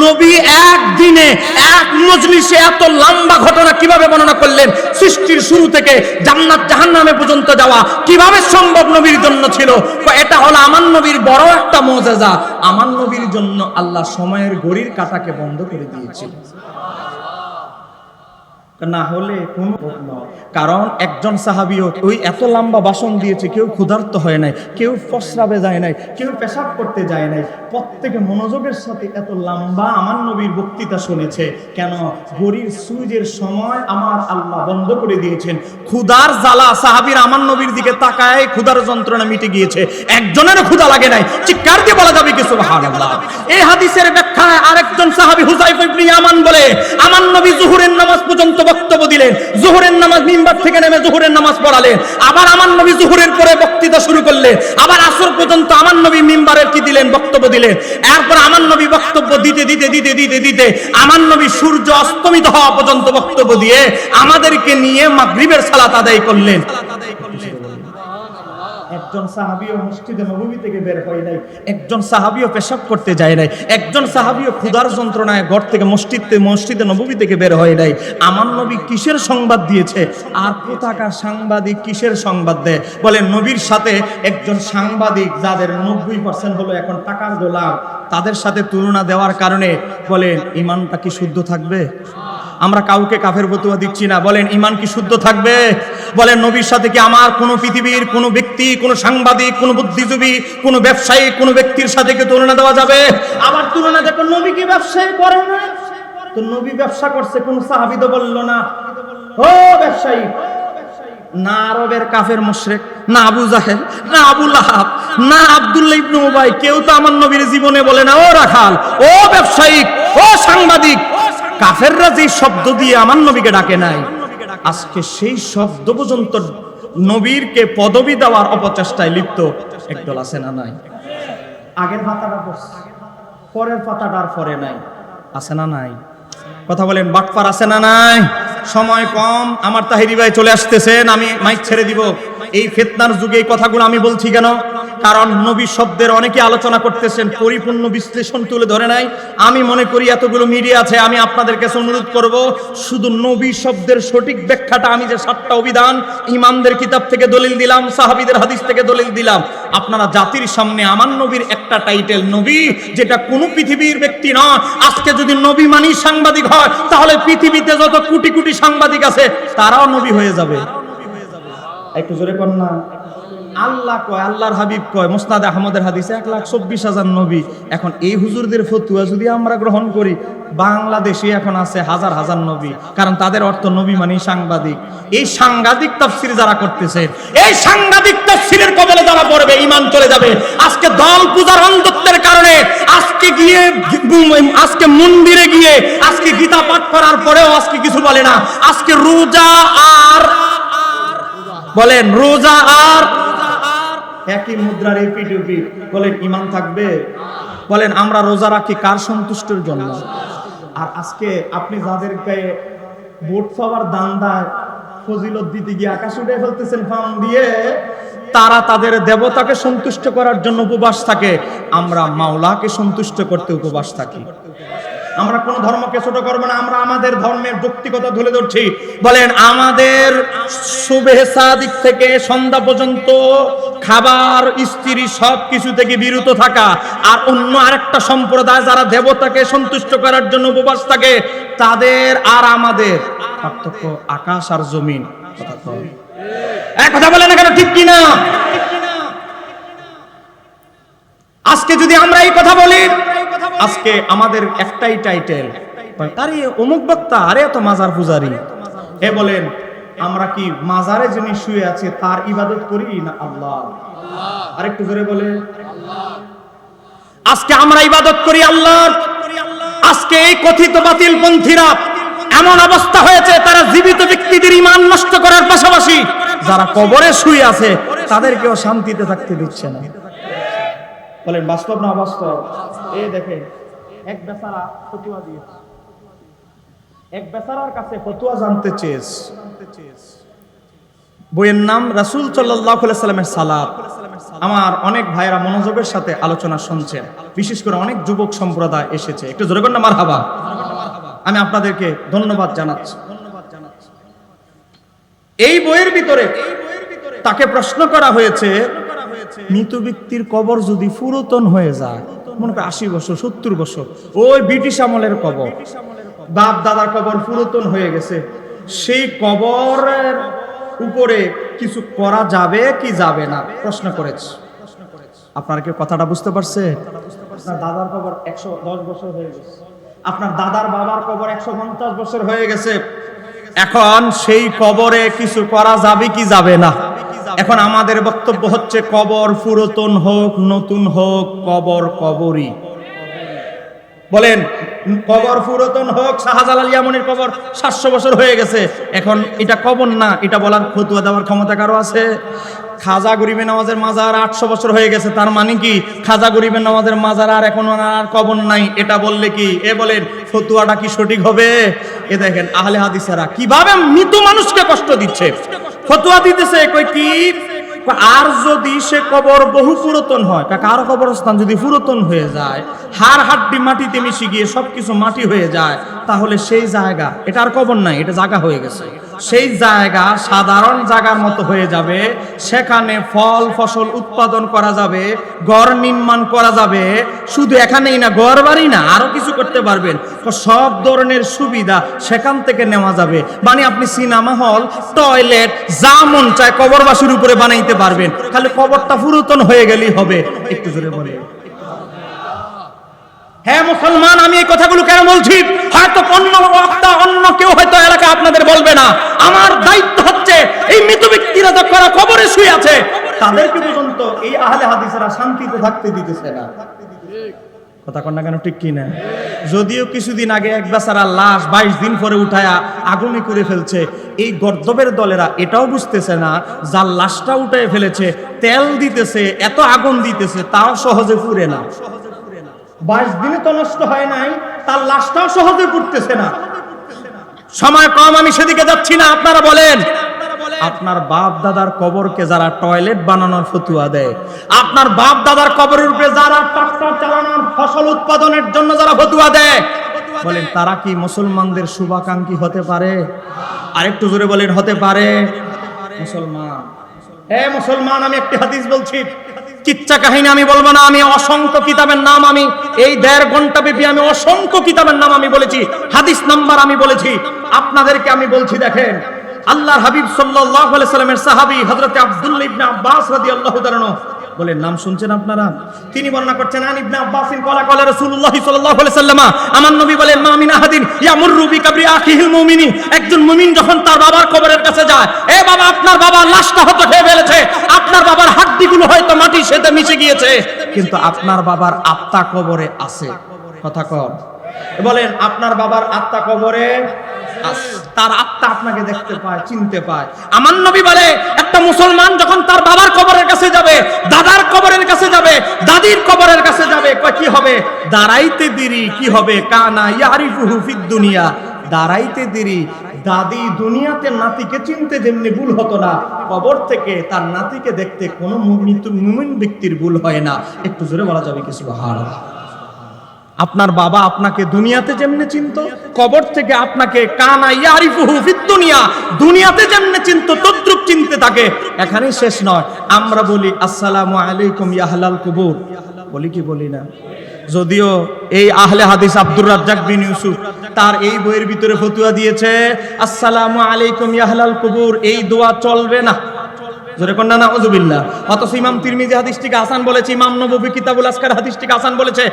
নবী একদিনে এক মজলিসে এত লম্বা ঘটনা কিভাবে বর্ণনা করলেন। সৃষ্টির শুরু থেকে জান্নাত জাহান্নামে পর্যন্ত যাওয়া কিভাবে সম্ভব নবীর জন্য ছিল। এটা হলো আমার নবীর বড় একটা মুজিজা। আমার নবীর জন্য আল্লাহ সময়ের ঘড়ির কাঁটাকে বন্ধ করে দিয়েছিল, না হলে কোন নয়। কারণ একজন সাহাবীও ওই এত লম্বা ভাষণ দিয়েছে, কেউ ক্ষুধার্ত হয় নাই, কেউ প্রস্রাবে যায় নাই, কেউ পেশাব করতে যায় নাই, প্রত্যেকে মনোযোগের সাথে এত লম্বা আমার নবীর বক্তৃতা শুনেছে। কেন? ঘড়ির সুইচের সময় আমার আল্লাহ বন্ধ করে দিয়েছেন। ক্ষুধার জ্বালা সাহাবীর আমার নবীর দিকে তাকায় ক্ষুধার যন্ত্রণা মিটে গিয়েছে, একজনেরও ক্ষুধা লাগে নাই। চিৎকার দিয়ে বলা যাবে কি সুবহানাল্লাহ। এই হাদিসের ব্যাখ্যায় আরেকজন সাহাবী হুযায়ফা ইবনে ইয়ামান বলে, আমার নবী যোহরের নামাজ পর্যন্ত বক্তব্য দিলেন, যোহরের নামাজ মিম্বার থেকে নেমে যোহরের নামাজ পড়ালেন, আবার আমার নবী যোহরের পরে বক্তৃতা শুরু করলেন, আবার আসর পর্যন্ত আমার নবী মিম্বারের কি দিলেন, বক্তব্য দিলেন। এরপর আমার নবী বক্তব্য দিতে দিতে দিতে দিতে দিতে আমার নবী সূর্য অস্তমিত হওয়া পর্যন্ত বক্তব্য দিয়ে আমাদেরকে নিয়ে মাগরিবের সালাত আদায় করলেন। একজন সাহাবীও মসজিদে নববী থেকে বের হয় নাই, একজন সাহাবীও পেশাব করতে যায় নাই, একজন সাহাবীও ক্ষুধার যন্ত্রণায় ঘর থেকে মসজিদে নববী থেকে বের হয় নাই। আমার নবী কিসের সংবাদ দিয়েছে? আর কোথাকার সাংবাদিক কিসের সংবাদ দেয়? বলে নবীর সাথে একজন সাংবাদিক, যাদের 90% হলো এখন টাকার গোলাম, তাদের সাথে তুলনা দেওয়ার কারণে বলেন ঈমানটা কি শুদ্ধ থাকবে? আমরা কাউকে কাফের ফতোয়া দিচ্ছি না, বলেন ঈমান কি শুদ্ধ থাকবে? বলেন নবীর সাথে কি আমার কোন পৃথিবীর কোন ব্যক্তি, কোন সাংবাদিক, কোন বুদ্ধিজীবী, কোন ব্যবসায়ী, কোন ব্যক্তির সাথে কি তুলনা দেওয়া যাবে? আবার তুলনা দেখো, নবী কি ব্যবসায়ী করে না? তো নবী ব্যবসা করছে, কোন সাহাবী তো বলল না ও ব্যবসায়ী। না আরবের কাফের মুশরিক, না আবু জাহেল, না আবু লাহাব, না আব্দুল্লাহ ইবনে উবাই, কেউ তো আমার নবীর জীবনে বলে না ও রাখাল, ও ব্যবসায়ী, ও সাংবাদিক। কাফেররা যে শব্দ দিয়ে আমার নবীকে ডাকে নাই, আজকে সেই শব্দ পর্যন্ত নবীরকে পদবি দেওয়ার অপচেষ্টায় লিপ্ত একদল আছে না নাই? আগের পাতাটা পড়ছে, পরের পাতাটা আর পরে নাই, আছে না নাই? কথা বলেন, বাটপার আছে না নাই? সময় কম, আমার তাহিরি ভাই চলে আসতেছেন, আমি মাইক ছেড়ে দিব। এই ফিতনার যুগে এই কথাগুলো আমি বলছি কেন? কারণ নবী শব্দের অনেকে আলোচনা করতেছেন, পরিপূর্ণ বিশ্লেষণ তুলে ধরে নাই। আমি মনে করি এতগুলো মিডিয়া আছে, আমি আপনাদের কাছে অনুরোধ করব, শুধু নবী শব্দের সঠিক ব্যাখ্যাটা, আমি যে 7টা অভিধান ইমামদের কিতাব থেকে দলিল দিলাম, সাহাবীদের হাদিস থেকে দলিল দিলাম, আপনারা জাতির সামনে আমার নবীর একটা টাইটেল নবী, যেটা কোনো পৃথিবীর ব্যক্তি নয়। আজকে যদি নবী মানি সাংবাদিক হয়, তাহলে পৃথিবীতে যত কোটি কোটি সাংবাদিক আছে তারাও নবী হয়ে যাবে। একটু জোরে কর না। আল্লাহ কয়, আল্লাহর হাবিব কয়, মুসনাদ আহমদের হাদিসে 1,24,000 নবী। এখন এই হুজুরদের ফতোয়া যদি আমরা গ্রহণ করি, বাংলাদেশে এখন আছে হাজার হাজার নবী, কারণ তাদের অর্থ নবী মানে সাংবাদিক। এই সাংঘাতিক তাফসীর যারা করতেছে, এই সাংঘাতিক তাফসীরের কবলে যারা পড়বে, ঈমান চলে যাবে। আজকে দল পূজার অন্ধত্বের কারণে আজকে মন্দিরে গিয়ে আজকে গীতা পাঠ করার পরেও আজকে কিছু বলে না। আজকে রোজা আর বলেন, রোজা আর একই মুদ্রার এপিটুপি, বলেন ঈমান থাকবে? বলেন আমরা রোজা রাখি কার সন্তুষ্টির জন্য? আর আজকে আপনি যাদেরকে ভোট পাওয়ার দান্দায় ফজিলত দিতে গিয়ে আকাশ উঠে ফেলতেছেন ফাউন দিয়ে, তারা তাদের দেবতাকে সন্তুষ্ট করার জন্য উপবাস থাকে, আমরা মাওলাকে সন্তুষ্ট করতে উপবাস থাকি। আমরা কোন ধর্মকে ছোট করব না, আমরা আমাদের ধর্মের যৌক্তিকতা তুলে ধরছি। বলেন আমাদের সুবহে সাদিক থেকে সন্ধ্যা পর্যন্ত খাবার, স্ত্রী, সব কিছু থেকে বিরত থাকা। আর অন্য আরেকটা সম্প্রদায় যারা দেবতাকে সন্তুষ্ট করার জন্য উপবাস থাকে, তাদের আর আমাদের পার্থক্য আকাশ আর জমিন। কথা বলে না কেন, ঠিক কিনা? যদি আমরা এই কথা বলি, আজকে আমাদের একটাই টাইটেল, আরে অমুক বক্তা, আরে এত মাজার পূজারি। এ বলেন, আমরা কি মাজারে যিনি শুয়ে আছে তার ইবাদত করি না আল্লাহ? আরেকটু জোরে বলে। আজকে আমরা ইবাদত করি আল্লাহর। আজকে এই কথিত বাতিল পন্থীরা এমন অবস্থা হয়েছে, তারা জীবিত ব্যক্তিদের ঈমান নষ্ট করার পাশাপাশি যারা কবরে শুয়ে আছে তাদেরকেও শান্তিতে থাকতে দিচ্ছে না। বলেন বাস্তব না অবাস্তব? এই দেখেন, এক বেচারা ফতোয়া দিয়েছে, এক বেচারার কাছে ফতোয়া জানতে চেয়েছে। বইয়ের নাম রাসূল সাল্লাল্লাহু আলাইহি সাল্লামের সালাত। আমার অনেক ভাইরা মনোযোগের সাথে আলোচনা শুনছেন, বিশেষ করে অনেক যুবক সম্প্রদায় এসেছে, একটু জোরে বলেন না মারহাবা। আমি আপনাদেরকে ধন্যবাদ জানাচ্ছি। এই বইয়ের ভিতরে তাকে প্রশ্ন করা হয়েছে, মৃত ব্যক্তির কবর যদি পুরাতন হয়ে যায়, মনে করেন 80 বছর 70 বছর, ওই ব্রিটিশ আমলের কবর, বাপ দাদার কবর পুরাতন হয়ে গেছে, সেই কবরের উপরে কিছু করা যাবে কি যাবে না প্রশ্ন করেছে। আপনারা কি কথাটা বুঝতে পারছে? আপনার দাদার কবর 110 বছর হয়ে গেছে, আপনার দাদার বাবার কবর 150 বছর হয়ে গেছে, এখন সেই কবরে কিছু করা যাবে কি যাবে না? এখন আমাদের বক্তব্য হচ্ছে, কবর পুরাতন হোক নতুন হোক, কবর কবরই। বলেন, কবর পুরাতন হোক, শাহজালাল ইয়ামানির কবর 700 বছর হয়ে গেছে, এখন এটা কবর না, এটা বলার ফতোয়া দেওয়ার ক্ষমতা কারো আছে? খাজা গরিবে নওয়াজের মাজার 800 বছর হয়ে গেছে, তার মানে কি খাজা গরিবে নওয়াজের মাজার আর এখন আর কবর নাই, এটা বললে কি এ বলেন ফতোয়াটা কি সঠিক হবে? এ দেখেন আহলে হাদিসেরা কিভাবে মৃত মানুষকে কষ্ট দিচ্ছে, ফতোয়া দিতেছে। কই কি, আর যদি সে কবর বহু পুরাতন হয়, কারো কবরস্থান যদি পুরাতন হয়ে যায়, হাড় হাড্ডি মাটিতে মিশে গিয়ে সবকিছু মাটি হয়ে যায়, তাহলে সেই জায়গা, এটা আর কবর নাই, এটা জায়গা হয়ে গেছে, সেই জায়গা সাধারণ জায়গার মতো হয়ে যাবে, সেখানে ফল ফসল উৎপাদন করা যাবে, ঘর নির্মাণ করা যাবে, শুধু এখানেই না, ঘর বাড়ি না, আরো কিছু করতে পারবেন, সব ধরনের সুবিধা সেখান থেকে নেওয়া যাবে। মানে আপনি সিনেমা হল, টয়লেট, যা মন চায় কবরবাসীর উপরে বানাইতে পারবেন, খালি কবরটা পুরাতন হয়ে গেলেই হবে। একটু জোরে বলে। হ্যাঁ মুসলমান, আমি এই কথাগুলো কেন বলছি? হয়তো অন্য বক্তা, অন্য কেউ হয়তো এলাকা আপনাদের বলবে না, আমার দায়িত্ব হচ্ছে এই মৃত ব্যক্তিরা যারা কবরে শুয়ে আছে তাদেরকে পর্যন্ত এই আহলে হাদিসেরা শান্তিতে থাকতে দিতেছে না। কথা কন না কেন, ঠিক কি না? যদিও কিছুদিন আগে এক বেচারা লাশ 22 দিন পরে উঠায়া আগুনে করে ফেলছে, এই গর্দবের দলেরা এটাও বুঝতেছে না, যার লাশটা উঠায় ফেলেছে তেল দিতেছে, এত আগুন দিতেছে, তাও সহজে পুড়ে না। 22 দিনে তো নষ্ট হয় নাই, তার লাশটাও সহজে পুড়তেছে না। সময় কম, আমি সেদিকে যাচ্ছি না। আপনারা বলেন, আপনার বাপ দাদার কবরকে যারা টয়লেট বানানোর ফতোয়া দেয়, আপনার বাপ দাদার কবরের উপরে যারা ট্রাক্টর চালানোর ফসল উৎপাদনের জন্য যারা ফতোয়া দেয়, বলেন তারা কি মুসলমানদের শুভাকাঙ্ক্ষী হতে পারে? আরেকটু জোরে বলেন, হতে পারে? মুসলমান, হ্যাঁ মুসলমান, আমি একটি হাদিস বলছি, কিচ্ছা কাহিনী আমি বলবো না, আমি অসংখ্য কিতাবের নাম, আমি এই 1.5 ঘন্টা ব্যাপী আমি অসংখ্য কিতাবের নাম আমি বলেছি, হাদিস নাম্বার আমি বলেছি, আপনাদেরকে আমি বলছি। দেখেন, আল্লাহর হাবিব সাল্লাল্লাহু আলাইহি সাল্লামের সাহাবী হযরত আব্দুল্লাহ ইবনে আব্বাস রাদিয়াল্লাহু তাআলা আনহু, বলেন নাম শুনছেন আপনারা? তিনি বর্ণনা করছেন, আন ইবনে আব্বাস ক্বালা ক্বালা রাসূলুল্লাহ সাল্লাল্লাহু আলাইহি সাল্লাম, আমার নবী বলেন, মা মিন আহাদিন ইয়ামুরু বিকাবরি আখিহিল মুমিনি, একজন মুমিন যখন তার বাবার কবরের কাছে যায়, এ বাবা, আপনার বাবার লাশটা হয়তো খেয়ে ফেলেছে, আপনার বাবার হাড্ডিগুলো হয়তো মাটির সাথে মিশে গিয়েছে, কিন্তু আপনার বাবার আত্মা কবরে আছে। কথা কর, বলেন আপনার বাবার আত্মা কবরে, তার আত্মা আপনাকে দেখতে পায়, চিনতে পায়। আমার নবী বলে, একটা মুসলমান যখন তার বাবার কবরের কাছে যাবে, দাদার কবরের কাছে যাবে, দাদির কবরের কাছে যাবে, কি হবে? দাঁড়াইতে দেরি কি হবে? কানা ইয়ারিফুহু ফিদ দুনিয়া, দাঁড়াইতে দেরি। দাদি দুনিয়াতে নাতিকে চিনতে যেমনি ভুল হতো না, কবর থেকে তার নাতিকে দেখতে কোনো মুমিন ব্যক্তির ভুল হয় না। একটু জোরে বলা যাবে কি সুবহানাল্লাহ? আপনার বাবা আপনাকে দুনিয়াতে যেমনে চিনতো, কবর থেকে আপনাকে কানা ইয়ারিফুহু ফিদ দুনিয়া, দুনিয়াতে যেমনে চিনতো তদ্রুপ চিনতে থাকে। এখানেই শেষ নয়, আমরা বলি আসসালামু আলাইকুম ইয়া আহলাল কুবুর, বলি কি বলি না? যদিও এই আহলে হাদিস আব্দুর রাজ্জাক বিন ইউসুফ তার এই বইয়ের ভিতরে ফতোয়া দিয়েছে, আসসালামু আলাইকুম ইয়া আহলাল কুবুর এই দোয়া চলবে না। জোরে কোন না নাউযুবিল্লাহ। অথচ ইমাম তিরমিজি হাদিসটিকে হাসান বলেছে, ইমাম নববী কিতাবুল আসকার হাদিসটিকে হাসান বলেছে,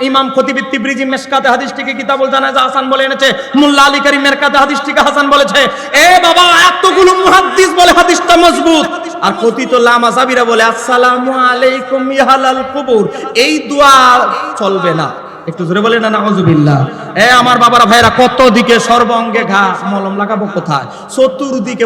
ইমাম খতিবুত তিবরিজি মিশকাতে হাদিসটিকে কিতাবুল জানাজা হাসান বলে এনেছে, মোল্লা আলী কারী মেরকাতে হাদিসটিকে হাসান বলেছে। এ বাবা, এতগুলো মুহাদ্দিস বলে হাদিসটা মজবুত, আর কথিত লামাযাবিরা বলে আসসালামু আলাইকুম ইয়াহালাল কুবুর, এই দোয়া চলবে না। একটু জোরে বলেন না নাউযুবিল্লাহ। এ আমার বাবারা ভাইরা, কত দিকে সর্বাঙ্গে ঘা, মলম লাগাবো কোথায়? চতুর্দিকে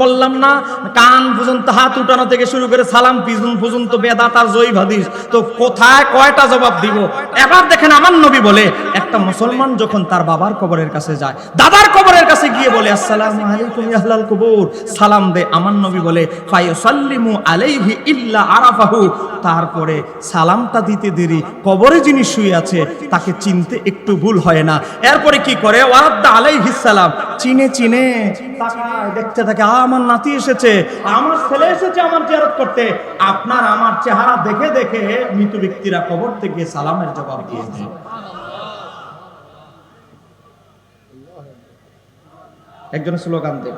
বললাম না, কান পর্যন্ত হাত উঠানো থেকে শুরু করে সালাম পর্যন্ত বেদাত আর জয়ীফ হাদিস, তো কোথায় কয়টা জবাব দিব? এবার দেখেন, আমার নবী বলে একটা মুসলমান যখন তার বাবার কবরের কাছে যায়, দাদার কবরের কাছে গিয়ে বলে আসসালামু আলাইকুম ইয়া আহলাল কুবুর, সালাম দে। আমার নবী বলে ফায়ুসাল্লিমু আলাইহি ইল্লা আরাফাহু, তারপরে সালামটা দিতে দেরি, কবরে যিনি শুয়ে আছে তাকে চিনতে একটু ভুল হয় না। এরপরে কি করে? ওয়ারাদ্দা আলাইহিস সালাম, চিনে তাকায়, দেখতে থাকে, আমার নাতি এসেছে, আমার ছেলে এসেছে আমার জিয়ারত করতে। আপনার আমার চেহারা দেখে দেখে মৃত ব্যক্তিরা কবর থেকে সালামের জবাব দিয়ে দেয়। একজন স্লোগান দেয়,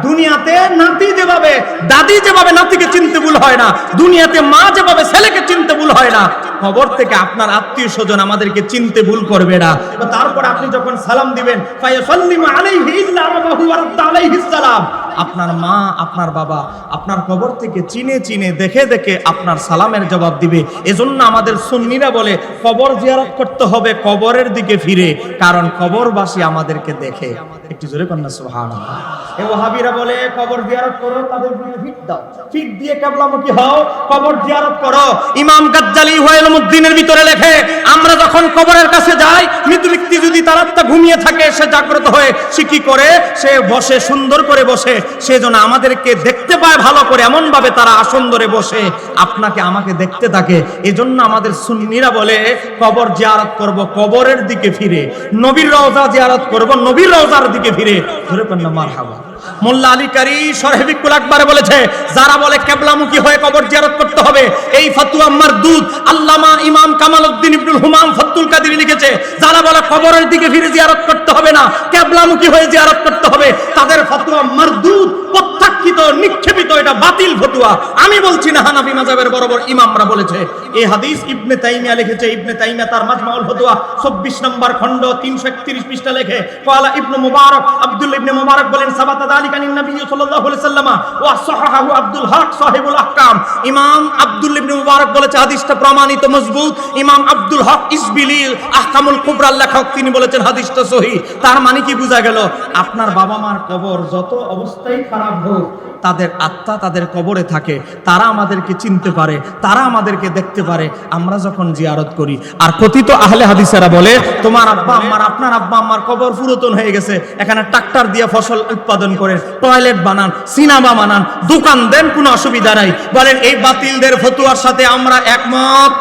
দুনিয়াতে নাতি যেভাবে দাদি যেভাবে নাতিকে চিনতে ভুল হয় না, দুনিয়াতে মা যেভাবে ছেলেকে চিনতে ভুল হয় না, খবর থেকে আপনার আত্মীয় স্বজন আমাদেরকে চিনতে ভুল করবে না। তারপর আপনি যখন সালাম দিবেন, ফায়াসাল্লিমু আলাইহি ইল্লা রাব্বাহু ওয়া রাদ্দা আলাইহিস সালাম, আপনার মা আপনার বাবা আপনার কবর থেকে চিনে দেখে দেখে আপনার সালামের জবাব দিবে। এজন্য আমাদের সুন্নিরা বলে কবর জিয়ারত করতে হবে কবরের দিকে ফিরে, কারণ কবরবাসী আমাদেরকে দেখে। একটু জোরে কন্যা সুবহানাল্লাহ। এই ওয়াহাবিরা বলে কবর জিয়ারত করো, তাদের দিকে ফিট দাও, ফিট দিয়ে কিবলামুখী হও, কবর জিয়ারত করো। ইমাম গাজ্জালি ওয়াইলুমুদ্দিনের ভিতরে লেখে, আমরা যখন কবরের কাছে যাই, মৃত ব্যক্তি যদি তার আত্মা ঘুমিয়ে থাকে, সে জাগ্রত হয়ে সে কি করে? সে বসে, সুন্দর করে বসে, সেজন্য আমাদেরকে দেখতে পায় ভালো করে, এমন ভাবে তারা আসন ধরে বসে আপনাকে আমাকে দেখতে থাকে। এজন্য আমাদের সুন্নিরা বলে কবর জিয়ারত করব কবরের দিকে ফিরে, নবীর রওজা জিয়ারত করব নবীর রওজার দিকে ফিরে। ধরে কন্যা মারহাবা। মোল্লা আলী কারী শরহিকুল আকবরে বলেছে, যারা বলে কিবলামুখী হয়ে কবর জিয়ারত করতে হবে, এই ফতোয়া মারদুদ। আল্লামা ইমাম কামালউদ্দিন ইবনুল হুমাম ফতুল কাদির লিখেছে, যারা বলে কবরের দিকে ফিরে জিয়ারত করতে হবে না, কিবলামুখী হয়ে জিয়ারত করতে হবে, তাদের ফতোয়া মারদুদ, প্রত্যাখ্যিত, নিক্ষেপিত, এটা বাতিল ফতোয়া। আমি বলছি না, হানাফি মাযহাবের বড় বড় ইমামরা বলেছে। এই হাদিস ইবনে তাইমিয়া লিখেছে, ইবনে তাইমিয়া তার মাজমাউল ফতোয়া 24 নম্বর খণ্ড 331 পৃষ্ঠা লেখে, ক্বালা ইবনে মুবারক, আব্দুল ইবনে মুবারক বলেন, সাবাতা যালিকা নিন নবী সাল্লাল্লাহু আলাইহি ওয়াসাল্লাম ওয়া সাহাহাহু আব্দুল হক সাহিবুল আহকাম। ইমাম আব্দুল ইবনে মুবারক বলেছে হাদিসটা প্রমাণিত মজবুত। ইমাম আব্দুল হক ইসবিলি আহকামুল কুবরার লেখক, তিনি বলেছেন হাদিসটা সহিহ। তার মানে কি বোঝা গেল? আপনার বাবা মার কবর যত অবস্থায় খারাপ হোক, তাদের আত্মা তাদের কবরে থাকে, তারা আমাদেরকে চিনতে পারে, তারা আমাদেরকে দেখতে পারে আমরা যখন জিয়ারত করি। আর কথিত আহলে হাদিসেরা বলে, তোমার আব্বা আম্মার, আপনার আব্বা আম্মার কবর পুরাতন হয়ে গেছে, এখানে ট্রাক্টর দিয়ে ফসল উৎপাদন করেন, টয়লেট বানান, সিনেমা বানান, দোকান দেন, কোনো অসুবিধা নাই। বলেন এই বাতিলদের ফতোয়ার সাথে আমরা একমত?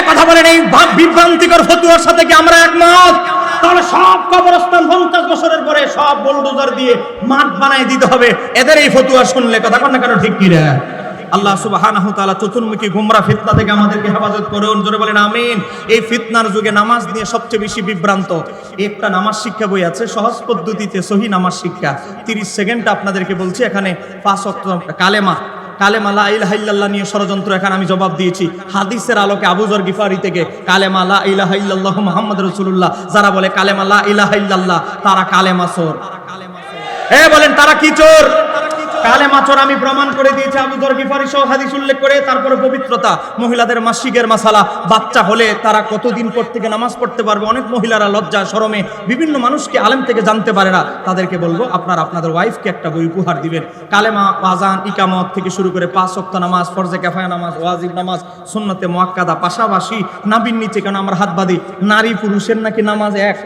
কথা বলেন, এই বিভ্রান্তিকর ফতোয়ার সাথে কি আমরা একমত? তাহলে সব কবরস্থান 50 বছরের পরে সব বুলডোজার দিয়ে মাঠ বানায় দিতে হবে, এদের এই ফতোয়া শুনলে। কথা কন না কেন? ঠিক কি রে? আল্লাহ সুবহানাহু ওয়া তাআলা চতুর্মুখী গুমরা ফিতনা থেকে আমাদেরকে হেফাজত করুন। জোরে বলেন আমিন। এই ফিতনার যুগে নামাজ নিয়ে সবচেয়ে বেশি বিভ্রান্ত। একটা নামাজ শিক্ষা বই আছে, সহজ পদ্ধতিতে সহি নামাজ শিক্ষা, 30 সেকেন্ড আপনাদেরকে বলছি। এখানে 5 ওয়াক্ত কালেমা লা ইলাহা ইল্লাল্লাহ নিয়ে ষড়যন্ত্র, এখানে আমি জবাব দিয়েছি হাদিসের আলোকে। আবু যর গিফারি থেকে কালেমা লা ইলাহা ইল্লাল্লাহু মুহাম্মাদুর রাসূলুল্লাহ, যারা বলে কালেমা লা ইলাহা ইল্লাল্লাহ তারা কালেমা চোর। বলেন তারা কি চোর? কালেমা চোর। আমি প্রমাণ করে দিয়েছি আবু যর গিফারি সহ হাদিস উল্লেখ করে। তারপরে পবিত্রতা, মহিলাদের মাসিকের মাসালা, বাচ্চা হলে তারা কতদিন পর থেকে নামাজ পড়তে পারবে। অনেক মহিলারা লজ্জা শরমে বিভিন্ন মানুষকে আলেম থেকে জানতে পারে না, তাদেরকে বলবো আপনাদের ওয়াইফকে একটা বই উপহার দিবেন। কালেমা, আযান, ইকামত থেকে শুরু করে 5 ওয়াক্ত নামাজ, ফরজে কিফায়া নামাজ, ওয়াজিব নামাজ, সুন্নতে মুআক্কাদা, পাশাপাশি নাবির নিচে, কারণ আমরা হাত বাঁধি, নারী পুরুষের নাকি নামাজ এক,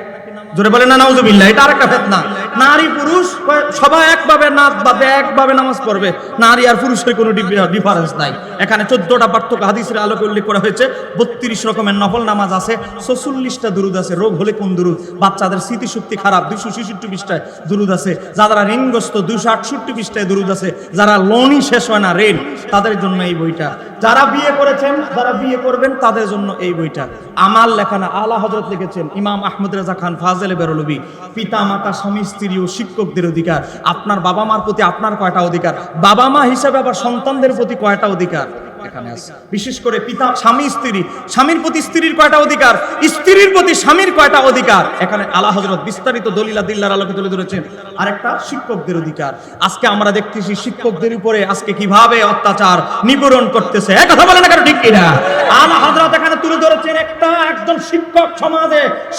জোরে বলেন না নাউজুবিল্লাহ। এটা আরেকটা ফিতনা। নারী পুরুষ সবাই একভাবে নাচ বাদে একভাবে নামাজ পড়বে, নারী আর পুরুষের কোনো ডিফারেন্স নাই। এখানে 14টা পার্থক্য হাদিসের আলোকে উল্লেখ করা হয়েছে। 32 রকমের নফল নামাজ আছে, 46টা দুরুদ আছে। রোগ হলে কোন দুরুদ, বাচ্চাদের স্মৃতিশক্তি খারাপ 266 পৃষ্ঠায় দুরুদ আছে, যারা ঋণগ্রস্ত 268 পৃষ্ঠায় দুরুদ আছে, যারা লোনই শেষ হয় না ঋণ তাদের জন্য এই বইটা, যারা বিয়ে করেছেন যারা বিয়ে করবেন তাদের জন্য এই বইটা। আমার লেখা না, আলা হযরত লিখেছেন, ইমাম আহমদ রেজা খান ফাজেলে বেরলভী। পিতা মাতা স্বামী স্ত্রী ও শিক্ষকদের অধিকার। আপনার বাবা মার প্রতি আপনার কয়টা অধিকার, বাবা মা হিসেবে আবার সন্তানদের প্রতি কয়টা অধিকার এখানে আছে। বিশেষ করে পিতা স্বামী স্ত্রী, স্বামীর প্রতি স্ত্রীর কয়টা অধিকার, স্ত্রীর প্রতি স্বামীর কয়টা অধিকার, এখানে আলা হযরত বিস্তারিত দলিলা দিল্লার আলোকে তুলে ধরেছেন। আরেকটা শিক্ষকদের অধিকার। আজকে আমরা দেখতেছি শিক্ষকদের উপরে আজকে কিভাবে অত্যাচার নিপীড়ন করতেছে, এক কথা বলে না কারণ ঠিক কিনা। আলা হযরত এখানে তুলে ধরেছেন একজন শিক্ষক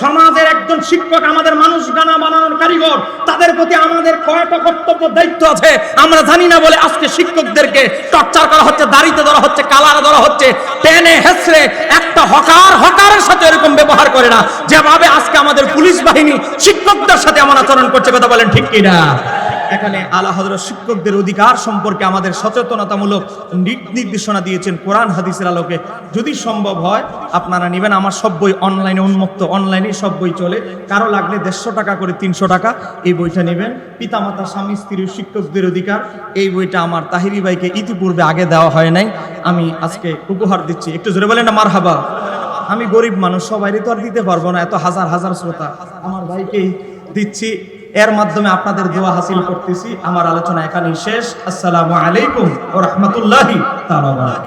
সমাজের একজন শিক্ষক আমাদের মানুষ গানা বানানোর কারিগর, তাদের প্রতি আমাদের কয়টা কর্তব্য দায়িত্ব আছে আমরা জানি না বলে আজকে শিক্ষকদেরকে টর্চার করা হচ্ছে, দাড়িতে ধরা হচ্ছে, কালারে ধরা হচ্ছে, টেনে হেসড়ে। একটা হকারের সাথে এরকম ব্যবহার করে না যেভাবে আজকে আমাদের পুলিশ বাহিনী শিক্ষকদের সাথে এমন আচরণ করছে, কথা বলেন ঠিক কিনা। এখানে আলা হযরত শিক্ষকদের অধিকার সম্পর্কে আমাদের সচেতনতামূলক নির্দেশনা দিয়েছেন কোরআন হাদিসের আলোকে। যদি সম্ভব হয় আপনারা নেবেন। আমার সব বই অনলাইনে উন্মুক্ত, অনলাইনে সব বই চলে। কারো লাগলে 150 টাকা করে 300 টাকা এই বইটা নেবেন। পিতামাতা স্বামী স্ত্রী শিক্ষকদের অধিকার, এই বইটা আমার তাহিরি ভাইকে ইতিপূর্বে আগে দেওয়া হয় নাই, আমি আজকে উপহার দিচ্ছি। একটু জোরে বলেন না মারহাবা। আমি গরিব মানুষ, সবাইকে তো আর দিতে পারবো না, এত হাজার হাজার শ্রোতা, আমার ভাইকেই দিচ্ছি। এর মাধ্যমে আপনাদের দোয়া হাসিল করতেছি। আমার আলোচনা এখানেই শেষ। আসসালামু আলাইকুম ওয়া রাহমাতুল্লাহি তাআলা।